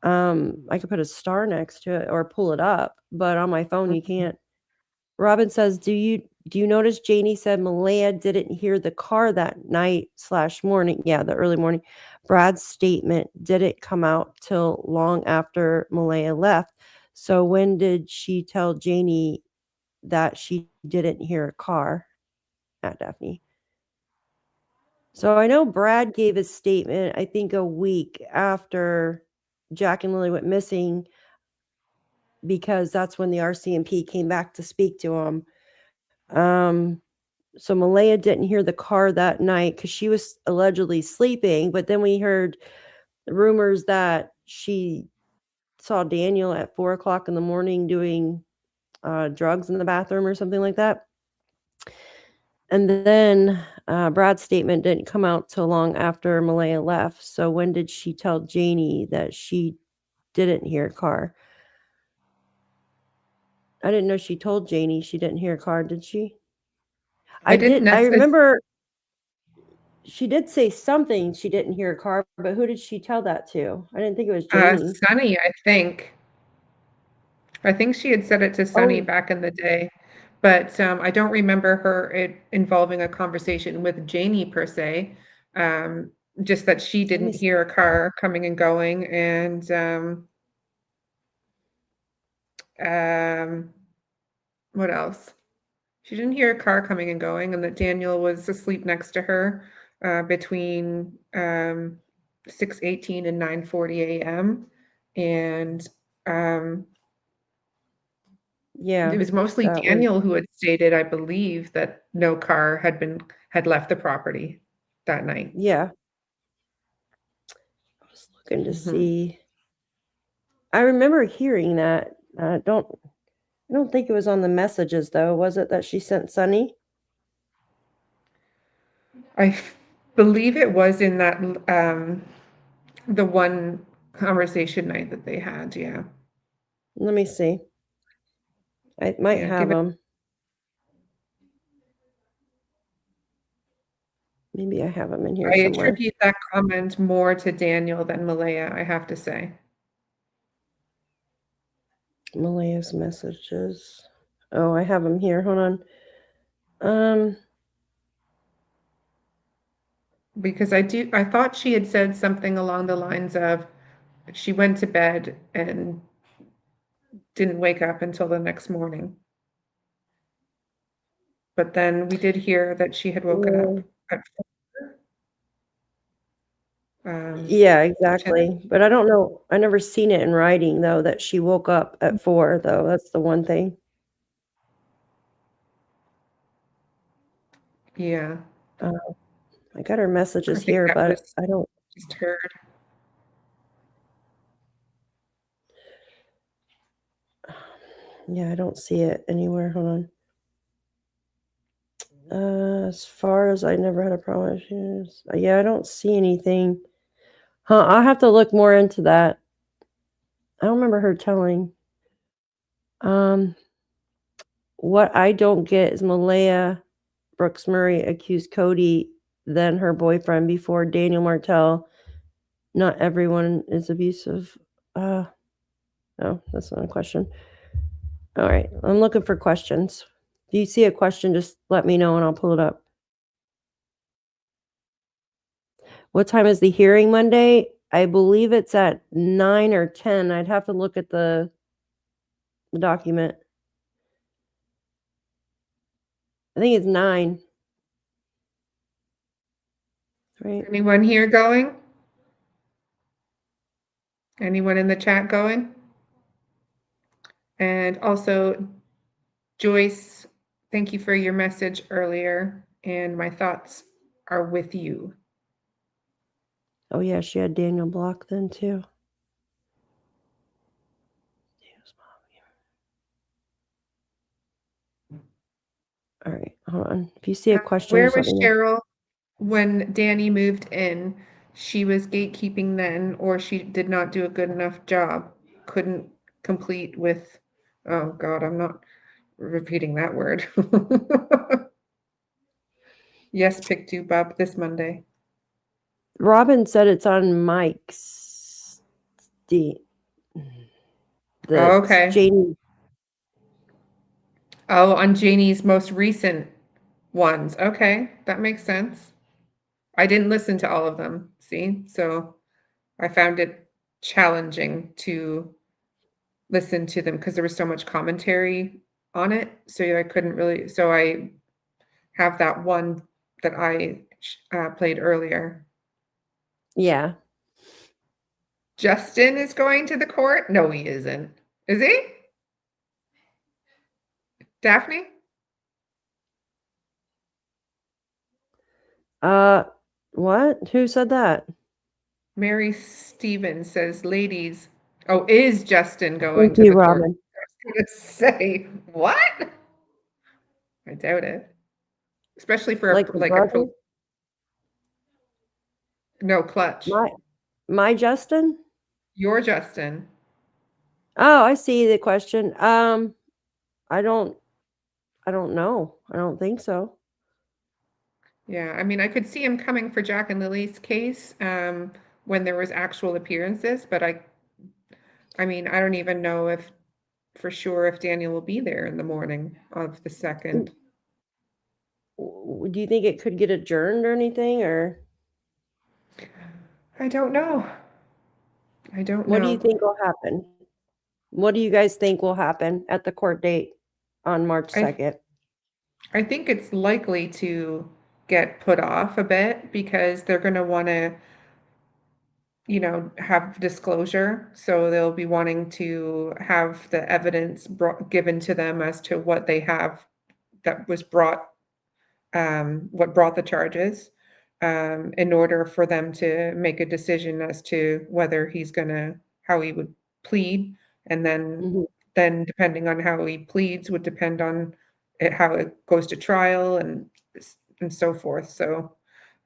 I could put a star next to it or pull it up, but on my phone you can't. Robin says, do you notice Janie said Malaya didn't hear the car that night / morning? Yeah, the early morning. Brad's statement didn't come out till long after Malaya left. So when did she tell Janie that she didn't hear a car? At Daphne. So I know Brad gave his statement, I think a week after Jack and Lilly went missing, because that's when the RCMP came back to speak to him. So Malaya didn't hear the car that night because she was allegedly sleeping, but then we heard rumors that she saw Daniel at 4:00 in the morning doing drugs in the bathroom or something like that. And then Brad's statement didn't come out till long after Malaya left. So when did she tell Janie that she didn't hear a car? I didn't know she told Janie she didn't hear a car, did she? I remember she did say something she didn't hear a car, but who did she tell that to? I didn't think it was Janie. Sunny, I think. I think she had said it to Sunny back in the day, but I don't remember it involving a conversation with Janie per se. Just that she didn't hear a car coming and going, and what else? She didn't hear a car coming and going, and that Daniel was asleep next to her between 6:18 and 9:40 a.m. And yeah, it was mostly Daniel who had stated, I believe, that no car had left the property that night. Yeah. I was looking to see. I remember hearing that. I don't think it was on the messages though. Was it that she sent Sunny? I believe it was in that the one conversation night that they had. Yeah. Let me see. I might have them. Maybe I have them in here I somewhere. attribute that comment more to Daniel than Malaya, I have to say. Malaya's messages. Oh, I have them here. Hold on. Because I thought she had said something along the lines of she went to bed and didn't wake up until the next morning. But then we did hear that she had woken up at 4. Yeah, exactly. But I don't know. I never seen it in writing though that she woke up at 4 though. That's the one thing. Yeah. I got her messages I think here, that but was I don't. just heard. Yeah, I don't see it anywhere. Hold on. As far as I never had a problem with issues. Yeah, I don't see anything. Huh, I'll have to look more into that. I don't remember her telling. What I don't get is Malaya Brooks Murray accused Cody, then her boyfriend, before Daniel Martell. Not everyone is abusive. No, that's not a question. All right, I'm looking for questions. If you see a question, just let me know and I'll pull it up. What time is the hearing Monday? I believe it's at 9 or 10. I'd have to look at the document. I think it's 9. Right? Anyone here going? Anyone in the chat going? And also, Joyce, thank you for your message earlier, and my thoughts are with you. Oh yeah, she had Daniel Block then too. All right, hold on. If you see a question, Where just let was me know. Cheryl when Danny moved in? She was gatekeeping then, or she did not do a good enough job. Couldn't complete with, oh God, I'm not repeating that word. Yes, PICTOU, Bob, this Monday. Robin said it's on Mike's. Okay. Janie. Oh, on Janie's most recent ones. Okay, that makes sense. I didn't listen to all of them, see? So I found it challenging to listen to them because there was so much commentary on it. So I couldn't really, so I have that one that I played earlier. Yeah. Justin is going to the court? No, he isn't. Is he? Daphne? What? Who said that? Mary Stevens says, ladies, oh, is Justin going Thank to you, the court? Robin. I was going to say, what? I doubt it. Especially for Like a brother? no, Clutch. My Justin? Your Justin. Oh, I see the question. I don't know. I don't think so. Yeah, I mean, I could see him coming for Jack and Lily's case when there was actual appearances, but I mean, I don't even know if for sure if Daniel will be there in the morning of the 2nd. Do you think it could get adjourned or anything, or? I don't know. I don't know. What do you think will happen? What do you guys think will happen at the court date on March 2nd? I think it's likely to get put off a bit because they're going to want to, you know, have disclosure. So they'll be wanting to have the evidence given to them as to what they have that was brought, what brought the charges, in order for them to make a decision as to whether he's how he would plead. And then depending on how he pleads would depend on how it goes to trial and so forth. So,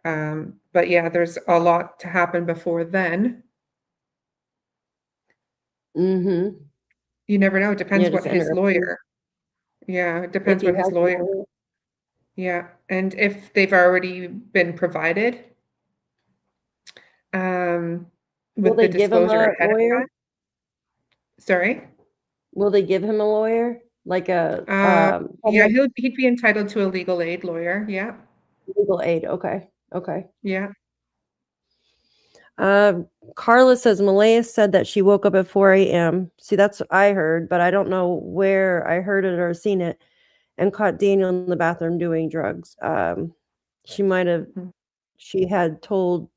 but yeah, there's a lot to happen before then. Mm-hmm. You never know. It depends Yeah, what just his interesting. lawyer. Yeah, it depends If he what his has lawyer. Yeah, and if they've already been provided, Will with they the give him disclosure a ahead of lawyer? time. Sorry? Will they give him a lawyer? Like a Yeah, public he'd be entitled to a legal aid lawyer. Yeah, legal aid? Okay. Okay. yeah. Carla says Malaya said that she woke up at 4 a.m. See, that's what I heard, but I don't know where I heard it or seen it, and caught Daniel in the bathroom doing drugs. She might have, she had told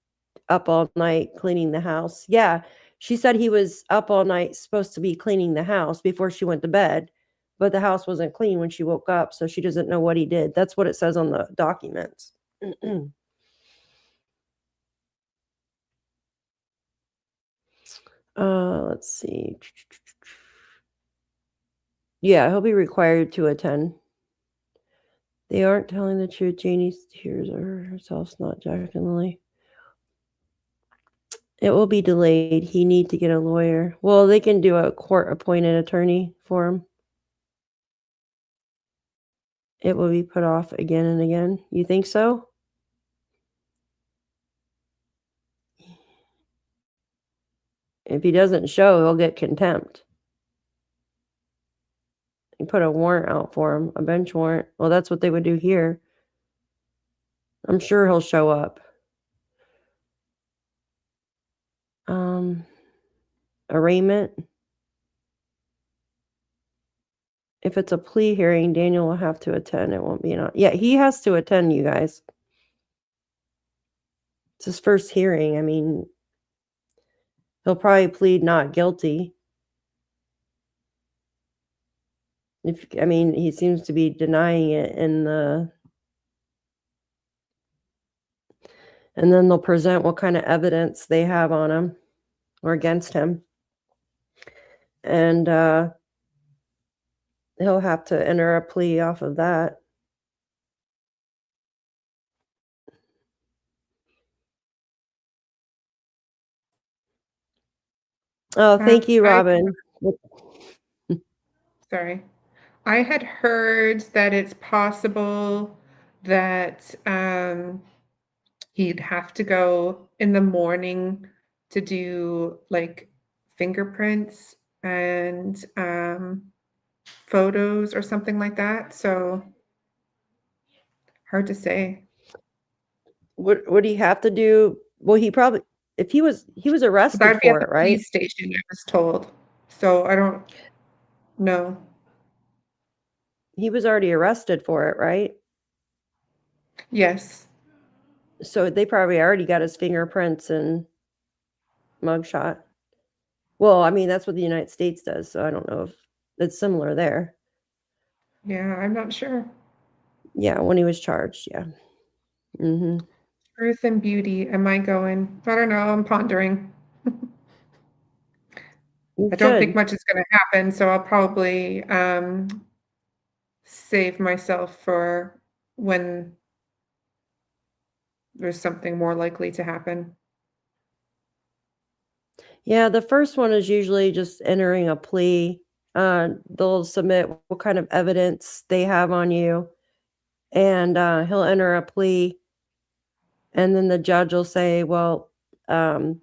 up all night cleaning the house. Yeah, she said he was up all night supposed to be cleaning the house before she went to bed, but the house wasn't clean when she woke up, so she doesn't know what he did. That's what it says on the documents. Let's see. Yeah, he'll be required to attend. They aren't telling the truth. Janie's tears are herself, not Jack and Lilly. It will be delayed. He need to get a lawyer. Well, they can do a court-appointed attorney for him. It will be put off again and again. You think so? If he doesn't show, he'll get contempt. You put a warrant out for him, a bench warrant. Well, that's what they would do here. I'm sure he'll show up. Arraignment. If it's a plea hearing, Daniel will have to attend. It won't be yeah, he has to attend, you guys. It's his first hearing. I mean, he'll probably plead not guilty. I mean, he seems to be denying it and then they'll present what kind of evidence they have on him or against him. And he'll have to enter a plea off of that. Oh, thank you, Robin. Sorry. I had heard that it's possible that he'd have to go in the morning to do like fingerprints and photos or something like that. So hard to say. What would he have to do? Well, he probably, if he was arrested That'd be at for the it, right? police station, I was told. So I don't know. He was already arrested for it, right? Yes. So they probably already got his fingerprints and mugshot. Well, I mean, that's what the United States does, so I don't know if it's similar there. Yeah, I'm not sure. Yeah, when he was charged, yeah. Mm-hmm. Truth and beauty. Am I going? I don't know. I'm pondering. I don't think much is going to happen, so I'll probably save myself for when there's something more likely to happen. Yeah, the first one is usually just entering a plea. They'll submit what kind of evidence they have on you, and he'll enter a plea, and then the judge will say, well, here's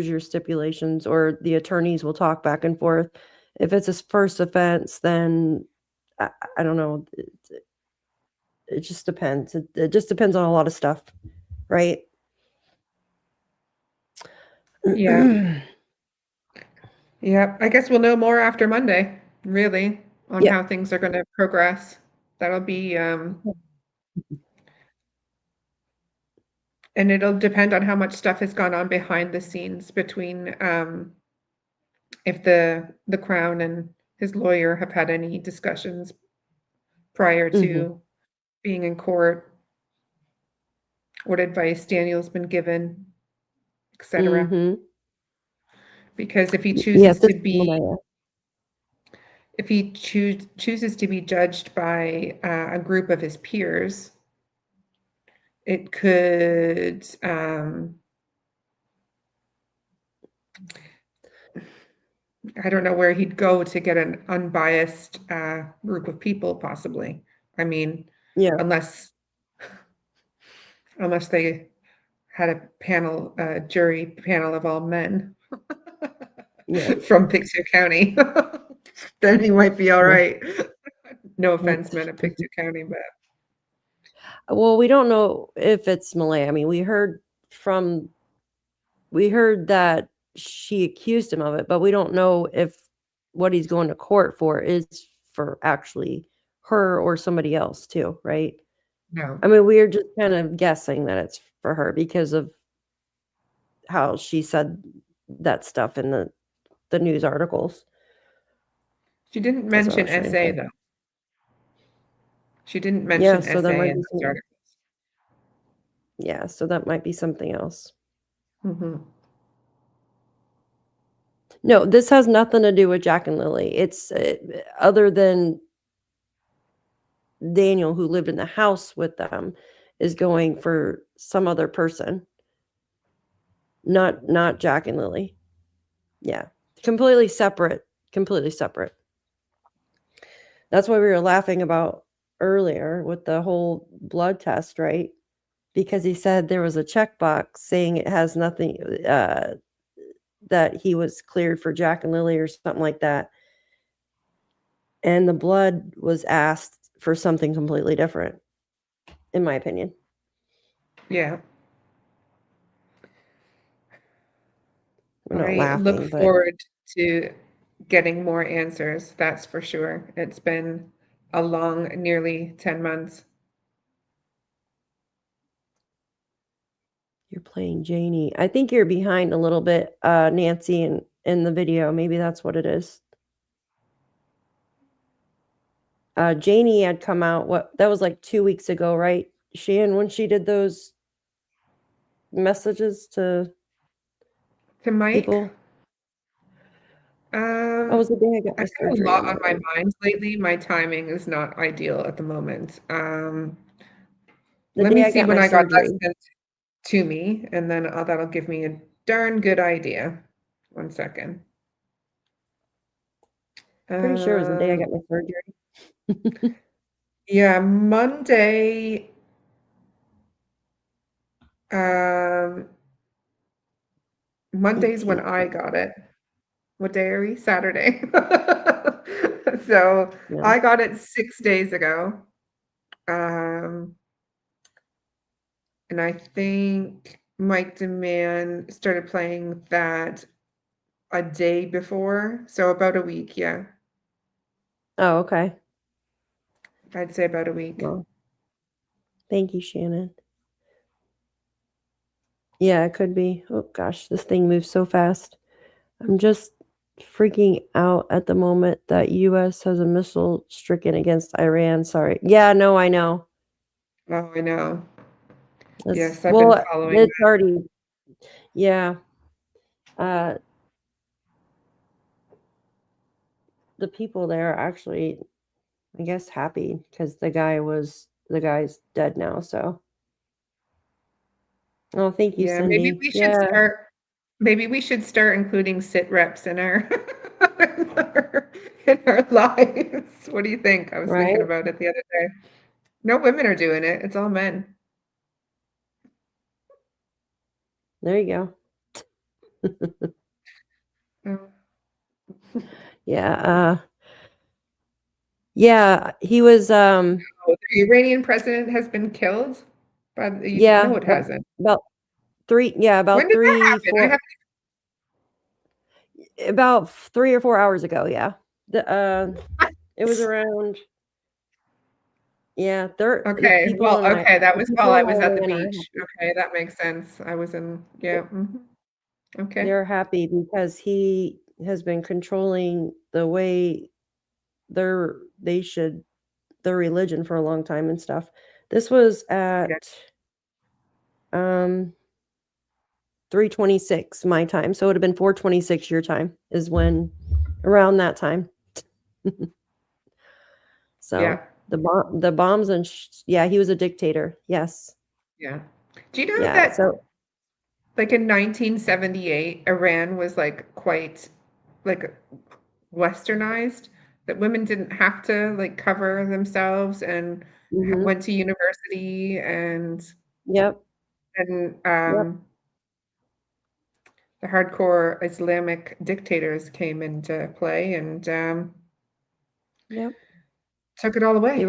your stipulations, or the attorneys will talk back and forth. If it's his first offense, then I don't know. It just depends. It just depends on a lot of stuff, right? Yeah. Yeah, I guess we'll know more after Monday, really, on how things are going to progress. That'll be and it'll depend on how much stuff has gone on behind the scenes between if the Crown and his lawyer have had any discussions prior to being in court, what advice Daniel's been given, etc. Because if he chooses to be chooses to be judged by a group of his peers, it could I don't know where he'd go to get an unbiased group of people, possibly. I mean, Yeah. unless they had a jury panel of all men Yeah. from PICTOU County, then he might be all Yeah. right. No offense, men of PICTOU County, but Well, we don't know if it's Malay. I mean, we heard that she accused him of it, but we don't know if what he's going to court for is for actually her or somebody else too, right? no. I mean, we are just kind of guessing that it's for her because of how she said that stuff in the news articles. She didn't That's what I mention was trying to SA say. though. She didn't Yeah, mention so there SA might in be those some, articles. yeah, so that might be something else. Mhm. No, this has nothing to do with Jack and Lilly. It's other than Daniel, who lived in the house with them, is going for some other person. Not Jack and Lilly. Yeah. Completely separate. Completely separate. That's why we were laughing about earlier with the whole blood test, right? Because he said there was a checkbox saying it has nothing, that he was cleared for Jack and Lilly or something like that. And the blood was asked for something completely different, in my opinion. Yeah. We're not I laughing, look but forward to getting more answers, that's for sure. It's been a long, nearly 10 months. you're playing Janie. I think you're behind a little bit, Nancy, in the video. Maybe that's what it is. Janie had come out, that was like 2 weeks ago, right? When she did those messages to Mike? people. That was the day I got my I've got a surgery. lot on my mind lately. My timing is not ideal at the moment. The Let day me I see got when my I got that surgery. sent to me, and then that'll give me a darn good idea. 1 second. Pretty sure it was the day I got my surgery. Yeah, Monday. Monday's when 18th. I got it. What day are we? Saturday. So Yeah. I got it 6 days ago. And I think Mike DeMann started playing that a day before, so about a week, yeah. Oh, okay. I'd say about a week. Well, thank you, Shannon. Yeah, it could be. Oh gosh, this thing moves so fast. I'm just freaking out at the moment that U.S. has a missile stricken against Iran. Sorry. Yeah, no, I know. Oh, I know. Yes, I've well, been following it's that. already. Yeah. The people there are actually, I guess, happy because the guy's dead now. So. Oh, thank you, Yeah, Cindy. maybe we should start including sit reps in our in our lives. What do you think? I was Right? thinking about it the other day. No women are doing it. It's all men. There you go. Oh. Yeah. Yeah, he was. Oh, the Iranian president has been killed? Yeah, No, it hasn't. about 3. Yeah, When about did that 3, happen? 4. About 3 or 4 hours ago. Yeah, it was around. Yeah, Okay, well, okay, that was while I was at the beach. Happy. Okay, that makes sense. I was in, yeah. Okay. They're happy because he has been controlling the way their religion for a long time and stuff. This was at 3:26 my time, so it would have been 4:26 your time is when around that time. So Yeah. the bombs and yeah, he was a dictator. Yes. Yeah. Do you know Yeah. that So like in 1978, Iran was like quite like westernized? that women didn't have to like cover themselves and Mhm. went to university and Yep. and Yep. the hardcore Islamic dictators came into play and Yep. took it all away.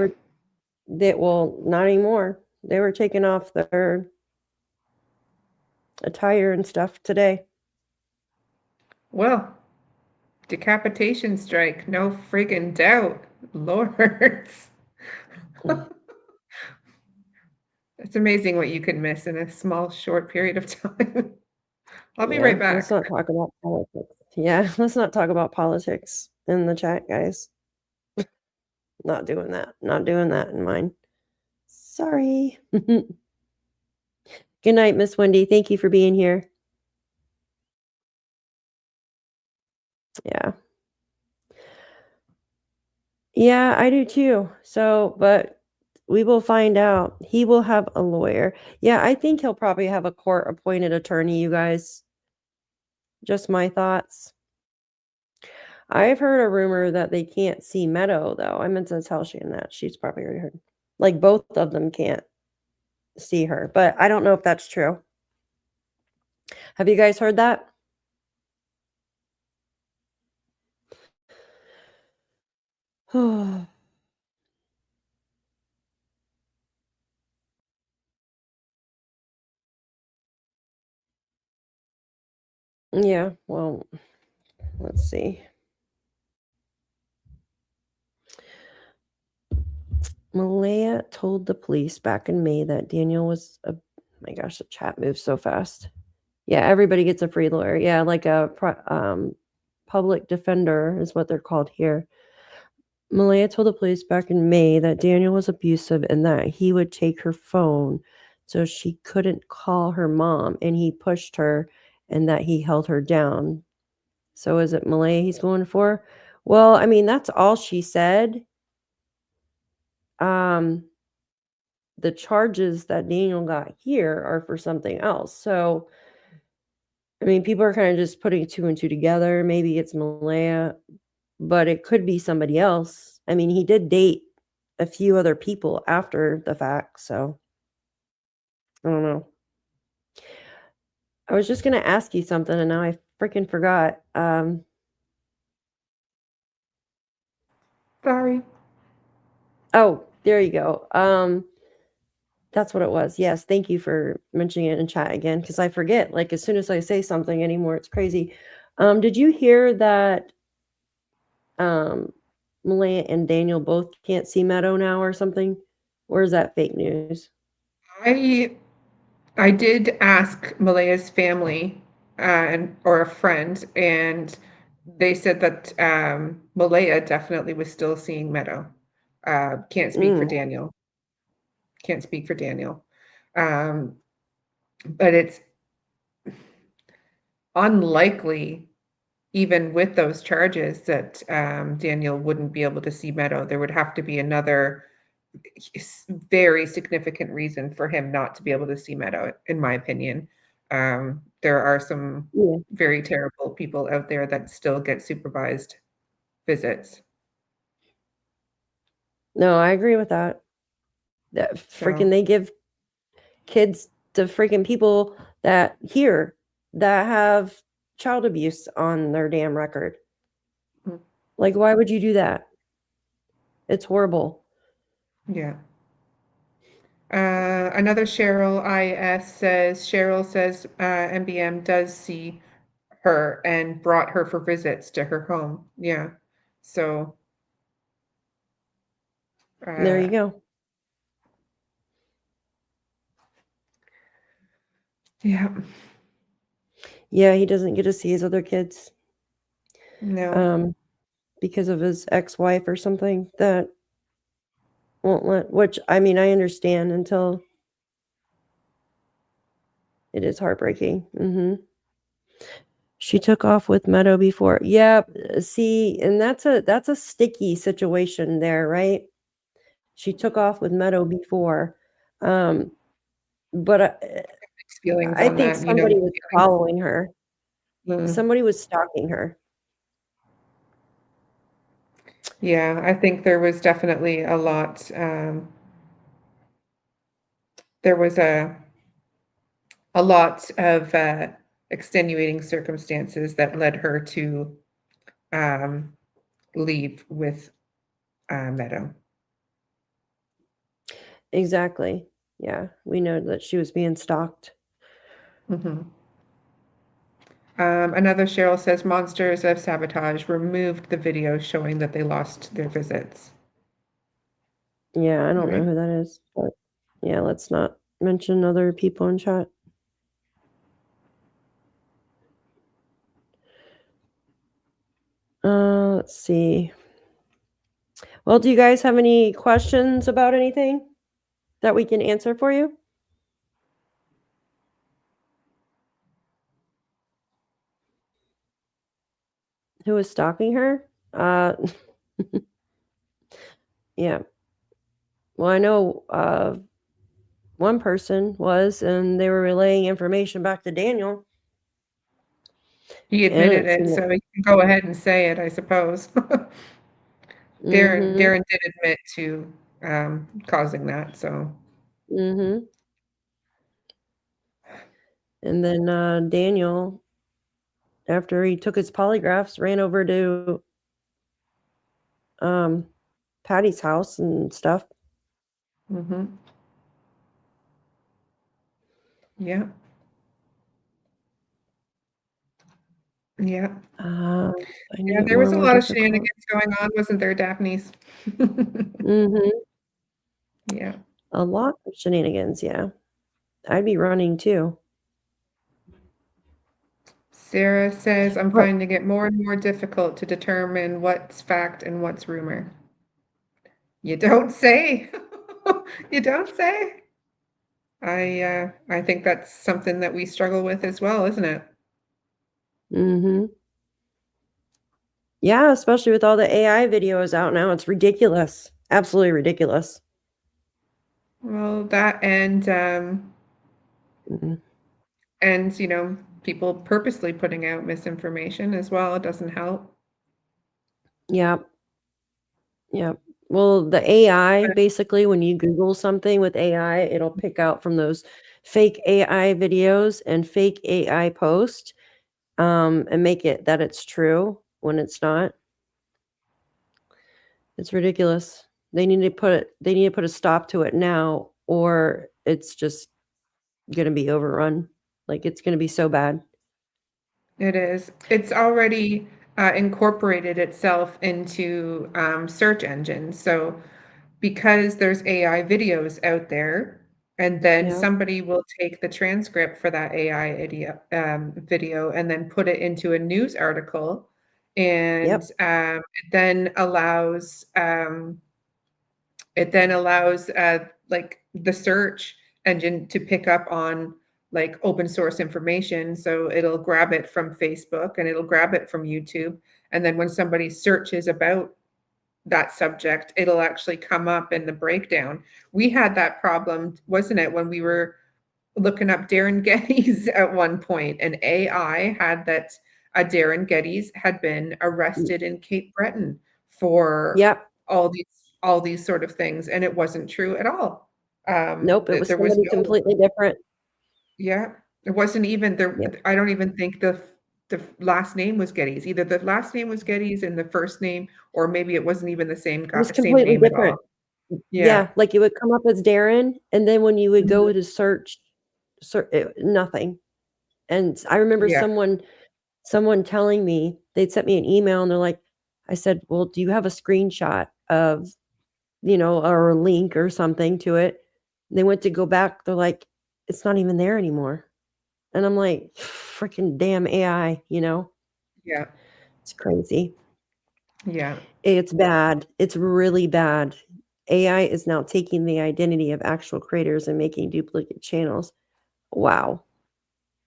Well, not anymore. They were taking off their attire and stuff today. Well, decapitation strike, no friggin' doubt. Lords. It's amazing what you can miss in a small, short period of time. I'll be right back. Let's not talk about politics. Yeah, let's not talk about politics in the chat, guys. Not doing that. Not doing that in mine. Sorry. Good night, Miss Wendy. Thank you for being here. Yeah. Yeah, I do too. So, but we will find out. He will have a lawyer. Yeah, I think he'll probably have a court-appointed attorney, you guys. Just my thoughts. I've heard a rumor that they can't see Meadow, though. I meant to tell Shannon that. She's probably already heard. Like, both of them can't see her, but I don't know if that's true. Have you guys heard that? Yeah, well, let's see. Malaya told the police back in May that Daniel was my gosh, the chat moves so fast. Yeah, everybody gets a free lawyer. Yeah, like a public defender is what they're called here. Malaya told the police back in May that Daniel was abusive and that he would take her phone so she couldn't call her mom, and he pushed her and that he held her down. So is it Malaya he's going for? Well, I mean, that's all she said. The charges that Daniel got here are for something else. So, I mean, people are kind of just putting two and two together. Maybe it's Malaya, but it could be somebody else. I mean, he did date a few other people after the fact, so I don't know. I was just going to ask you something, and now I freaking forgot. Sorry. Oh, there you go. That's what it was. Yes, thank you for mentioning it in chat again, because I forget. Like, as soon as I say something anymore, it's crazy. Did you hear that Malaya and Daniel both can't see Meadow now or something? Or is that fake news? I did ask Malaya's family or a friend, and they said that Malaya definitely was still seeing Meadow. Can't speak for Daniel. Can't speak for Daniel. But it's unlikely, even with those charges, that Daniel wouldn't be able to see Meadow. There would have to be another very significant reason for him not to be able to see Meadow, in my opinion. There are some very terrible people out there that still get supervised visits. No, I agree with that. That freaking they give kids to freaking people that have child abuse on their damn record. Like, why would you do that? It's horrible. Yeah. Another Cheryl IS says, Cheryl says MBM does see her and brought her for visits to her home. Yeah. So there you go. Yeah. Yeah, he doesn't get to see his other kids. No. Because of his ex-wife or something that won't let, which, I mean, I understand until it is heartbreaking. She took off with Meadow before. Yeah, see, and that's a sticky situation there, right? She took off with Meadow before. But I think somebody was following her. Somebody was stalking her. Yeah, I think there was definitely a lot. There was a lot of extenuating circumstances that led her to leave with Meadow. Exactly. Yeah, we know that she was being stalked. Mm-hmm. Another Cheryl says Monsters of Sabotage removed the video showing that they lost their visits. Yeah, I don't know Right. who that is, but yeah, let's not mention other people in chat. Let's see. Well, do you guys have any questions about anything that we can answer for you? Who was stalking her? Yeah. Well, I know one person was, and they were relaying information back to Daniel. He admitted it, so he can go ahead and say it, I suppose. Darren did admit to causing that, so. Mm-hmm. And then Daniel, after he took his polygraphs, ran over to Patty's house and stuff. Mm-hmm. Yeah. Yeah. Yeah, there was a lot of shenanigans going on, wasn't there, Daphne's? Mm-hmm. Yeah. A lot of shenanigans, yeah. I'd be running too. Sarah says, I'm finding it more and more difficult to determine what's fact and what's rumor. You don't say. You don't say. I think that's something that we struggle with as well, isn't it? Mm-hmm. Yeah, especially with all the AI videos out now. It's ridiculous. Absolutely ridiculous. Well, that and you know, people purposely putting out misinformation as well. It doesn't help. Yep. Yep. Well, the AI, basically, when you Google something with AI, it'll pick out from those fake AI videos and fake AI posts, and make it that it's true when it's not. It's ridiculous. They need to put a stop to it now, or it's just gonna be overrun. Like, it's gonna be so bad. It is. It's already incorporated itself into search engines. So because there's AI videos out there, and then Yeah. somebody will take the transcript for that AI video and then put it into a news article, and it then allows like the search engine to pick up on like open source information. So it'll grab it from Facebook and it'll grab it from YouTube. And then when somebody searches about that subject, it'll actually come up in the breakdown. We had that problem, wasn't it, when we were looking up Darren Geddes at one point, and AI had that Darren Geddes had been arrested in Cape Breton for all these sort of things, and it wasn't true at all. Nope, it was somebody completely different. Yeah, it wasn't even there. I don't even think the last name was Geddes. Either the last name was Geddes and the first name, or maybe it wasn't even the same guy. It was completely different. Yeah, like it would come up as Darren, and then when you would go to search nothing. And I remember someone telling me, they'd sent me an email and they're like, I said, well, do you have a screenshot of, or a link or something to it? And they went to go back. They're like, it's not even there anymore. And I'm like, freaking damn AI, Yeah. It's crazy. Yeah. It's bad. It's really bad. AI is now taking the identity of actual creators and making duplicate channels. Wow.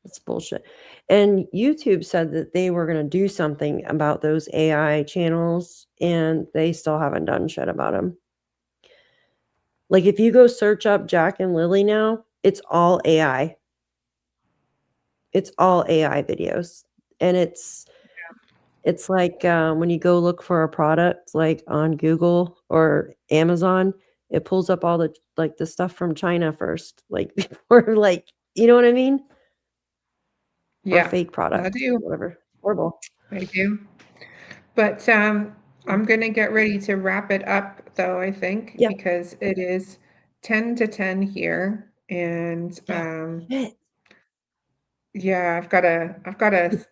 That's bullshit. And YouTube said that they were going to do something about those AI channels, and they still haven't done shit about them. Like, if you go search up Jack and Lilly now, it's all AI. It's all AI videos. And it's It's like when you go look for a product, like on Google or Amazon, it pulls up all the like the stuff from China first, like before, like you know what I mean, or Yeah, fake I products, do. whatever. Horrible. I do. But I'm gonna get ready to wrap it up though, I think, Yeah. because it is 10 to 10 here. And Shit. yeah, I've got a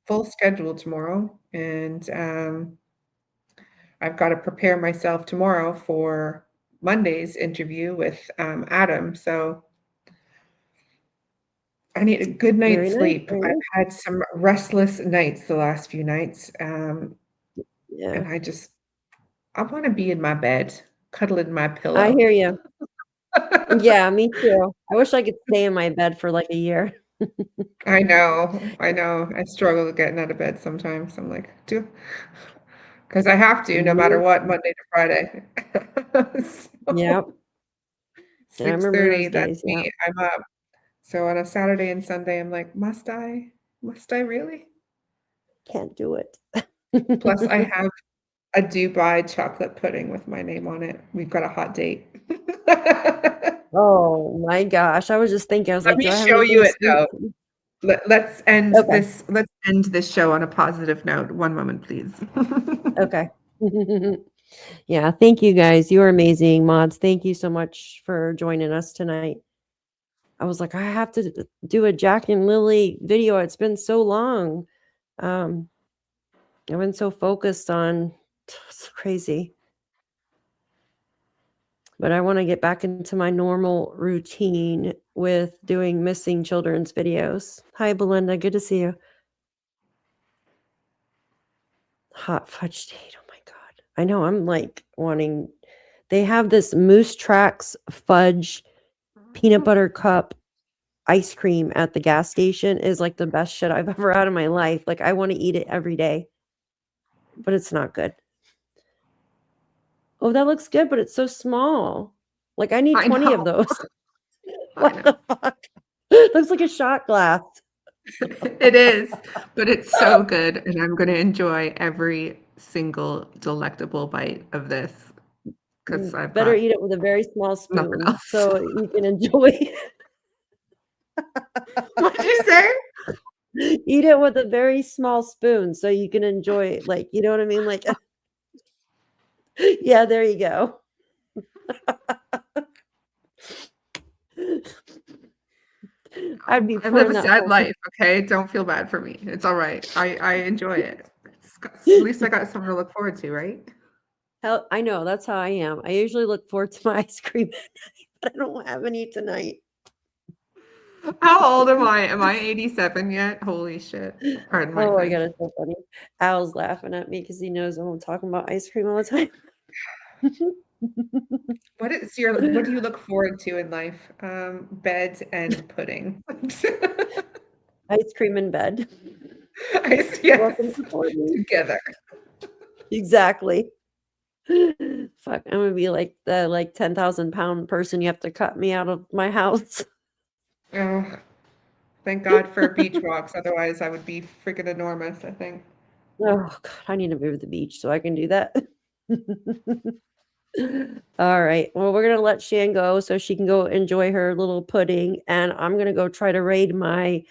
full schedule tomorrow, and I've got to prepare myself tomorrow for Monday's interview with Adam. So I need a good Very night's nice. sleep. Very I've nice. had some restless nights the last few nights, Yeah, and I want to be in my bed, cuddling my I pillow. hear you. Yeah, me too. I wish I could stay in my bed for like a year. I know. I struggle getting out of bed sometimes. I'm like, because I have to, no matter Mhm. what, Monday to Friday. Yep. I remember 6:30, those that's days. me. Yeah, I'm up. So on a Saturday and Sunday, I'm like, must I? Must I really? can't do it. Plus, I have a Dubai chocolate pudding with my name on it. We've got a hot date. Oh my gosh. I was just thinking, I was Let like, me do I have show you anything it sweet? though. Let's end Okay. this show on a positive note. One moment, please. Okay. Yeah, thank you guys. You are amazing, mods. Thank you so much for joining us tonight. I was like, I have to do a Jack and Lilly video. It's been so long. I've been so focused on it's crazy. But I want to get back into my normal routine with doing missing children's videos. Hi, Belinda. Good to see you. Hot fudge date. Oh my God. I know. I'm like wanting. They have this Moose Tracks fudge peanut butter cup ice cream at the gas station is like the best shit I've ever had in my life. Like I want to eat it every day, but it's not good. Oh, that looks good, but it's so small. Like I need I 20 of know. those. I What know. the fuck? Looks like a shot glass. It is, but it's so good, and I'm going to enjoy every single delectable bite of this because I've Better got eat it with a very small nothing spoon else. so you can enjoy. What did you say? Eat it with a very small spoon so you can enjoy, like, you know what I mean? Like, yeah, there you go. I'd be I live pouring a that sad whole life, okay? Don't feel bad for me. It's all right. I enjoy it. At least I got something to look forward to, right? Hell, I know that's how I am. I usually look forward to my ice cream at night, but I don't have any tonight. How old am I? Am I 87 yet? Holy shit. Pardon my Oh my French. God, it's so funny. Al's laughing at me because he knows I'm talking about ice cream all the time. What do you look forward to in life? Bed and pudding. Ice cream in bed. Yes, Welcome to boarding. together. Exactly. Fuck, I'm gonna be like the 10,000-pound person you have to cut me out of my house. Oh, thank God for beach walks. Otherwise, I would be freaking enormous, I think. Oh God, I need to move to the beach so I can do that. All right. Well, we're gonna let Shan go so she can go enjoy her little pudding, and I'm gonna go try to raid my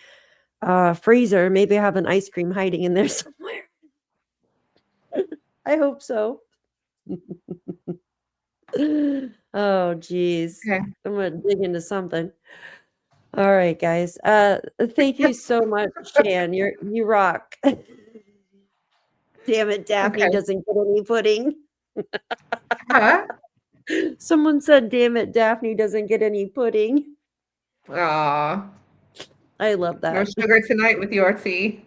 freezer. Maybe I have an ice cream hiding in there somewhere. I hope so. Oh geez. Okay. I'm gonna dig into something. All right, guys. Thank you so much, Shan. You rock. Damn it, Daphne Okay. doesn't get any pudding. Huh? Someone said, damn it, Daphne doesn't get any pudding. Aw. I love No that. sugar tonight with your tea.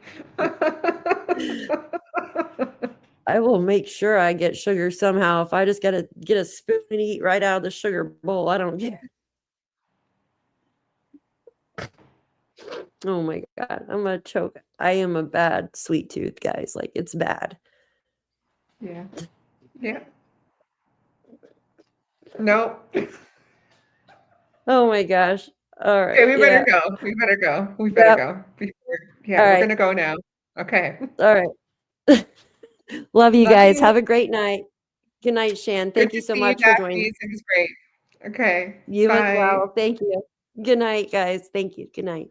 I will make sure I get sugar somehow. If I just gotta get a spoon and eat right out of the sugar bowl, I don't care. Oh my God, I'm gonna choke. I am a bad sweet tooth, guys. Like, it's bad. Yeah. Yeah. No. Oh my gosh. All right. Okay, we better Yeah. go. We better go. Yep. Yeah, All we're right. gonna go now. Okay. All right. Love you Love guys. you. Have a great night. Good night, Shan. Good Thank to you so see much for joining. Japanese. It was great. Okay. You as Bye. well. Thank you. Good night, guys. Thank you. Good night.